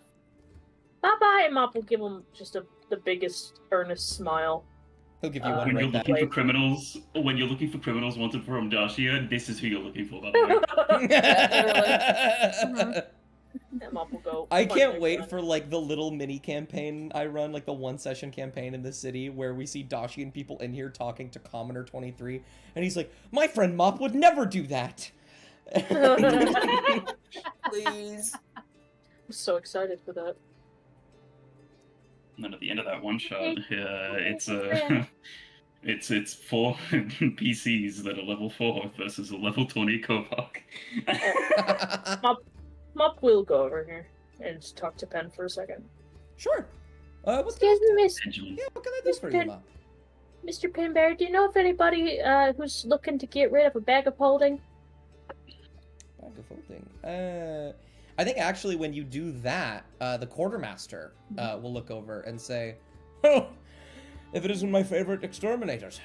Bye-bye, and Mop will give him just the biggest earnest smile. He'll give you one When right you're back. looking for criminals, wanted from Dacia, this is who you're looking for, by the way. And Mop will go. I can't wait for the little mini campaign I run, the 1-session campaign in the city where we see Dacian people in here talking to Commoner 23, and he's like, "My friend Mop would never do that." Please. I'm so excited for that. And then at the end of that one shot, it's 4 PCs that are level 4 versus a level 20 Kovac. Mop will go over here and just talk to Pen for a second. Sure. What Excuse me, Miss. Benjamin. what can I do for you, Mop? Mr. Pinbear, do you know if anybody who's looking to get rid of a bag of holding? I think actually when you do that, the quartermaster will look over and say, "Oh, if it isn't my favorite exterminators,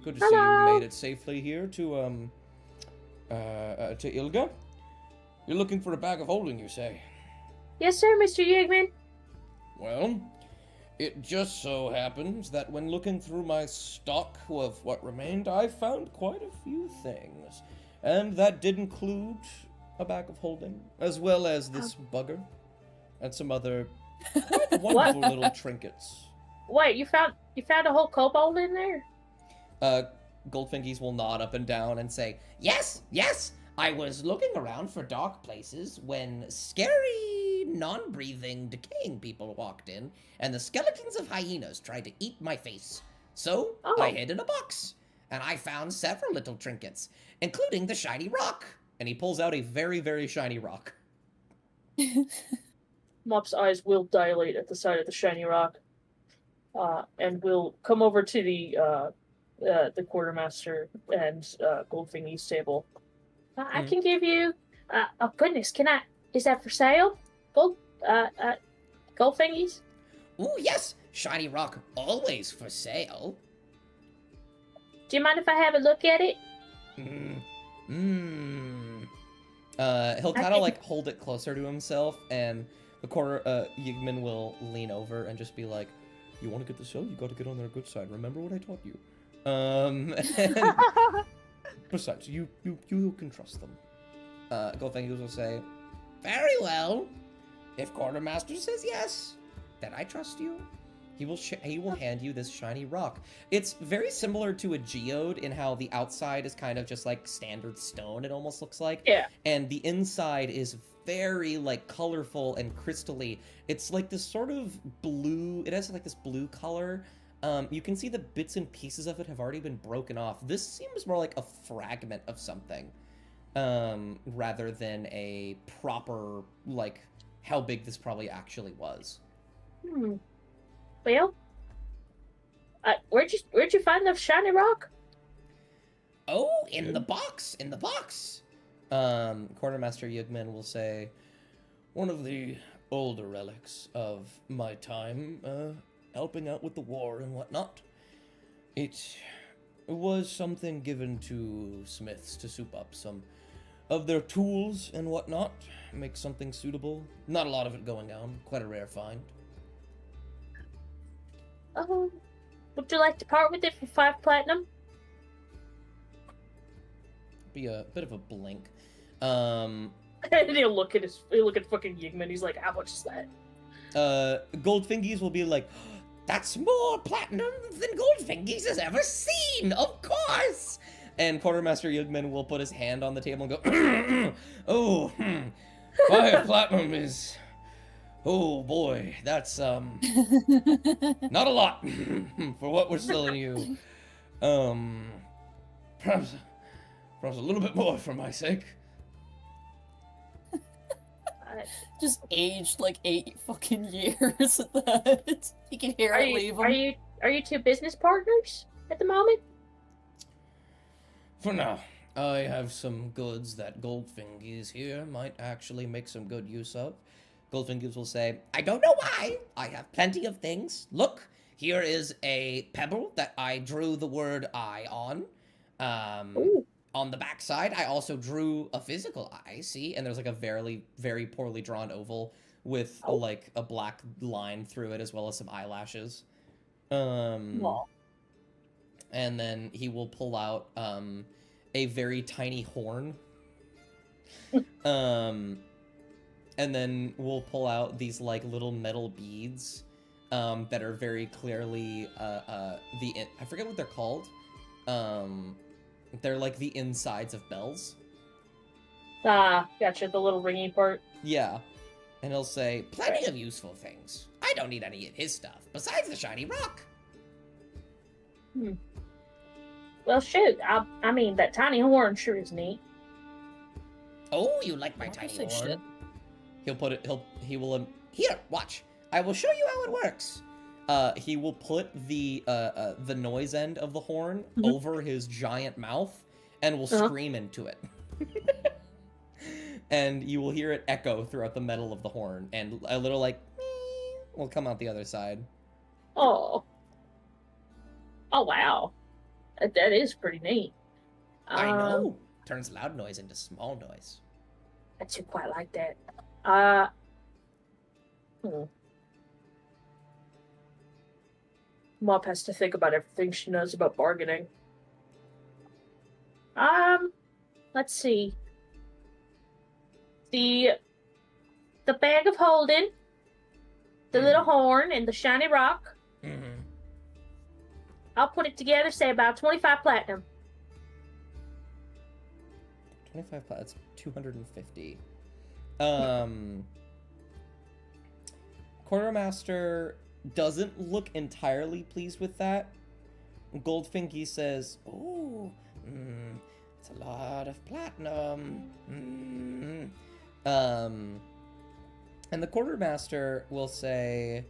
good to see you made it safely here to Ylga. You're looking for a bag of holding, you say?" Yes, sir, Mr. Yegman. Well, it just so happens that when looking through my stock of what remained, I found quite a few things. And that did include a bag of holding, as well as this bugger, and some other quite wonderful little trinkets. Wait, you found a whole kobold in there? Goldfingies will nod up and down and say, "Yes, yes! I was looking around for dark places when scary, non-breathing, decaying people walked in, and the skeletons of hyenas tried to eat my face. So, I hid in a box, and I found several little trinkets, including the shiny rock." And he pulls out a very, very shiny rock. Mop's eyes will dilate at the sight of the shiny rock, and will come over to the quartermaster and Goldfingy's table. I can give you. Oh goodness, can I? Is that for sale? Goldfingies? Ooh, yes, shiny rock, always for sale. Do you mind if I have a look at it? He'll kind of like hold it closer to himself, and the Yigman will lean over and just be like, "You want to get the show? You got to get on their good side. Remember what I taught you." And besides, you can trust them. Goldfingies will say, "Very well. If Quartermaster says yes, then I trust you." He will hand you this shiny rock. It's very similar to a geode in how the outside is kind of just like standard stone, it almost looks like. Yeah. And the inside is very like colorful and crystally. It's like this sort of blue, it has like this blue color. You can see the bits and pieces of it have already been broken off. This seems more like a fragment of something, rather than a proper, like, how big this probably actually was. Well, where'd you find the shiny rock? Oh, in the box, in the box. Quartermaster Yigman will say, "One of the older relics of my time, helping out with the war and whatnot. It was something given to smiths to soup up some of their tools and whatnot, make something suitable. Not a lot of it going down, quite a rare find." Would you like to part with it for 5 platinum? Be a bit of a blink. And he'll look at fucking Yigman. He's like, "How much is that?" Goldfingies will be like, "That's more platinum than Goldfingies has ever seen, of course!" And Quartermaster Yigman will put his hand on the table and go, "Oh, 5 platinum is... Oh boy, that's, not a lot for what we're selling you. Perhaps a little bit more for my sake." Just aged like 8 fucking years at that. You can hear it leave him. Are you two business partners at the moment? For now, I have some goods that Goldfingies here might actually make some good use of. Goldfingies will say, "I don't know why. I have plenty of things. Look, here is a pebble that I drew the word eye on. On the backside, I also drew a physical eye, see? And there's like a very, very poorly drawn oval with like a black line through it as well as some eyelashes. And then he will pull out a very tiny horn. And then we'll pull out these like little metal beads that are very clearly I forget what they're called. They're like the insides of bells. Ah, gotcha, the little ringy part. Yeah. And he'll say, "Plenty of useful things. I don't need any of his stuff, besides the shiny rock." Well, shoot, I mean, that tiny horn sure is neat. "Oh, you like my tiny horn?" Shit. He will, here, watch. I will show you how it works. He will put the noise end of the horn over his giant mouth and will scream into it. and you will hear it echo throughout the metal of the horn, and a little like will come out the other side. Oh. Oh, wow. That is pretty neat. I know. Turns loud noise into small noise. I do quite like that. Mop has to think about everything she knows about bargaining. Let's see. The bag of holding, the little horn, and the shiny rock. Mm-hmm. I'll put it together, say about 25 platinum. 25 that's 250. Quartermaster doesn't look entirely pleased with that. Goldfinky says, "Oh, it's a lot of platinum." And the quartermaster will say,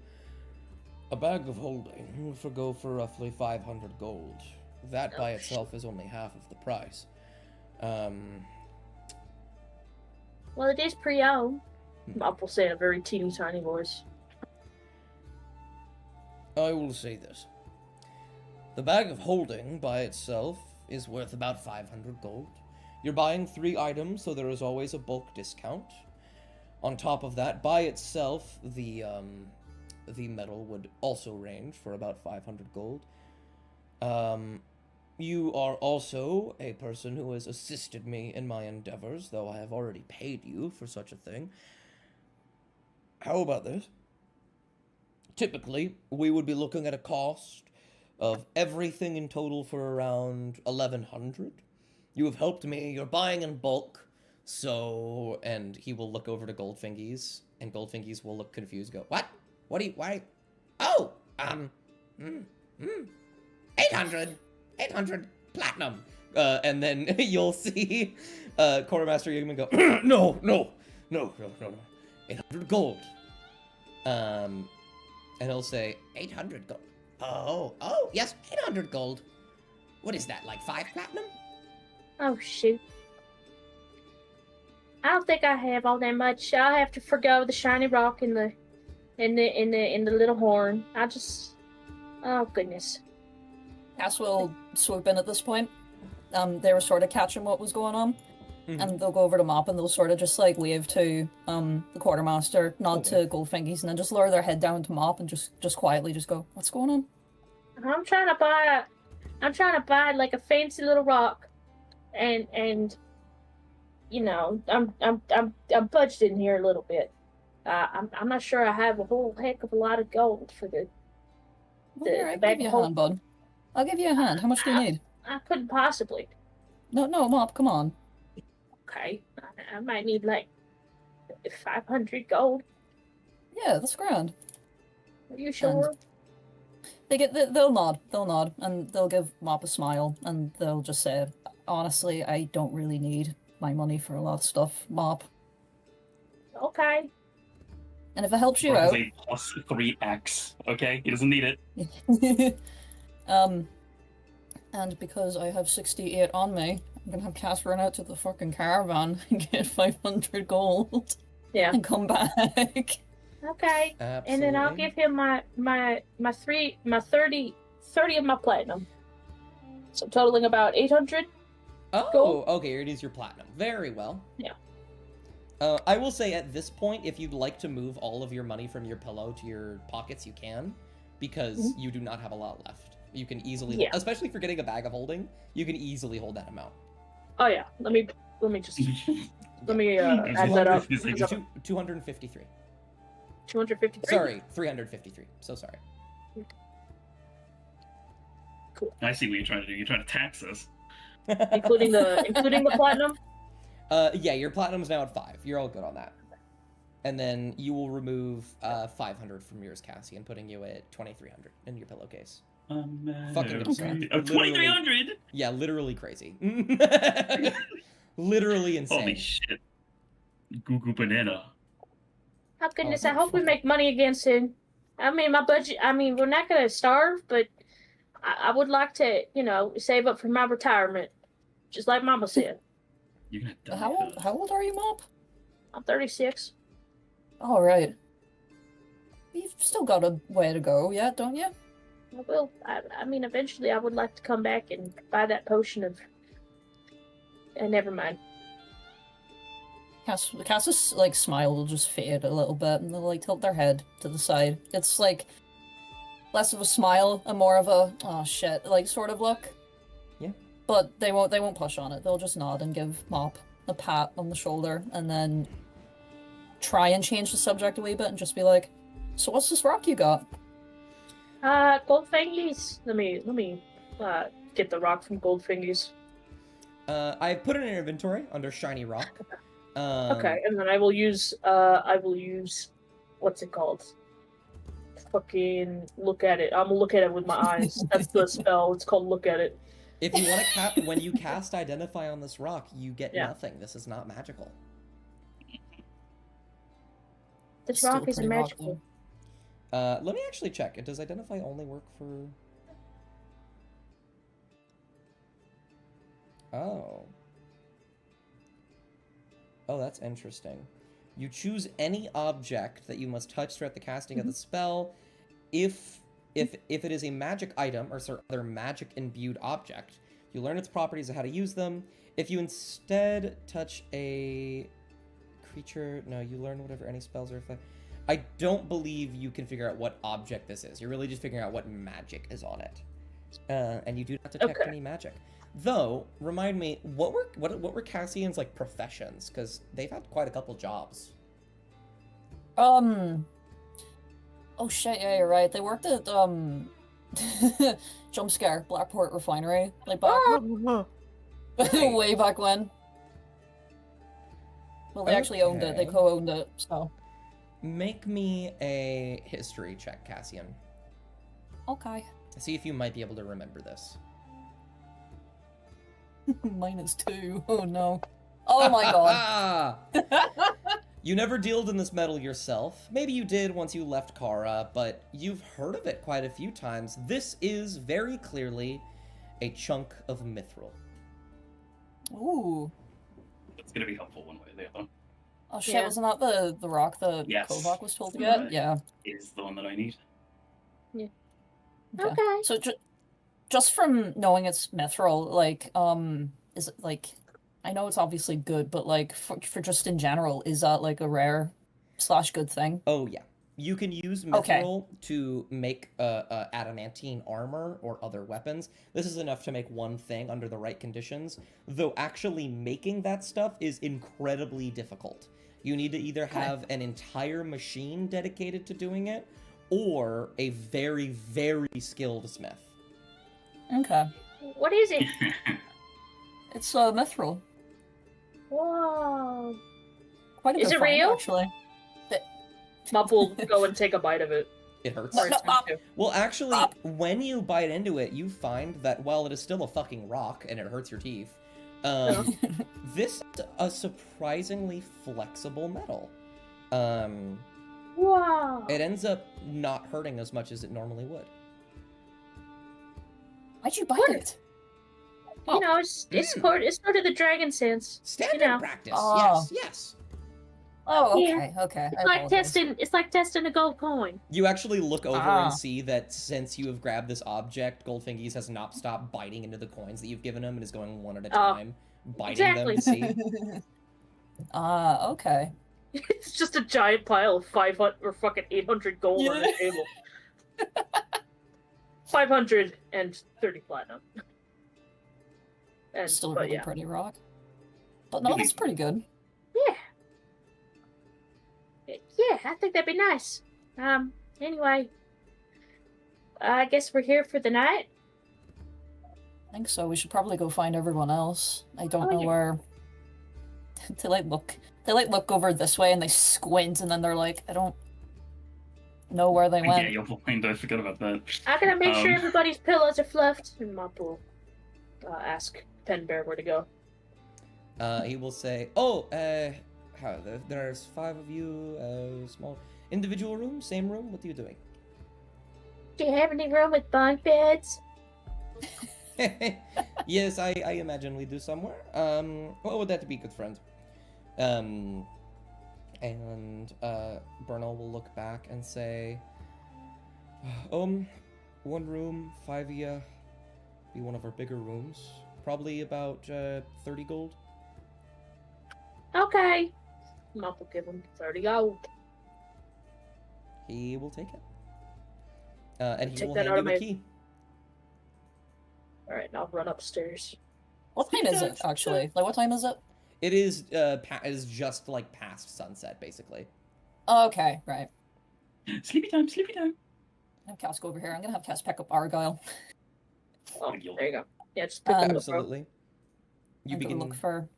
"A bag of holding will forgo for roughly 500 gold. That by itself is only half of the price." Well, it is pre-owned. Mop will say in a very teeny tiny voice. I will say this. The bag of holding by itself is worth about 500 gold. You're buying 3 items, so there is always a bulk discount. On top of that, by itself, the metal would also range for about 500 gold. You are also a person who has assisted me in my endeavors, though I have already paid you for such a thing. How about this? Typically, we would be looking at a cost of everything in total for around 1,100. You have helped me, you're buying in bulk, so... And he will look over to Goldfingies, and Goldfingies will look confused, go, "What? What do you... why... Oh! 800 platinum." And then you'll see Quartermaster Yigman go, No. 800 gold. And he'll say, 800 gold. Oh, yes, 800 gold. What is that, like 5 platinum? Oh, shoot. I don't think I have all that much. I'll have to forgo the shiny rock and the little horn. Oh, goodness. Cass will swoop in at this point. They were sort of catching what was going on. Mm-hmm. And they'll go over to Mop and they'll sort of just like wave to the quartermaster, nod to Goldfingies, and then just lower their head down to Mop and just quietly just go, "What's going on?" I'm trying to buy like a fancy little rock, and you know, I'm budgeting here a little bit. I'm not sure I have a whole heck of a lot of gold for the I'll give you a hand, bud. I'll give you a hand. How much do you need? I couldn't possibly. No, Mop, come on. Okay, I might need like 500 gold. Yeah, that's grand. Are you sure? And they'll nod, and they'll give Mop a smile, and they'll just say, "Honestly, I don't really need my money for a lot of stuff, Mop." Okay. And if it helps you out... plus 3x, okay? He doesn't need it. And because I have 68 on me, I'm gonna have Cass run out to the fucking caravan and get 500 gold. Yeah. And come back. Okay. Absolutely. And then I'll give him my 30 of my platinum. So totaling about 800. Oh, gold. Okay, it is your platinum. Very well. Yeah. I will say at this point, if you'd like to move all of your money from your pillow to your pockets, you can, because you do not have a lot left. You can easily, especially for getting a bag of holding, you can easily hold that amount. Oh yeah, let me just add that up. 253. 253. Sorry, 353. So sorry. Cool. I see what you're trying to do. You're trying to tax us. including the platinum. Yeah, your platinum's now at 5. You're all good on that. And then you will remove 500 from yours, Cassie, and putting you at 2,300 in your pillowcase. Fucking absurd. 2,300? Yeah, literally crazy. Literally insane. Holy shit. Goo goo banana. Oh goodness, I hope we make money again soon. I mean, my budget, we're not gonna starve, but I would like to, save up for my retirement. Just like Mama said. You're gonna die. How old are you, Mop? I'm 36. All right. You've still got a way to go yet, don't you? Well, I mean, eventually I would like to come back and buy that potion of... never mind. Cass's, like, smile will just fade a little bit, and they'll, like, tilt their head to the side. It's, like, less of a smile and more of a, oh shit, like, sort of look. Yeah. But they won't push on it. They'll just nod and give Mop a pat on the shoulder, and then try and change the subject a wee bit and just be like, so what's this rock you got? Goldfingies. Let me get the rock from Goldfingies. I put it in inventory under shiny rock. Okay, and then I will use what's it called? Fucking look at it. I'm gonna look at it with my eyes. That's the spell. It's called look at it. If you want to when you cast Identify on this rock, you get nothing. This is not magical. This rock is magical. Let me actually check. Does Identify only work for... Oh. Oh, that's interesting. You choose any object that you must touch throughout the casting of the spell. If it is a magic item or other magic imbued object, you learn its properties of how to use them. If you instead touch a creature, no, you learn whatever any spells are. I don't believe you can figure out what object this is. You're really just figuring out what magic is on it, and you do not detect any magic. Though, remind me, what were Cassian's like professions? Because they've had quite a couple jobs. Oh shit, yeah, you're right. They worked at Jump Scare, Blackport Refinery, like back way back when. Well, they actually owned it. They co-owned it, so. Make me a history check, Cassian. Okay. See if you might be able to remember this. -2. Oh no. Oh my god. You never dealed in this metal yourself. Maybe you did once you left Kara, but you've heard of it quite a few times. This is very clearly a chunk of mithril. Ooh. It's gonna be helpful one way or the other. Oh shit, wasn't that the rock that Kovac was told to get? Yeah. It's the one that I need. Yeah. Okay. So just from knowing it's mithril, like, is it, like, I know it's obviously good, but, like, for just in general, is that, like, a rare / good thing? Oh, yeah. You can use mithril to make adamantine armor or other weapons. This is enough to make one thing under the right conditions, though actually making that stuff is incredibly difficult. You need to either have an entire machine dedicated to doing it, or a very, very skilled smith. Okay. What is it? It's mithril. Whoa. Quite a is good it find, real? Actually. Mop will go and take a bite of it. It hurts. Well, actually, when you bite into it, you find that while it is still a fucking rock and it hurts your teeth, this is a surprisingly flexible metal. Wow. It ends up not hurting as much as it normally would. Why'd you bite it? You know, it's part of the dragon sense. Standard practice. Yes. Oh, okay, okay. It's like testing a gold coin. You actually look over and see that since you have grabbed this object, Goldfingies has not stopped biting into the coins that you've given him and is going one at a time, biting them to see. Okay. It's just a giant pile of 500 or fucking 800 gold on the table. 530 platinum. And, still a really pretty rock. But no, that's pretty good. Yeah, I think that'd be nice. Anyway, I guess we're here for the night. I think so. We should probably go find everyone else. I don't know where. They look over this way and they squint and then they're like, I don't know where they went. Yeah, you're blind. I forgot about that. I'm gonna make sure everybody's pillows are fluffed. And Mop will ask Penbear where to go. He will say, there's 5 of you, small individual room, same room, what are you doing? Do you have any room with bunk beds? Yes, I imagine we do somewhere. What would that be, good friend? And Bernal will look back and say, one room, 5 be one of our bigger rooms. Probably about 30 gold. Okay. Mop will give him 30 gold. He will take it. And he Take will that hand out you of a key. Alright, I'll run upstairs. What time is it, actually? Like, what time is it? It is just like past sunset, basically. Oh, okay, right. Sleepy time, sleepy time. I have Cass go over here. I'm gonna have Cass pick up Argyle. Oh, there you go. Yeah, just pick that up. Absolutely. You begin look for.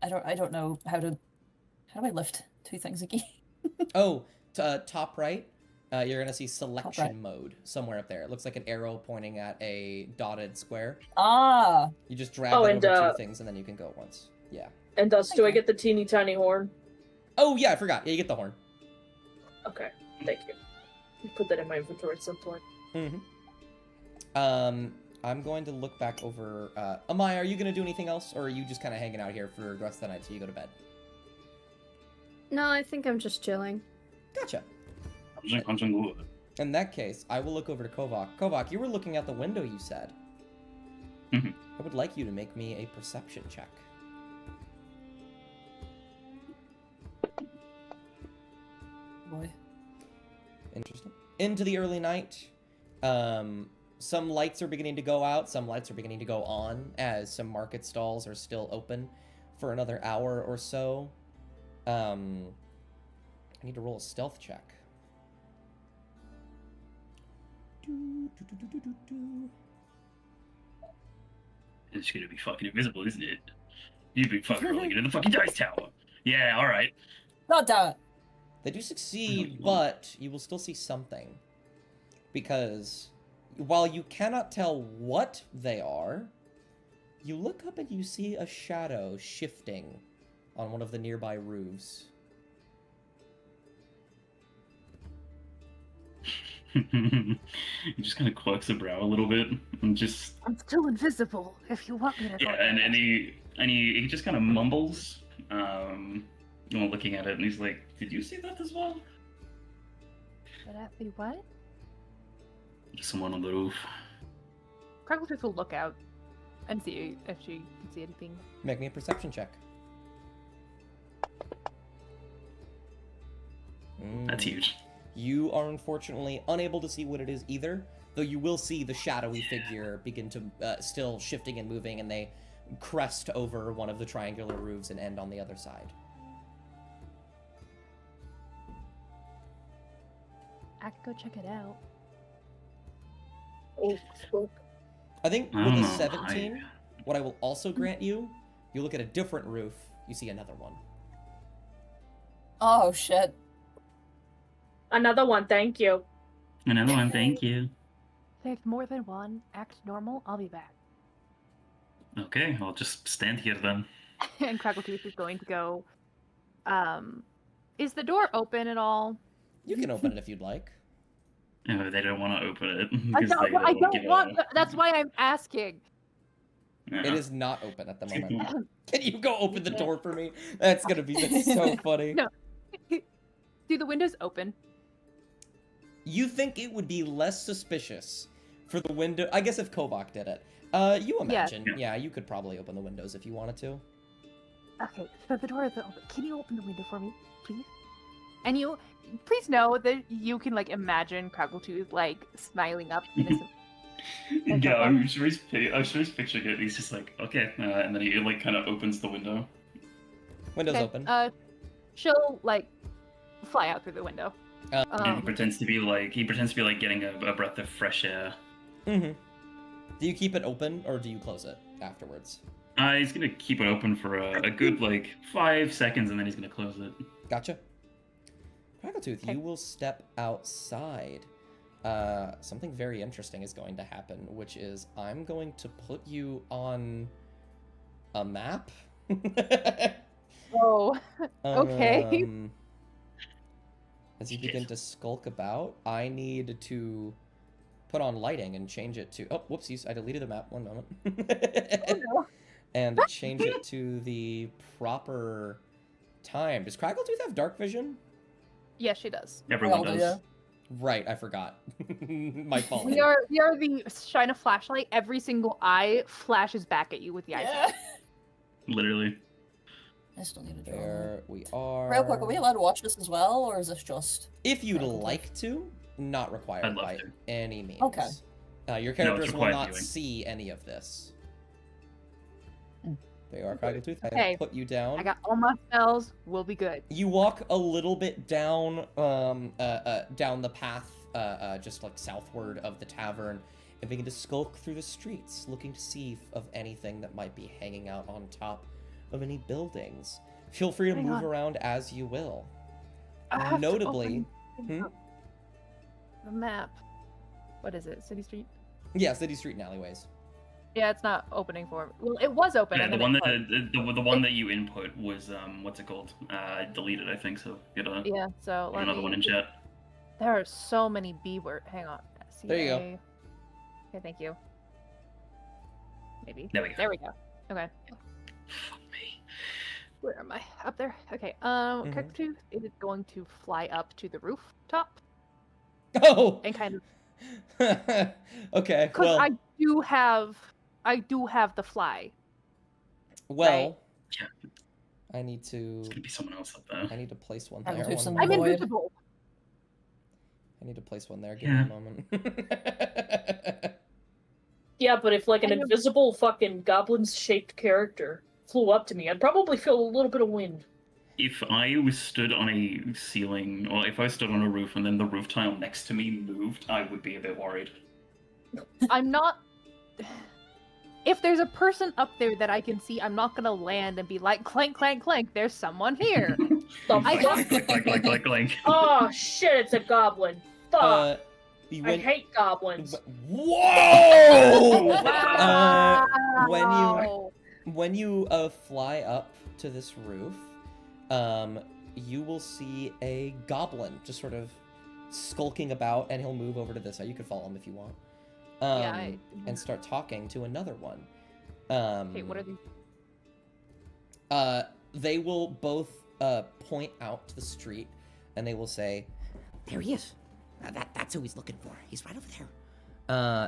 I don't know how do I lift 2 things again? Oh, top right. You're gonna see selection mode somewhere up there. It looks like an arrow pointing at a dotted square. Ah. You just drag that over 2 things, and then you can go once. Yeah. And do I get the teeny tiny horn? Oh yeah, I forgot. Yeah, you get the horn. Okay, thank you. You put that in my inventory at some point. I'm going to look back over. Amaya, are you gonna do anything else, or are you just kind of hanging out here for the rest of the night till you go to bed? No, I think I'm just chilling. Gotcha. I'm In that case, I will look over to Kovak. Kovak, you were looking out the window, you said. Mm-hmm. I would like you to make me a perception check. Boy. Interesting. Into the early night. Some lights are beginning to go out, some lights are beginning to go on, as some market stalls are still open for another hour or so. I need to roll a stealth check. It's gonna be fucking invisible, isn't it? You've been fucking rolling it in the fucking dice tower. Yeah, alright. Not that. They do succeed, but you will still see something. Because while you cannot tell what they are, you look up and you see a shadow shifting on one of the nearby roofs. He just kind of clucks a brow a little bit and just. I'm still invisible. If you want me to. Yeah, and he just kind of mumbles, looking at it, and he's like, "Did you see that as well?" Did I see what? Someone on the roof. Crackletooth will look out and see if she can see anything. Make me a perception check. That's huge. You are unfortunately unable to see what it is either, though you will see the shadowy figure begin to still shifting and moving, and they crest over one of the triangular roofs and end on the other side. I could go check it out. I think with a 17, what I will also grant you, you look at a different roof, you see another one. Oh, shit. Another one, thank you. Another one, thank you. If more than one, act normal, I'll be back. Okay, I'll just stand here then. And Crackletooth is going to go, is the door open at all? You can open it if you'd like. No, they don't want to open it. I don't want. That's why I'm asking. Yeah. It is not open at the moment. Can you go open the door for me? That's so funny. No. Do the windows open? You think it would be less suspicious for the window? I guess if Kovak did it. You imagine. Yeah, you could probably open the windows if you wanted to. Okay, so the door is open. Can you open the window for me, please? And you, please know that you can, like, imagine Crackletooth, like, smiling up innocently. Yeah, I'm sure he's picturing it. He's just like, okay, and then he, like, kind of opens the window. Window's open. She'll, like, fly out through the window. And he pretends to be like getting a breath of fresh air. Mm-hmm. Do you keep it open, or do you close it afterwards? He's gonna keep it open for a good, like, 5 seconds, and then he's gonna close it. Gotcha. Crackletooth, you will step outside. Something very interesting is going to happen, which is I'm going to put you on a map. Oh, okay. As you begin to skulk about, I need to put on lighting and change it to... Oh, whoopsies, I deleted the map. One moment. Oh, no. And change it to the proper time. Does Craggletooth have dark vision? Yes, she does. Everyone Well, does. yeah. Right, I forgot. My fault. We are the shine of flashlight. Every single eye flashes back at you with the eyes. Yeah. Literally. I still need to draw. There we are. Real quick, are we allowed to watch this as well, or is this just... If you'd Craggletooth? like to, not required I'd love by to. any means. Okay. Your characters will required not viewing. see any of this. Hmm. There you are, Craggletooth. I Okay. have put you down. I got all my spells. We'll be good. You walk a little bit down, down the path, just like southward of the tavern, and begin to skulk through the streets, looking to see of anything that might be hanging out on top of any buildings. Feel free to Hang move on. around as you will. I have to Notably, open the map. What is it? City Street? yeah, city street and alleyways. Yeah, it's not opening for me. Well, it was open. Yeah, and the then one it that closed. the one that you input was what's it called? Deleted, I think. So get a Yeah, so let another me... one in chat. There are so many B words. Hang on. There you go. CA. Okay, thank you. Maybe. There we go. There we go. Okay. Fuck me. Where am I? Up there? Okay. Mhm. Craggletooth is going to fly up to the rooftop Oh! and kind of... Okay, Because well, I do have the fly. well, Yeah. I need to, It's gonna be someone else up there. I need to place one Have there. to do One some I'm moment. Void. invisible. I need to place one there. Give me Yeah. a moment. Yeah, but if like an I know- invisible fucking goblin-shaped character flew up to me, I'd probably feel a little bit of wind. If I was stood on a ceiling, or if I stood on a roof and then the roof tile next to me moved, I would be a bit worried. I'm not... If there's a person up there that I can see, I'm not gonna land and be like, clank, clank, clank, there's someone here. The I fuck? Clank. Oh shit, it's a goblin. Fuck. You I went- hate goblins. Whoa! Wow. When you fly up to this roof, you will see a goblin just sort of skulking about, and he'll move over to this side. You can follow him if you want. And start talking to another one. Okay, what are these? They will both point out to the street, and they will say, "There he is. That's who he's looking for. He's right over there."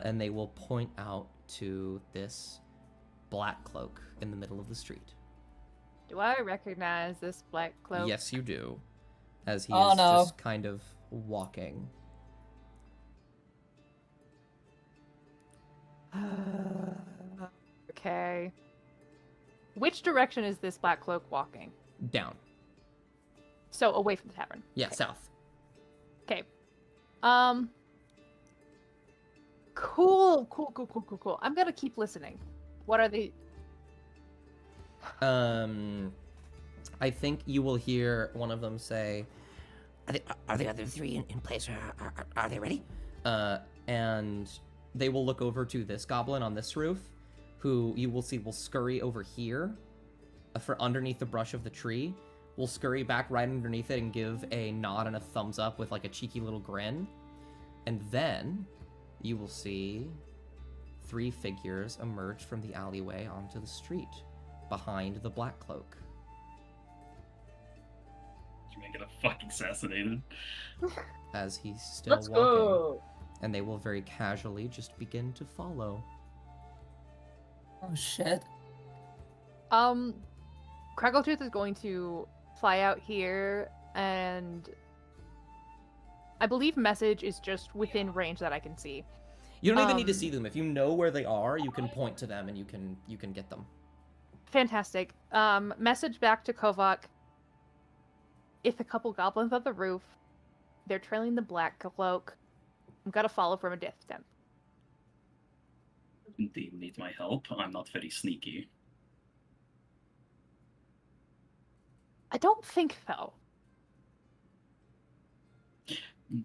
And they will point out to this black cloak in the middle of the street. Do I recognize this black cloak? Yes, you do. As he Oh, is no. just kind of walking. Okay. Which direction is this black cloak walking? Down. So away from the tavern. Yeah, south. Okay. Cool. I'm gonna keep listening. What are they? I think you will hear one of them say, "Are the other three in place? Are they ready?" And they will look over to this goblin on this roof, who you will see will scurry over here, for underneath the brush of the tree. Will scurry back right underneath it and give a nod and a thumbs up with like a cheeky little grin. And then you will see 3 figures emerge from the alleyway onto the street behind the black cloak. You're gonna get fucking assassinated. As he's still Let's walking. go. And they will very casually just begin to follow. Oh shit. Craggletooth is going to fly out here, and I believe message is just within range that I can see. You don't even need to Um, see them. If you know where they are, you can point to them and you can get them. Fantastic. Message back to Kovac. If a couple goblins on the roof, they're trailing the black cloak. I'm gonna follow from a distance. Do you need my help? I'm not very sneaky. I don't think so.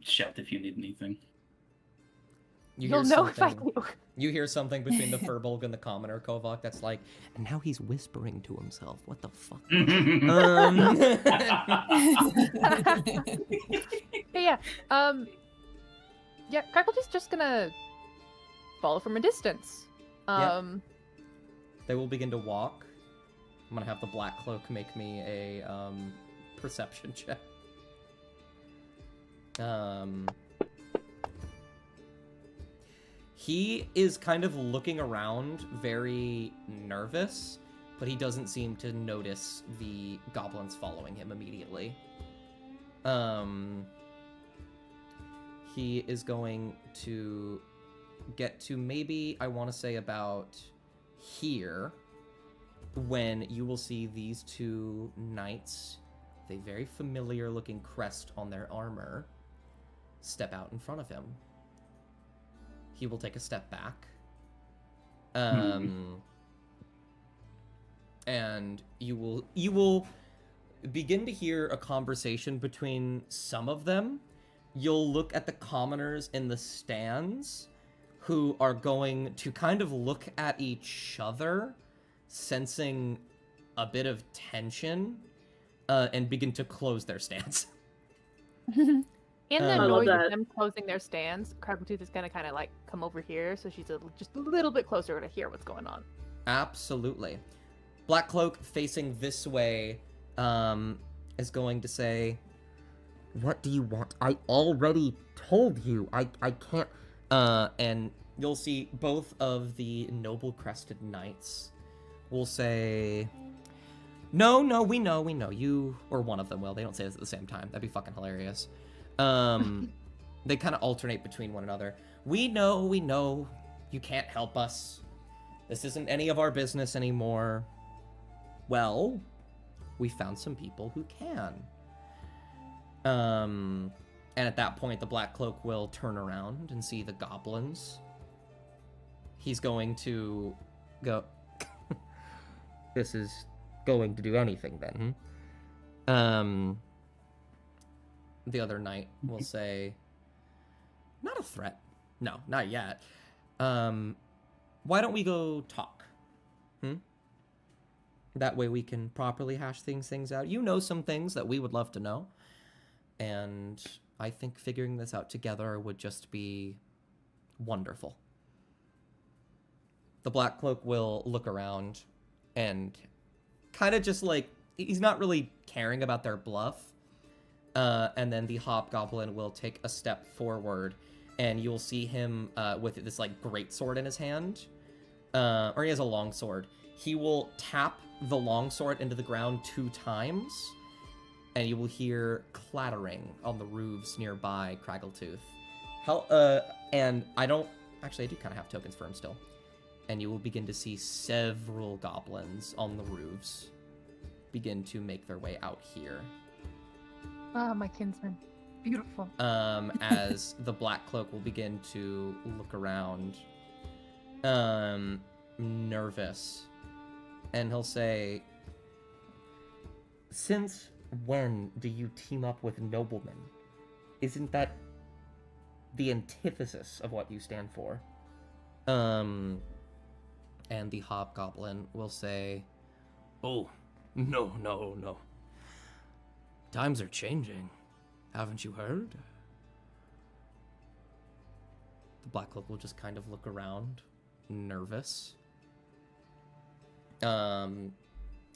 Shout if you need anything. You'll know if I do. You hear something between the Furbolg and the commoner Kovac that's like, and now he's whispering to himself. What the fuck? Yeah. Yeah, Craggletooth's just gonna follow from a distance. Yeah. They will begin to walk I'm gonna have the Black Cloak make me a perception check. He is kind of looking around, very nervous, but he doesn't seem to notice the goblins following him immediately. He is going to get to maybe, I want to say about here, when you will see these two knights with a very familiar looking crest on their armor step out in front of him. He will take a step back. And you will begin to hear a conversation between some of them. You'll look at the commoners in the stands who are going to kind of look at each other, sensing a bit of tension, and begin to close their stands. In the noise of them closing their stands, Crackletooth is going to kind of like come over here, so she's just a little bit closer to hear what's going on. Absolutely. Black Cloak, facing this way, is going to say, "What do you want? I already told you. I can't..." And you'll see both of the noble-crested knights will say, No, we know. You, or one of them will. They don't say this at the same time. That'd be fucking hilarious. They kind of alternate between one another. We know. You can't help us. This isn't any of our business anymore. Well, we found some people who can. And at that point, the Black Cloak will turn around and see the goblins. He's going to go... This is going to do anything, then. The other knight will say, "Not a threat. No, not yet. Why don't we go talk? That way we can properly hash things out. You know some things that we would love to know. And I think figuring this out together would just be wonderful." The Black Cloak will look around and kind of just like, he's not really caring about their bluff. And then the Hobgoblin will take a step forward, and you'll see him with this like greatsword in his hand. Or he has a longsword. He will tap the longsword into the ground 2 times, and you will hear clattering on the roofs nearby Craggletooth. And I do kind of have tokens for him still. And you will begin to see several goblins on the roofs begin to make their way out here. Ah, my kinsman. Beautiful. As the Black Cloak will begin to look around, nervous. And he'll say, "Since when do you team up with noblemen? Isn't that the antithesis of what you stand for?" And the Hobgoblin will say, "Oh, no. Times are changing. Haven't you heard?" The Black Cloak will just kind of look around, nervous. And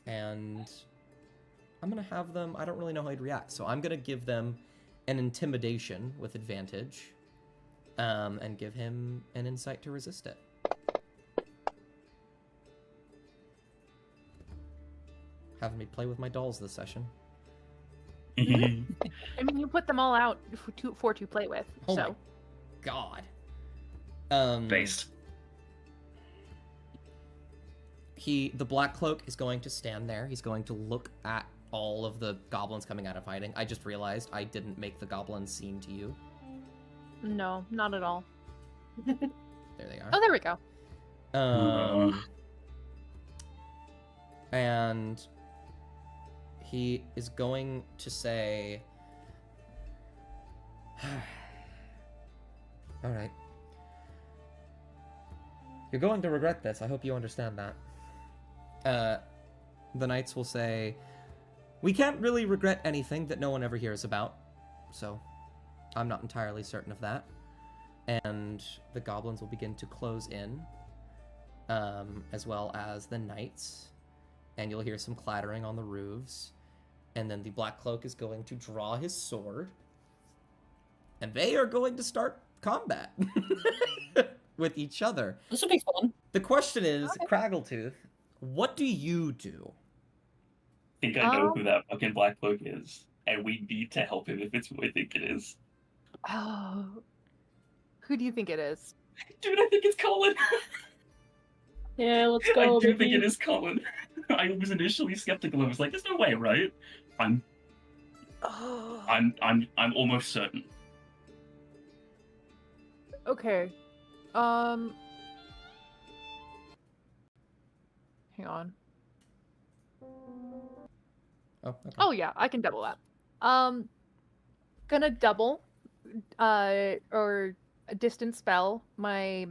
I'm gonna have them, I don't really know how he'd react, so I'm gonna give them an intimidation with advantage, and give him an insight to resist it. Having me play with my dolls this session. I mean, you put them all out for to play with, Oh so. my god. Based. The Black Cloak is going to stand there. He's going to look at all of the goblins coming out of hiding. I just realized I didn't make the goblins seen to you. No, not at all. There they are. Oh, there we go. And he is going to say, "All right. You're going to regret this. I hope you understand that." The knights will say, "We can't really regret anything that no one ever hears about, so I'm not entirely certain of that." And the goblins will begin to close in, as well as the knights. and you'll hear some clattering on the roofs, and then the Black Cloak is going to draw his sword, and they are going to start combat with each other. This will be fun. The question is, Craggletooth, what do you do? I think I know who that fucking Black Cloak is, and we need to help him if it's who I think it is. Oh. Who do you think it is? Dude, I think it's Colin. Yeah, let's go. I do think it is Colin. I was initially skeptical. I was like, "There's no way, right?" I'm almost certain. Okay. Hang on. Oh, okay. Oh yeah, I can double that. Gonna double, or a distance spell my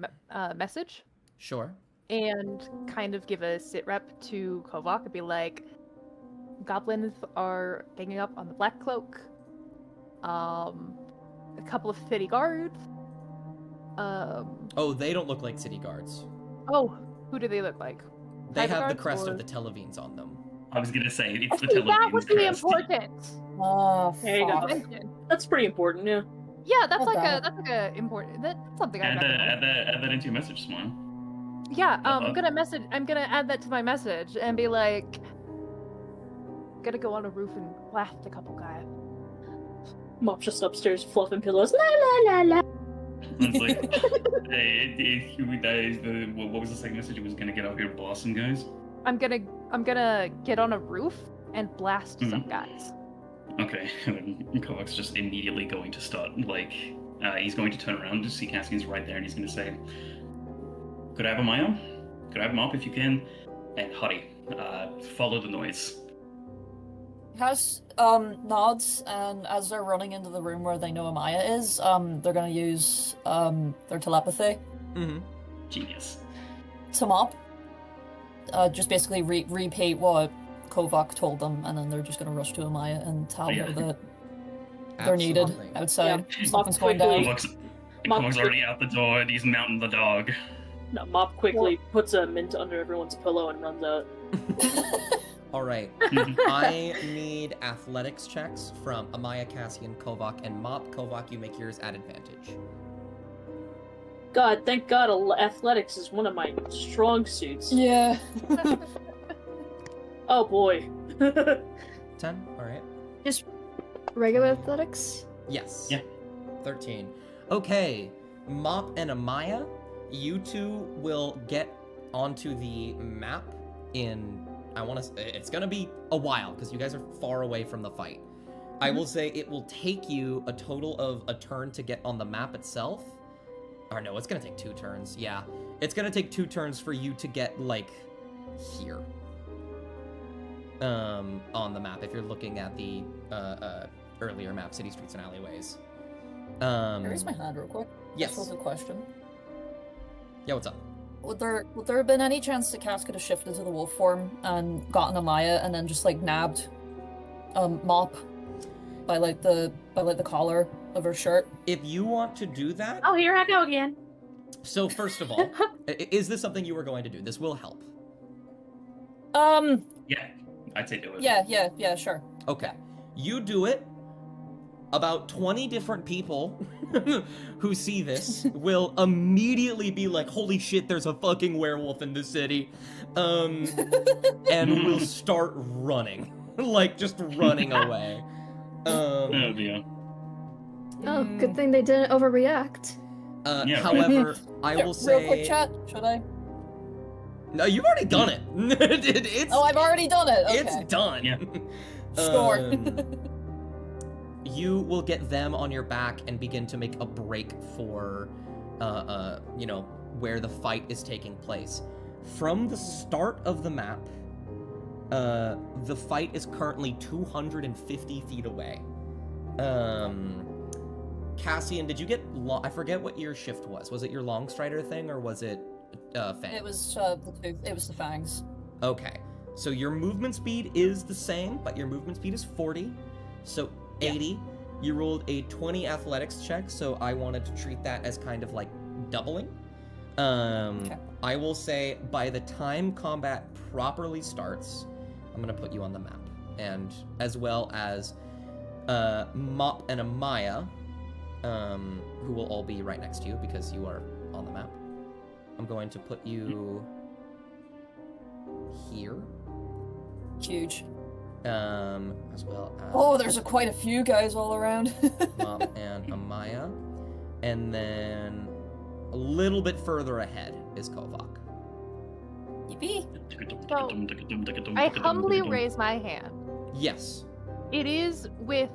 message. Sure. And kind of give a sit rep to Kovak and be like, goblins are ganging up on the Black Cloak. A couple of city guards. Oh, they don't look like city guards. Oh, who do they look like? They Private have the guards crest or- of the Televines on them. I was gonna say it's the Okay, television. that would be important. Oh, There you go. fuck. That's pretty important, yeah. Yeah, that's Well like done. that's like a important. That's something I Add recommend. that into your message, Smile. Yeah, I'm Uh-huh. gonna add that to my message and be like, gonna go on a roof and blast a couple guys. Mop's just upstairs fluffing pillows. La la la la. It's like, what was the second message? It was gonna get out here and blast some guys. I'm gonna get on a roof and blast some guys. Okay, and then Kovak's just immediately going to start, like, he's going to turn around to see Cassian's right there, and he's going to say, "Could I have a Maya? Could I have a mop if you can? And hurry, follow the noise." Has nods, and as they're running into the room where they know Amaya is, they're gonna use their telepathy Mm-hmm. Genius. to mop. Just basically repeat what Kovak told them, and then they're just gonna rush to Amaya and tell her that they're needed Absolutely. outside. Yeah. Something's going down. Kovak's already out the door, and he's mounting the dog. No, Mop quickly puts a mint under everyone's pillow and runs out. All right. I need athletics checks from Amaya, Cassian, Kovak, and Mop. Kovak, you make yours at advantage. God, thank God athletics is one of my strong suits. Yeah. Oh boy. 10? All right. Just regular athletics? Yes. Yeah. 13. Okay. Mop and Amaya, you two will get onto the map in... it's gonna be a while, because you guys are far away from the fight. I will say it will take you a total of a turn to get on the map itself. Or no, it's gonna take 2 turns, yeah. It's gonna take 2 turns for you to get, like, here. On the map, if you're looking at the, earlier map, City Streets and Alleyways. Raise my hand real quick. Yes. This was a question. Yeah, what's up? Would there have been any chance that Cass could have shifted to the wolf form and gotten Amaya and then just like nabbed Mop by like the collar of her shirt? If you want to do that... Oh, here I go again. So first of all, is this something you were going to do? This will help. Yeah, I'd say do it. Yeah, sure. Okay. You do it. About 20 different people who see this will immediately be like, holy shit, there's a fucking werewolf in the city. And will start running. Like, just running away. Oh, dear. Oh, good thing they didn't overreact. Yeah, however, I will say... Real quick chat, should I? No, you've already done it. It's, Oh, I've already done it. Okay. It's done. Yeah. Score. You will get them on your back and begin to make a break for, where the fight is taking place. From the start of the map, the fight is currently 250 feet away. Cassian, did you get I forget what your shift was. Was it your long strider thing or was it fangs? It was the fangs. Okay. So your movement speed is the same, but your movement speed is 40. So 80. Yeah. You rolled a 20 athletics check, so I wanted to treat that as kind of like doubling. Okay. I will say by the time combat properly starts, I'm gonna put you on the map, and as well as Mop and Amaya, who will all be right next to you because you are on the map. I'm going to put you here. Huge. As well as... Oh, there's quite a few guys all around. Mop and Amaya. And then a little bit further ahead is Kovak. Yippee. So, I humbly raise my hand. Yes. It is with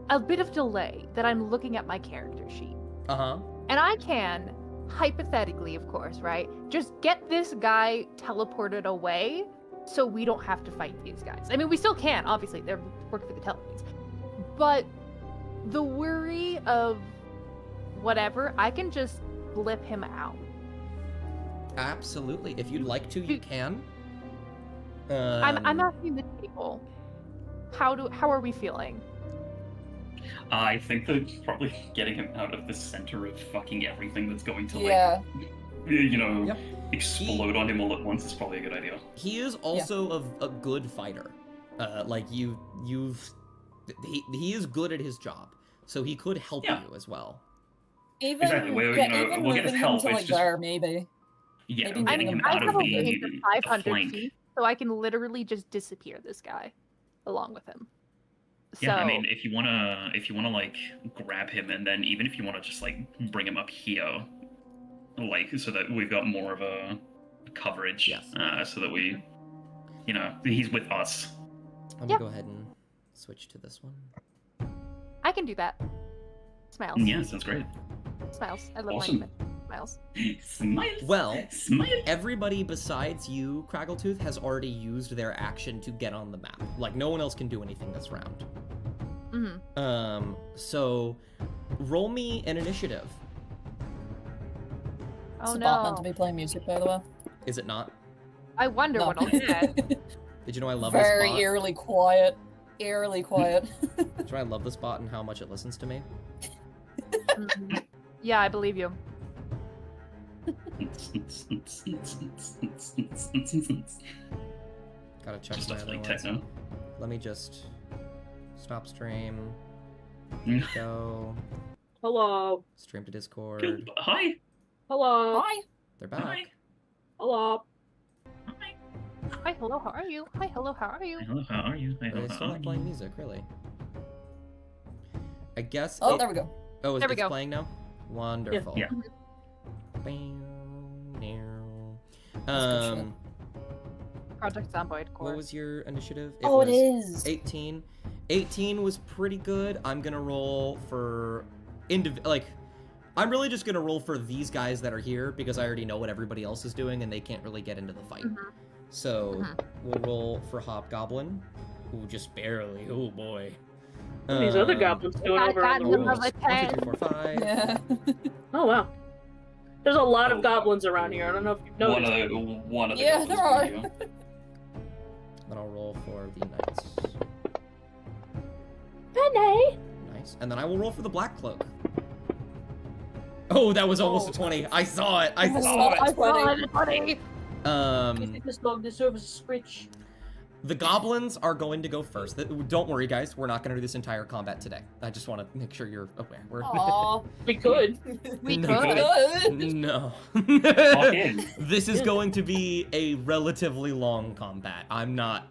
a bit of delay that I'm looking at my character sheet. Uh-huh. And I can, hypothetically, of course, right, just get this guy teleported away so we don't have to fight these guys. I mean, we still can, obviously, they're working for the teleports. But the worry of whatever, I can just blip him out. Absolutely. If you'd like to, you can. I'm asking the table. How are we feeling? I think that probably getting him out of the center of fucking everything that's going to, Yep. explode on him all at once is probably a good idea. He is also a good fighter. He is good at his job, so he could help you as well. Even, Exactly. We'll get his help. To, It's like, just there, maybe. Yeah, Maybe getting him I out have of a range of the 500 flank. feet, so I can literally just disappear this guy along with him. Yeah, So, I mean, if you wanna like grab him, and then even if you wanna just like bring him up here, like so that we've got more of a coverage, so that we, he's with us. Let me go ahead and switch to this one. I can do that. Smiles. Yeah, sounds great. Smiles. I love Awesome. my smiles. Smiles. Well, Smile. everybody besides you, Craggletooth, has already used their action to get on the map. Like, no one else can do anything this round. Mm-hmm. So roll me an initiative. Is Oh the bot meant no. to be playing music, by the way? Is it not? I wonder what I'll get. Did you know I love Very this bot? eerily quiet. Eerily quiet. Did you know I love this bot and how much it listens to me? Mhm. Yeah, I believe you. Gotta check Just my stuff other like ones. techno. Let me just stop stream. Mm. Go. Hello. Stream to Discord. Hi. Hello. Hi. They're back. Hi. Hello. Hi. Hi, hello, how are you? Hi, hello, how are you? Hello, how are you? Hi, Are hello, they how still are not playing you? music, really? I guess. Oh, there we go. Oh, There we it's go. playing now? Wonderful. Yeah. Um, Project Zomboid Core. what was your initiative? Oh, it was is. 18. 18 was pretty good. I'm gonna roll for I'm really just gonna roll for these guys that are here because I already know what everybody else is doing and they can't really get into the fight. Mhm. So we'll roll for Hobgoblin. Ooh, just barely. Oh boy. What are these other goblins doing I over got on the them roof? of a 10. 1, 2, 3, 4, 5. Yeah. Oh wow. There's a lot Oh, of goblins around here. I don't know if you've noticed. One of the Yeah, goblins there are. for you. Then I'll roll for the knights. Penny. Nice. And then I will roll for the black cloak. Oh, that was almost a 20. I saw it. I saw I it. saw it, buddy. I think this dog deserves a switch. The goblins are going to go first. Don't worry, guys. We're not going to do this entire combat today. I just want to make sure you're aware. Aw. We could. We No. could. Good. No. Walk in. This is going to be a relatively long combat. I'm not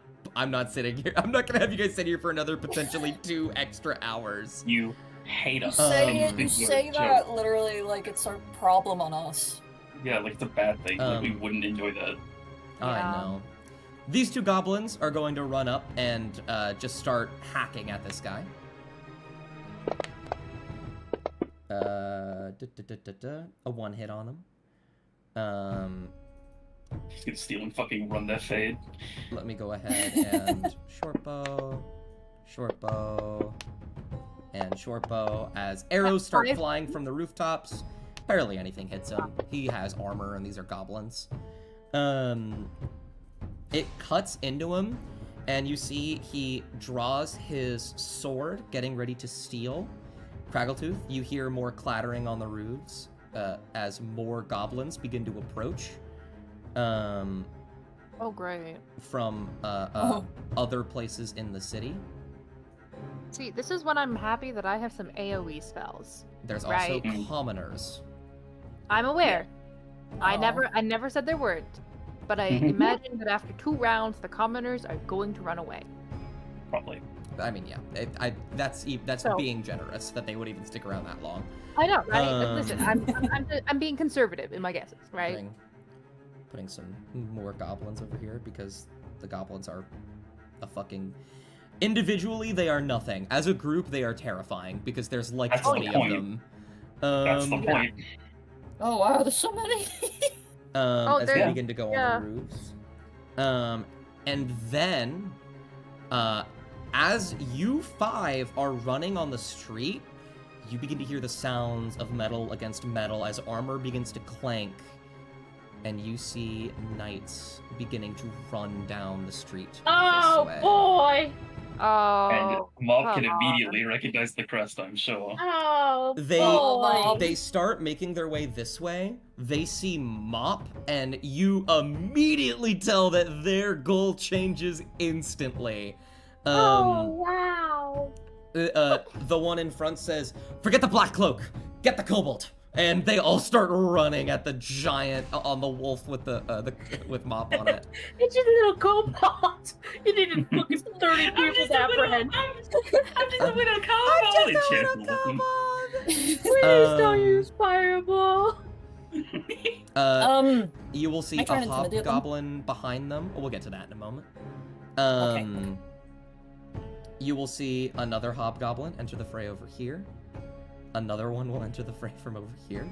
sitting here. I'm not going to have you guys sit here for another potentially 2 extra hours. You hate You us. say, Think you you're a say joke. that literally like it's a problem on us. Yeah, like it's a bad thing. Like we Um, wouldn't enjoy that. I Yeah. know. These 2 goblins are going to run up and just start hacking at this guy. A 1 hit on him. He's gonna steal and fucking run that fade. Let me go ahead and short bow, and short bow as arrows start flying from the rooftops. Barely anything hits him. He has armor and these are goblins. It cuts into him and you see he draws his sword, getting ready to steal. Craggletooth, you hear more clattering on the roofs as more goblins begin to approach. Oh, great. from other places in the city. See, this is when I'm happy that I have some AoE spells. There's also Right. commoners. I'm aware. I Oh. never said there weren't. But I imagine that after 2 rounds, the commoners are going to run away. Probably. I mean, yeah, that's So- being generous that they would even stick around that long. I know, right? But Um. listen, I'm being conservative in my guesses, right? Putting some more goblins over here because the goblins are a fucking... Individually, they are nothing. As a group, they are terrifying because there's like That's the 20 of point. them. That's the point. Oh wow, there's so many. As they there- begin to go yeah. on the roofs. And then, as you 5 are running on the street, you begin to hear the sounds of metal against metal as armor begins to clank, and you see knights beginning to run down the street. Oh this way. boy! And Oh, Mob can come on. immediately recognize the crest, I'm sure. Oh They boy! they start making their way this way. They see Mop, and you immediately tell that their goal changes instantly. Oh wow! The one in front says, "Forget the black cloak, get the kobold," and they all start running at the giant on the wolf with the with Mop on it. It's just a little kobold. You needed fucking 30 people to apprehend. I'm just a little kobold. Please don't use fireball. You will see I a try and intimidate them. hobgoblin behind them. We'll get to that in a moment. Okay. You will see another hobgoblin enter the fray over here. Another one will enter the fray from over here.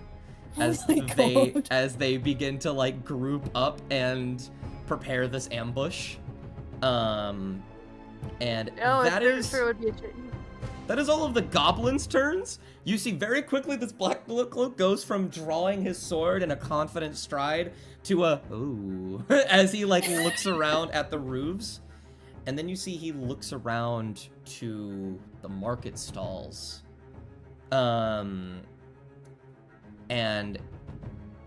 As Oh my God. they begin to like group up and prepare this ambush. And Oh, that is sure would be a change. that is all of the goblins' turns. You see very quickly this black cloak goes from drawing his sword in a confident stride to a ooh as he like looks around at the roofs. And then you see he looks around to the market stalls. And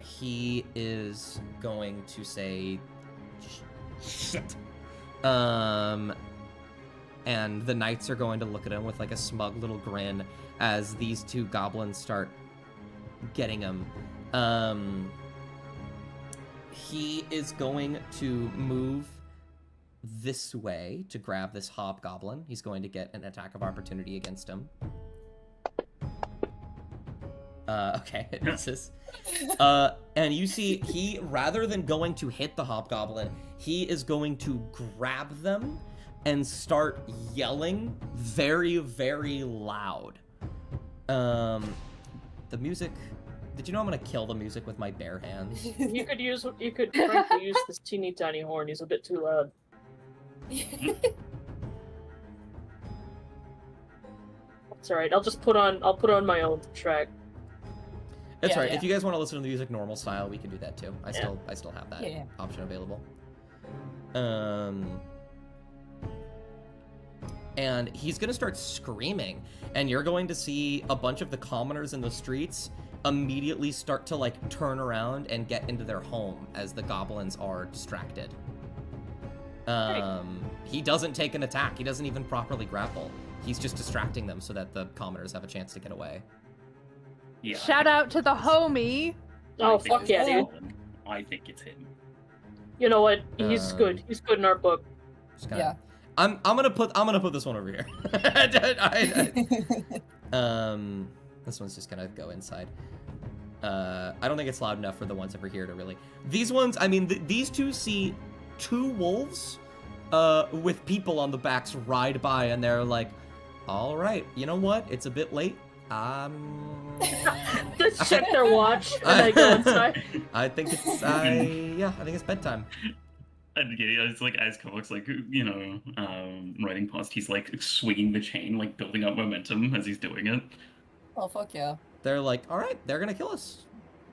he is going to say shit. And the knights are going to look at him with like a smug little grin as these 2 goblins start getting him. He is going to move this way to grab this hobgoblin. He's going to get an attack of opportunity against him. Okay, it misses. And you see, he, rather than going to hit the hobgoblin, he is going to grab them and start yelling very, very loud. The music... Did you know I'm gonna kill the music with my bare hands? You could frankly use this teeny tiny horn. He's a bit too loud. It's alright. I'll put on my own track. That's Yeah, right. yeah. If you guys want to listen to the music normal style, we can do that too. I Yeah. still have that Yeah. option available. And he's gonna start screaming, and you're going to see a bunch of the commoners in the streets immediately start to like turn around and get into their home as the goblins are distracted. He doesn't take an attack. He doesn't even properly grapple. He's just distracting them so that the commoners have a chance to get away. Yeah. Shout out to the homie. Oh, I think fuck it's yeah, dude. Colin. I think it's him. You know what? He's good. He's good in our book. Just kinda- Yeah. I'm gonna put this one over here. This one's just gonna go inside. I don't think it's loud enough for the ones over here to really. These ones, I mean, these 2 see 2 wolves, with people on the backs ride by, and they're like, "All right, you know what? It's a bit late. Let's check their watch and I go inside. I think it's I think it's bedtime." And yeah, it's like as Cloaks like riding past, he's like swinging the chain, like building up momentum as he's doing it. Oh fuck yeah. They're like, "All right, they're gonna kill us.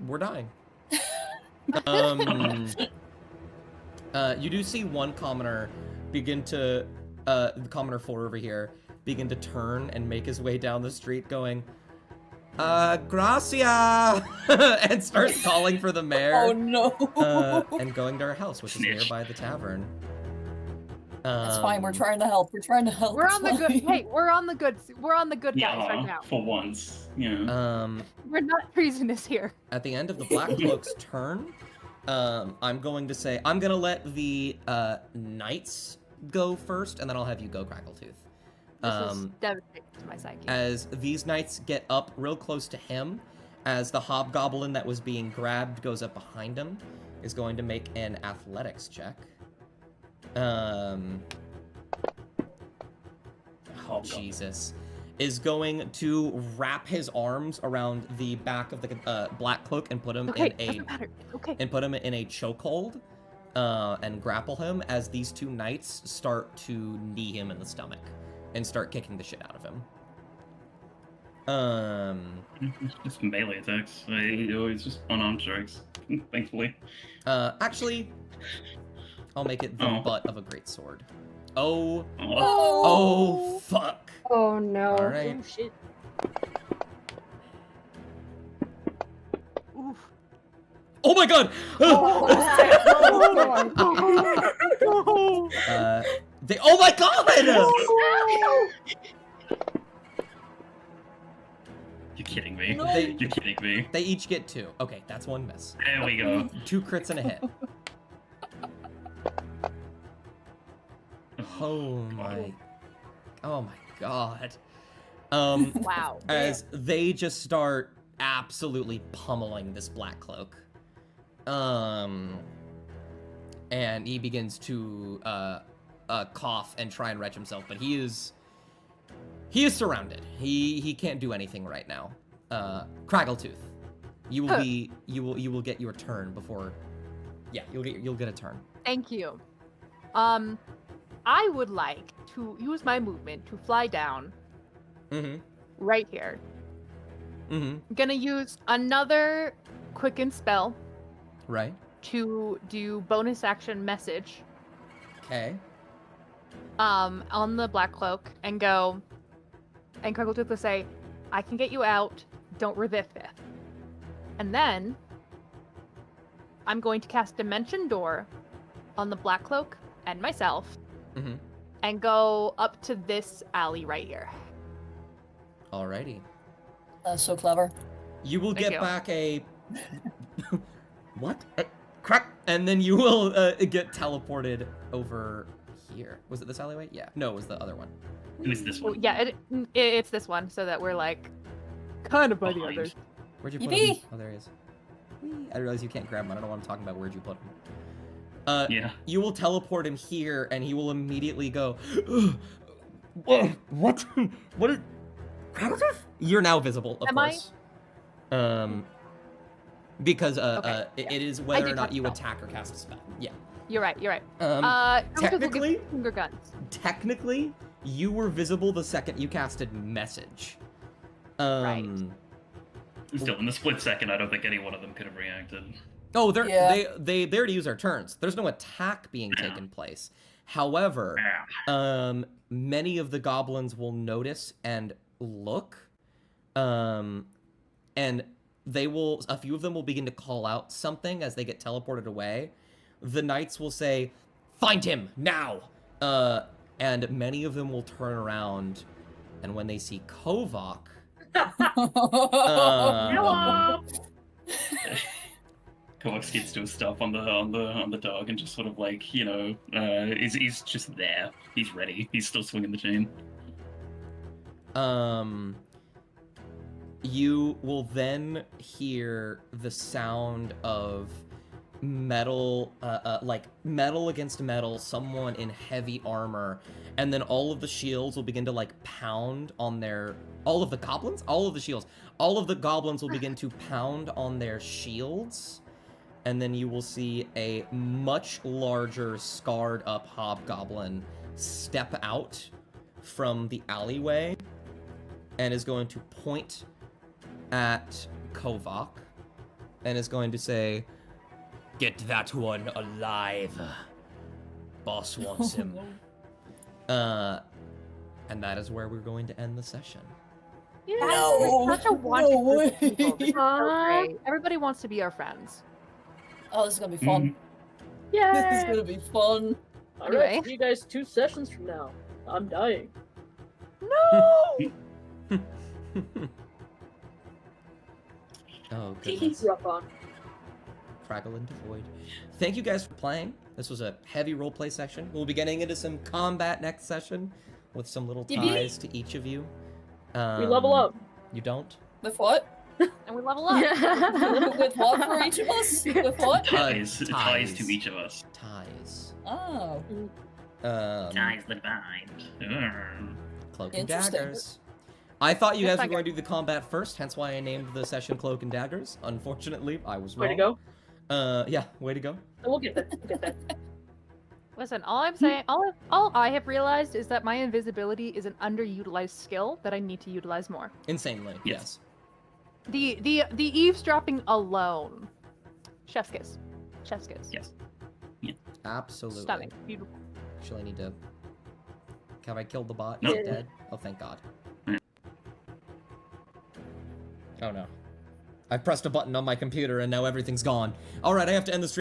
We're dying." You do see one commoner begin to, the commoner 4 over here, begin to turn and make his way down the street going, Gracia! And starts calling for the mayor. Oh no. And going to her house, which is nearby the tavern. It's fine. We're trying to help. We're trying to help. We're on the good. Hey, we're on the good guys right now. For once. Yeah. We're not treasonous here. At the end of the Black Cloak's turn, I'm going to say I'm gonna let the knights go first, and then I'll have you go, Crackletooth. This is devastating to my psyche. As these knights get up real close to him, as the hobgoblin that was being grabbed goes up behind him, is going to make an athletics check. Oh, Jesus. Is going to wrap his arms around the back of the Black Cloak and put him in a chokehold, and grapple him as these two knights start to knee him in the stomach and start kicking the shit out of him. Just melee attacks. It's just unarmed strikes, thankfully. Actually, I'll make it the butt of a great sword. Oh, fuck. Oh no. All right. Oh, shit. Oof. Oh my god! Oh my god! You're kidding me. No. You're kidding me. They each get 2. Okay, that's 1 miss. There we go. 2 crits and a hit. Oh my god. Wow. As they just start absolutely pummeling this Black Cloak. And he begins to cough and try and retch himself, but he is surrounded. He can't do anything right now. Craggletooth, you will get your turn before. Yeah, you'll get a turn. Thank you. I would like to use my movement to fly down. Right here. I'm gonna use another quicken spell. Right. To do bonus action message. Okay. On the Black Cloak and go, and Crackletooth will say, "I can get you out. Don't resist it." And then I'm going to cast Dimension Door on the Black Cloak and myself, and go up to this alley right here. Alrighty. That's so clever. You will get back a what? Crack, and then you will get teleported over here. Was it this alleyway? Yeah. No, it was the other one. It was this one. Well, yeah, it's this one, so that we're like kind of by the others. Where'd you put him? Oh, there he is. I realize you can't grab him. I don't know what I'm talking about. Where'd you put him? Yeah. You will teleport him here, and he will immediately go, what? What is... You're now visible, of course. Because it is whether or not you attack or cast a spell. Yeah. You're right. Technically, you were visible the second you casted message. Right. Still, in the split second, I don't think any one of them could have reacted. Oh, they already use their turns. There's no attack being taken place. However, many of the goblins will notice and look, and a few of them will begin to call out something as they get teleported away. The knights will say, "Find him now!" And many of them will turn around, and when they see Kovok, Kovok skids to a stop on the dog and just sort of like, he's just there. He's ready. He's still swinging the chain. You will then hear the sound of metal, like metal against metal, someone in heavy armor, and then all of the shields will begin to like pound on all of the goblins will begin to pound on their shields, and then you will see a much larger, scarred up hobgoblin step out from the alleyway and is going to point at Kovok and is going to say, "Get that one alive. Boss wants him." And that is where we're going to end the session. Yeah, No, such a wanted no group of people. This is so way. great. Everybody wants to be our friends. Oh, this is gonna be fun. Yeah. This is gonna be fun. All right, Anyway. see you guys 2 sessions from now. I'm dying. No! Oh, goodness. Rough on. Fraggle into Void. Thank you guys for playing. This was a heavy roleplay session. We'll be getting into some combat next session with some little ties to each of you. We level up. You don't? With what? And we level up. With what for each of us? With what? Ties to each of us. Ties. Oh. Ties that bind. Cloak and Interesting. Daggers. I thought you Yes, guys I were going to do the combat first, hence why I named the session Cloak and Daggers. Unfortunately, I was Way wrong. to go. Yeah, way to go. We'll get there. We'll get there. Listen, all I'm saying, all I have realized is that my invisibility is an underutilized skill that I need to utilize more. Insanely, yes. The eavesdropping alone. Chef's kiss. Chef's kiss. Yes. Absolutely. Stunning. Beautiful. Actually, I need to... Have I killed the bot? No. Is it dead? Oh, thank God. Oh no. I pressed a button on my computer and now everything's gone. Alright, I have to end the stream.